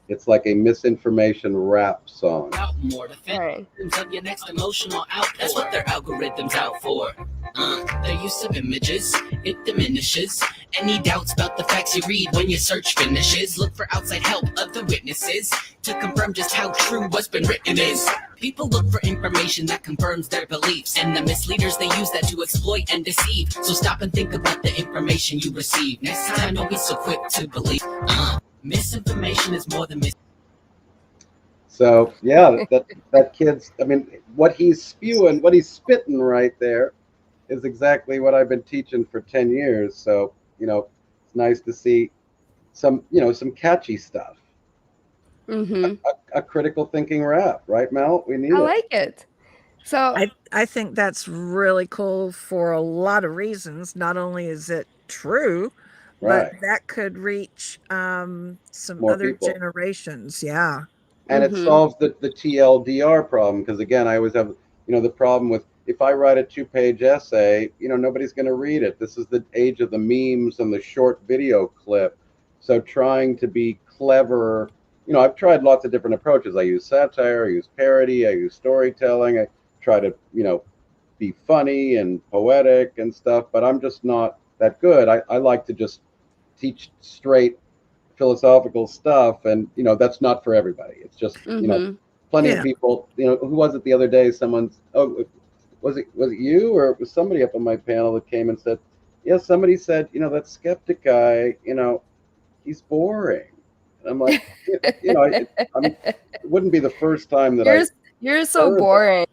It's like a misinformation rap song. Out more All defense right. of your next emotional outpour. That's what their algorithms out for. Their use of images, it diminishes any doubts about the facts you read when your search finishes. Look for outside help of the witnesses to confirm just how true what's been written is. People look for information that confirms their beliefs, and the misleaders, they use that to exploit and deceive. So stop and think about the information you receive. Next time, don't be so quick to believe. Misinformation is more than So yeah, that kid's. I mean, what he's spewing, what he's spitting right there, is exactly what I've been teaching for 10 years. So it's nice to see some catchy stuff. Mm-hmm. A critical thinking rap, right, Mel? We need I it. like it. So, I think that's really cool for a lot of reasons. Not only is it true, but Right. that could reach some More other people. generations. Yeah. And it mhm, solves the TLDR problem, because again, I always have, the problem with, if I write a 2-page essay, nobody's going to read it. This is the age of the memes and the short video clip. So trying to be clever, I've tried lots of different approaches. I use satire, I use parody, I use storytelling. I try to, be funny and poetic and stuff, but I'm just not that good. I like to just teach straight philosophical stuff, and that's not for everybody. It's just mhm. plenty of Yeah. people. Who was it the other day? Someone's, oh, was it you, or it was somebody up on my panel that came and said, yeah, somebody said, that skeptic guy, he's boring. And I'm like, it wouldn't be the first time that You're I you're so heard that. boring.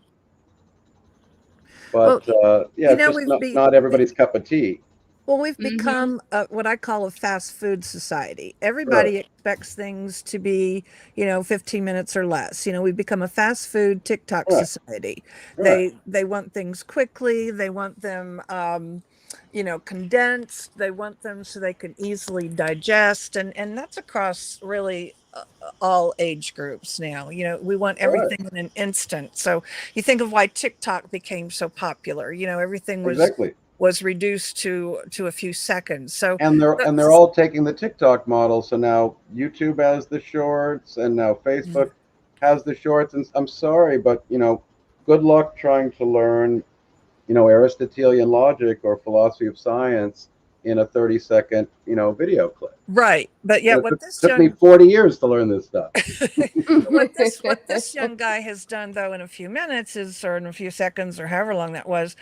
But Well, yeah, it's just not we everybody's cup of tea. well, we've Mhm. become what I call a fast food society. Sure. Everybody expects things to be, 15 minutes or less. We've become a fast food TikTok Right. society. Right. They want things quickly. They want them, condensed. They want them so they can easily digest, and that's across really all age groups now. We want Right. everything in an instant. So you think of why TikTok became so popular. Everything Exactly. was reduced to a few seconds. So And they're all taking the TikTok model. So now YouTube has the shorts, and now Facebook has the shorts. And I'm sorry, but good luck trying to learn, Aristotelian logic or philosophy of science in a 30-second, video clip. right, but And yet it took me 40 years to learn this stuff. what this young guy has done though in a few minutes is, or in a few seconds or however long that was,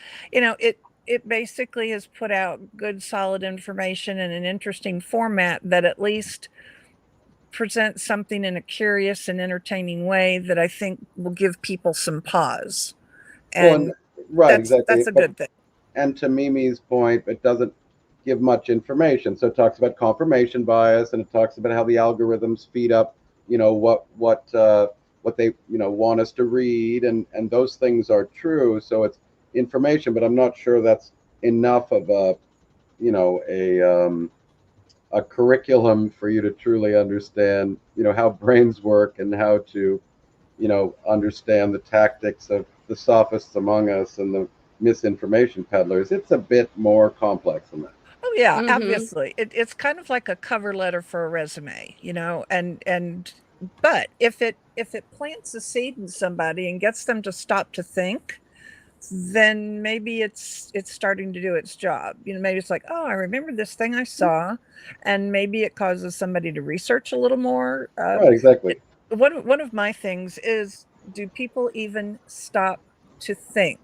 it basically has put out good solid information in an interesting format that at least presents something in a curious and entertaining way that I think will give people some pause. Well, and And right, that's exactly. a But good thing. and to Mimi's point, it doesn't give much information. So it talks about confirmation bias, and it talks about how the algorithms feed up, what they want us to read, and those things are true. So it's information, but I'm not sure that's enough of a you know a curriculum for you to truly understand how brains work, and how to understand the tactics of the sophists among us and the misinformation peddlers. It's a bit more complex than that. Oh yeah, Mhm. obviously. It's kind of like a cover letter for a resume, and but if it plants a seed in somebody and gets them to stop to think, then maybe it's starting to do its job. Maybe it's like, oh, I remember this thing I saw, and maybe it causes somebody to research a little more. Right, exactly. One of my things is, do people even stop to think?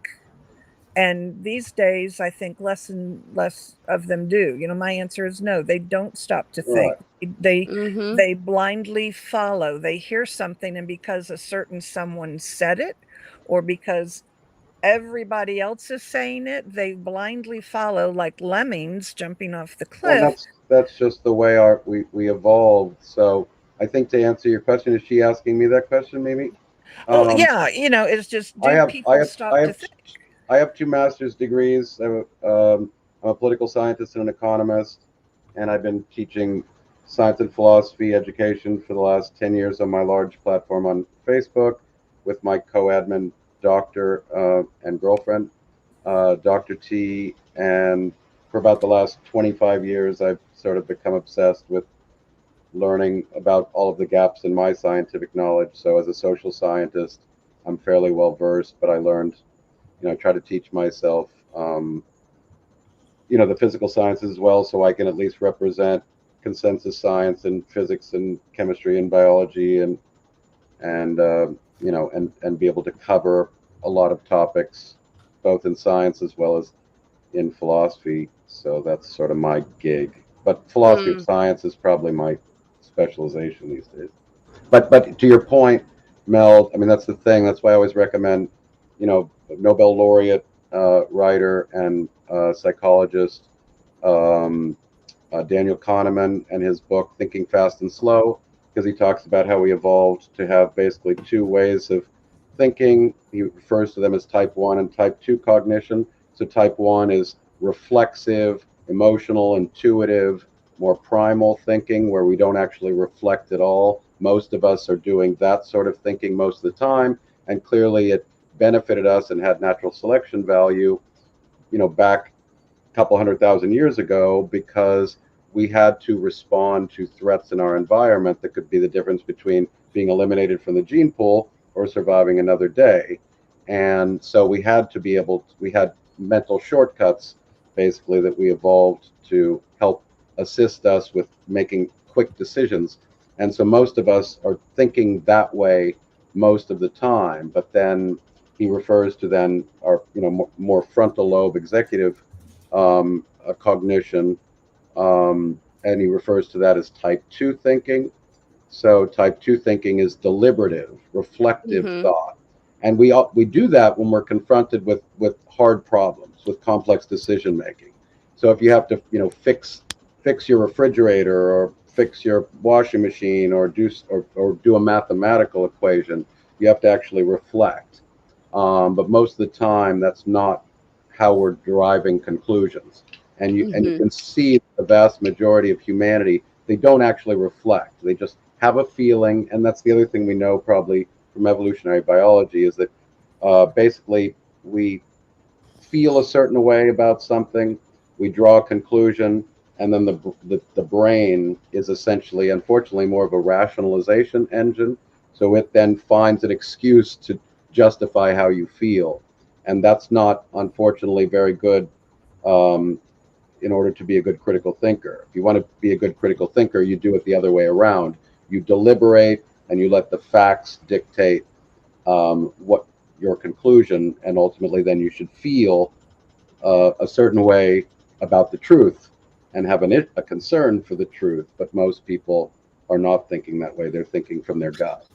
And these days, I think less and less of them do. My answer is no, they don't stop to Right. think. They Mhm. they blindly follow. They hear something, and because a certain someone said it, or because everybody else is saying it, they blindly follow like lemmings jumping off the Well, cliff. that's just the way we evolved. So I think, to answer your question, is she asking me that question? Maybe. Oh Um, yeah, it's just, I do have I people have I stop to have think? I have 2 master's degrees. I'm a political scientist and an economist, and I've been teaching science and philosophy education for the last 10 years on my large platform on Facebook with my co-admin doctor and girlfriend, Dr. T. And for about the last 25 years, I've sort of become obsessed with learning about all of the gaps in my scientific knowledge. So as a social scientist, I'm fairly well versed, but I learned, try to teach myself, the physical sciences as well, so I can at least represent consensus science in physics and chemistry and biology, and be able to cover a lot of topics, both in science as well as in philosophy. So that's sort of my gig. But philosophy of Mm. science is probably my specialization these days. But to your point, Mel, I mean, that's the thing. That's why I always recommend, Nobel laureate writer and psychologist, um, Daniel Kahneman, and his book Thinking Fast and Slow, because he talks about how we evolved to have basically 2 ways of thinking. He refers to them as type 1 and type 2 cognition. So type 1 is reflexive, emotional, intuitive, more primal thinking, where we don't actually reflect at all. Most of us are doing that sort of thinking most of the time, and clearly it benefited us and had natural selection value, back a couple 100,000 years ago, because we had to respond to threats in our environment that could be the difference between being eliminated from the gene pool or surviving another day. And so we had to be able to, we had mental shortcuts basically that we evolved to help assist us with making quick decisions. And so most of us are thinking that way most of the time, but then he refers to then our more frontal lobe executive cognition, and he refers to that as type 2 thinking. So type 2 thinking is deliberative, reflective thought. And we do that when we're confronted with hard problems, with complex decision making. So if you have to fix your refrigerator or fix your washing machine or do a mathematical equation, you have to actually reflect. But most of the time, that's not how we're deriving conclusions. And you can see the vast majority of humanity, they don't actually reflect. They just have a feeling, and that's the other thing we know probably from evolutionary biology, is that basically we feel a certain way about something, we draw a conclusion, and then the brain is essentially, unfortunately, more of a rationalization engine. So it then finds an excuse to justify how you feel, and that's not, unfortunately, very good. In order to be a good critical thinker, if you want to be a good critical thinker, you do it the other way around. You deliberate and you let the facts dictate what your conclusion, and ultimately then you should feel a certain way about the truth and have a concern for the truth. But most people are not thinking that way. They're thinking from their gut.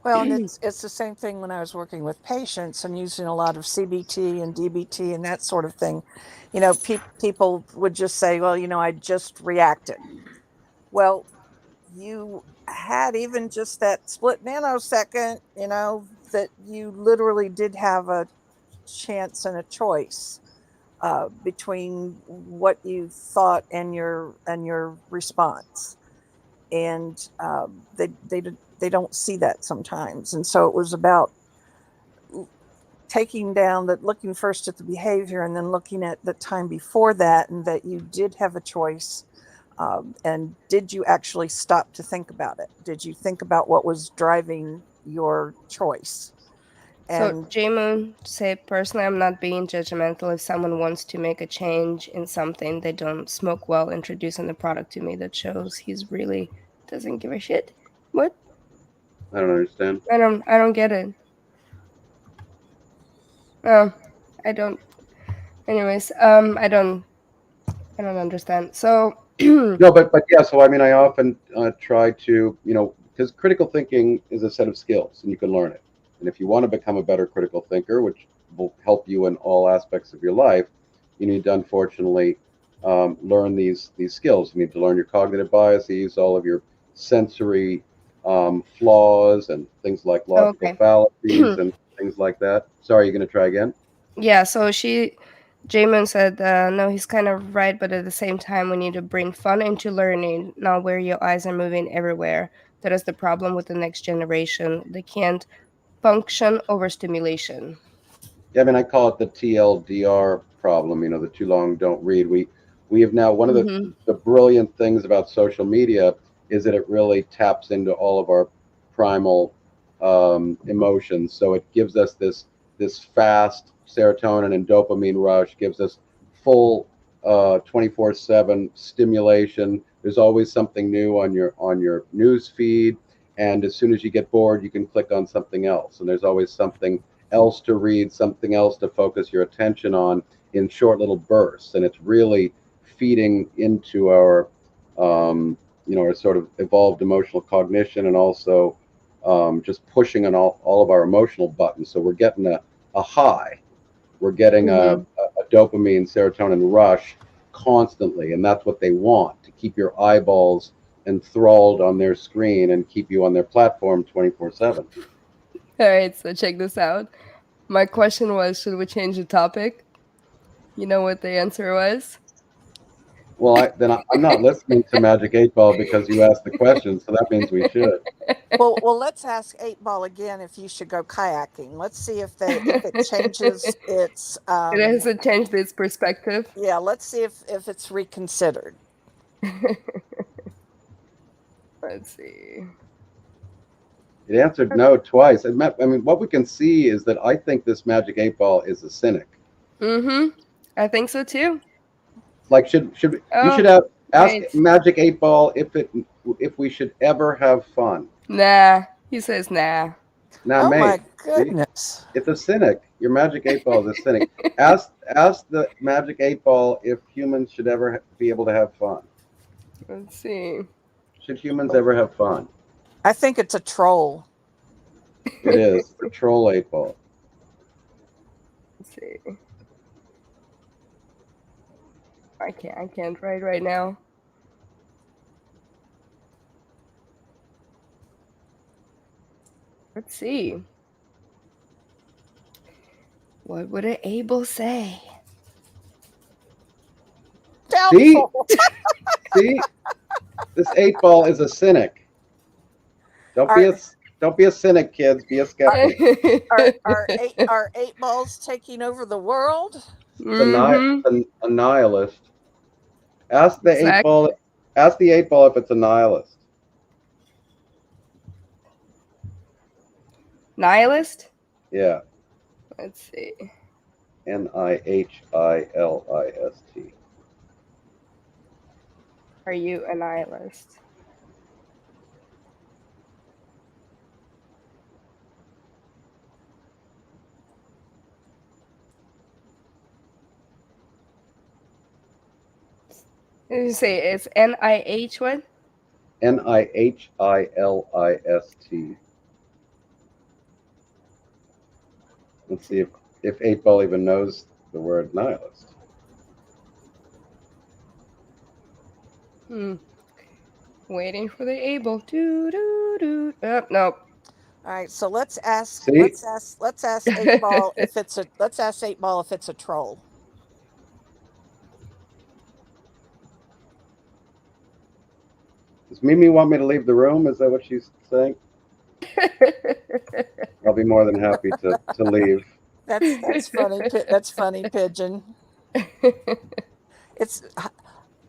Well, and it's the same thing when I was working with patients and using a lot of CBT and DBT and that sort of thing. People would just say, "Well, I just reacted." Well, you had even just that split nanosecond, that you literally did have a chance and a choice between what you thought and your response, and they don't see that sometimes. And so it was about taking down that, looking first at the behavior and then looking at the time before that, and that you did have a choice. And did you actually stop to think about it? Did you think about what was driving your choice? So And Jaemoon said, personally, I'm not being judgmental. If someone wants to make a change in something they don't smoke while introducing the product to me, that shows he's really doesn't give a shit. What? I don't understand. I don't get it. Oh, I don't. Anyways, I don't understand. So No, but yeah. So I mean, I often try to, because critical thinking is a set of skills, and you can learn it. And if you want to become a better critical thinker, which will help you in all aspects of your life, you need to unfortunately learn these skills. You need to learn your cognitive biases, all of your sensory flaws, and things like logical okay. fallacies and things like that. Sorry, you're going to try again? Yeah, so Jamin said, no, he's kind of right, but at the same time, we need to bring fun into learning, not where your eyes are moving everywhere. That is the problem with the next generation. They can't function over stimulation. Yeah, I mean, I call it the TLDR problem. The too long don't read. We have now, one of Mm-hmm. the brilliant things about social media is that it really taps into all of our primal emotions. So it gives us this fast serotonin and dopamine rush, gives us full 24/7 stimulation. There's always something new on your news feed, and as soon as you get bored, you can click on something else, and there's always something else to read, something else to focus your attention on in short little bursts. And it's really feeding into our sort of evolved emotional cognition, and also just pushing on all of our emotional buttons. So we're getting a high, we're getting a Mm-hmm. dopamine, serotonin rush constantly. And that's what they want, to keep your eyeballs enthralled on their screen and keep you on their platform 24/7. All right, so check this out. My question was, should we change the topic? You know what the answer was? Well, I'm not listening to Magic 8 Ball because you asked the question, so that means we should. Well, let's ask 8 Ball again if you should go kayaking. Let's see if it changes its It hasn't changed its perspective. yeah, let's see if it's reconsidered. Let's see. It answered no twice. I mean, what we can see is that I think this Magic 8 Ball is a cynic. Mm-hmm. I think so too. Like, should you Oh, should have ask right. Magic 8 Ball if we should ever have fun. Nah. He says nah. Now, Oh mate, my see, goodness. it's a cynic. Your Magic 8 Ball is a cynic. Ask the Magic 8 Ball if humans should ever be able to have fun. Let's see. Should humans ever have fun? I think it's a troll. It is the troll 8 Ball. Let's see. I can't write right now. Let's see. What would an Abel say? See, Doubtful. see, this 8 Ball is a cynic. Don't be a cynic, kids. Be a skeptic. Are 8 Balls taking over the world? Mm-hmm. A nihilist. Ask the 8 Exactly. Ball. Ask the 8 Ball if it's a nihilist. Nihilist? Yeah, Let's see. Nihilist. Are you a nihilist? Did you say it's NIH what? Nihilist. Let's see if 8 Ball even knows the word nihilist. Waiting for the Abel. Do do do. Oh, nope. All right, so let's ask See? let's ask 8 Ball if it's a troll. Does Mimi want me to leave the room? Is that what she's saying? I'll be more than happy to leave. That's funny. That's funny, Pigeon. It's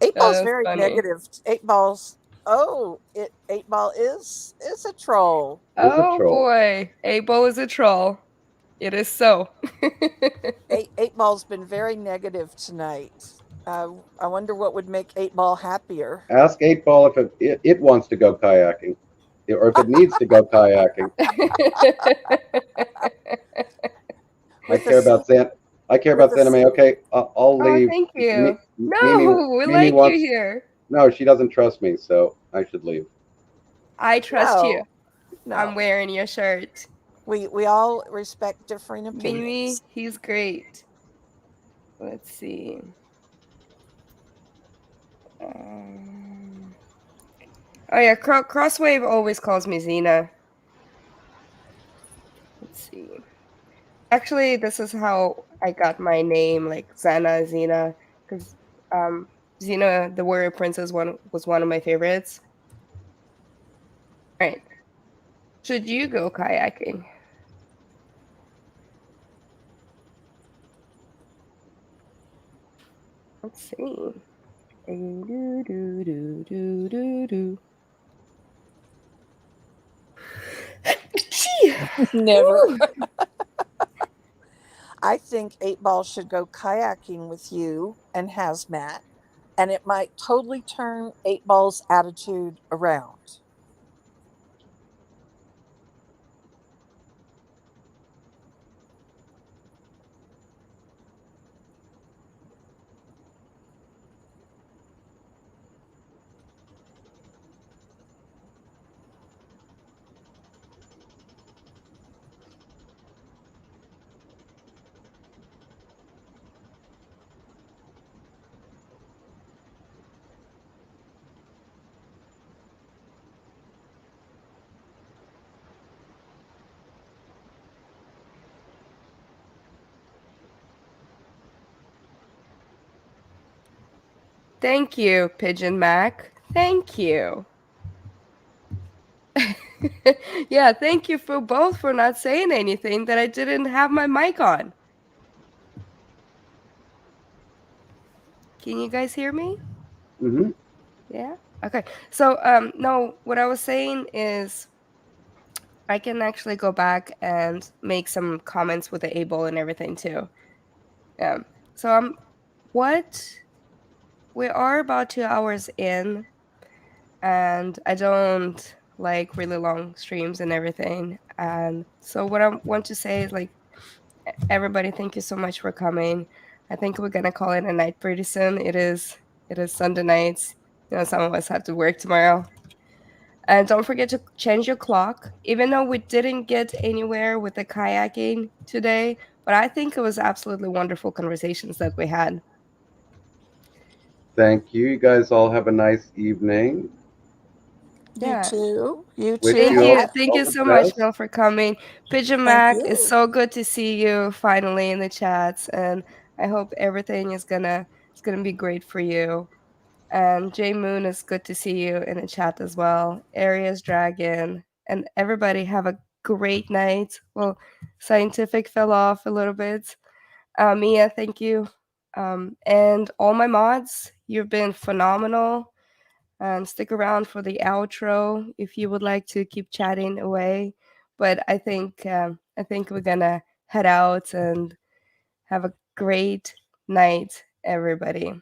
8 Ball's That's very funny. negative. 8 Ball's 8 Ball is a troll. Is a Oh troll. boy, Abel is a troll. It is so. 8 Ball's been very negative tonight. I wonder what would make 8 Ball happier. Ask 8 Ball if it wants to go kayaking, or if it needs to go kayaking. I care about Zanime. Okay, I'll leave. Thank you. No, Mimi we like you here. No, she doesn't trust me, so I should leave. I trust you. No. I'm wearing your shirt. We all respect differing opinions. Mimi, he's great. Let's see. Oh yeah, Crosswave always calls me Xena. Let's see. Actually, this is how I got my name, like Xena, because Xena, the Warrior Princess, was one of my favorites. All right. Should you go kayaking? Let's see. Do, do, do, do, do, do. Never. I think 8 Ball should go kayaking with you and Hazmat, and it might totally turn 8 Ball's attitude around. Thank you, Pigeon Mac. Thank you. Yeah, thank you for both for not saying anything that I didn't have my mic on. Can you guys hear me? Hmm. Yeah. Okay. So no, what I was saying is I can actually go back and make some comments with the able and everything too. Yeah. So what we are about 2 hours in, and I don't like really long streams and everything. And so what I want to say is like everybody, thank you so much for coming. I think we're gonna call it a night pretty soon. It is Sunday nights. You know, some of us have to work tomorrow. And don't forget to change your clock. Even though we didn't get anywhere with the kayaking today, but I think it was absolutely wonderful conversations that we had. Thank you. You guys all have a nice evening. You Yeah. too. You Wish too. Thank you you. all, Thank all you the so much, best. Mel, for coming. Pigeon Thank Mac, it's you. so good to see you finally in the chats, and I hope everything is gonna be great for you. And J Moon, is good to see you in the chat as well. Arias Dragon, and everybody have a great night. Well, Scientific fell off a little bit. Mia, thank you. And all my mods, you've been phenomenal. And stick around for the outro if you would like to keep chatting away. But I think we're gonna head out and have a great night, everybody.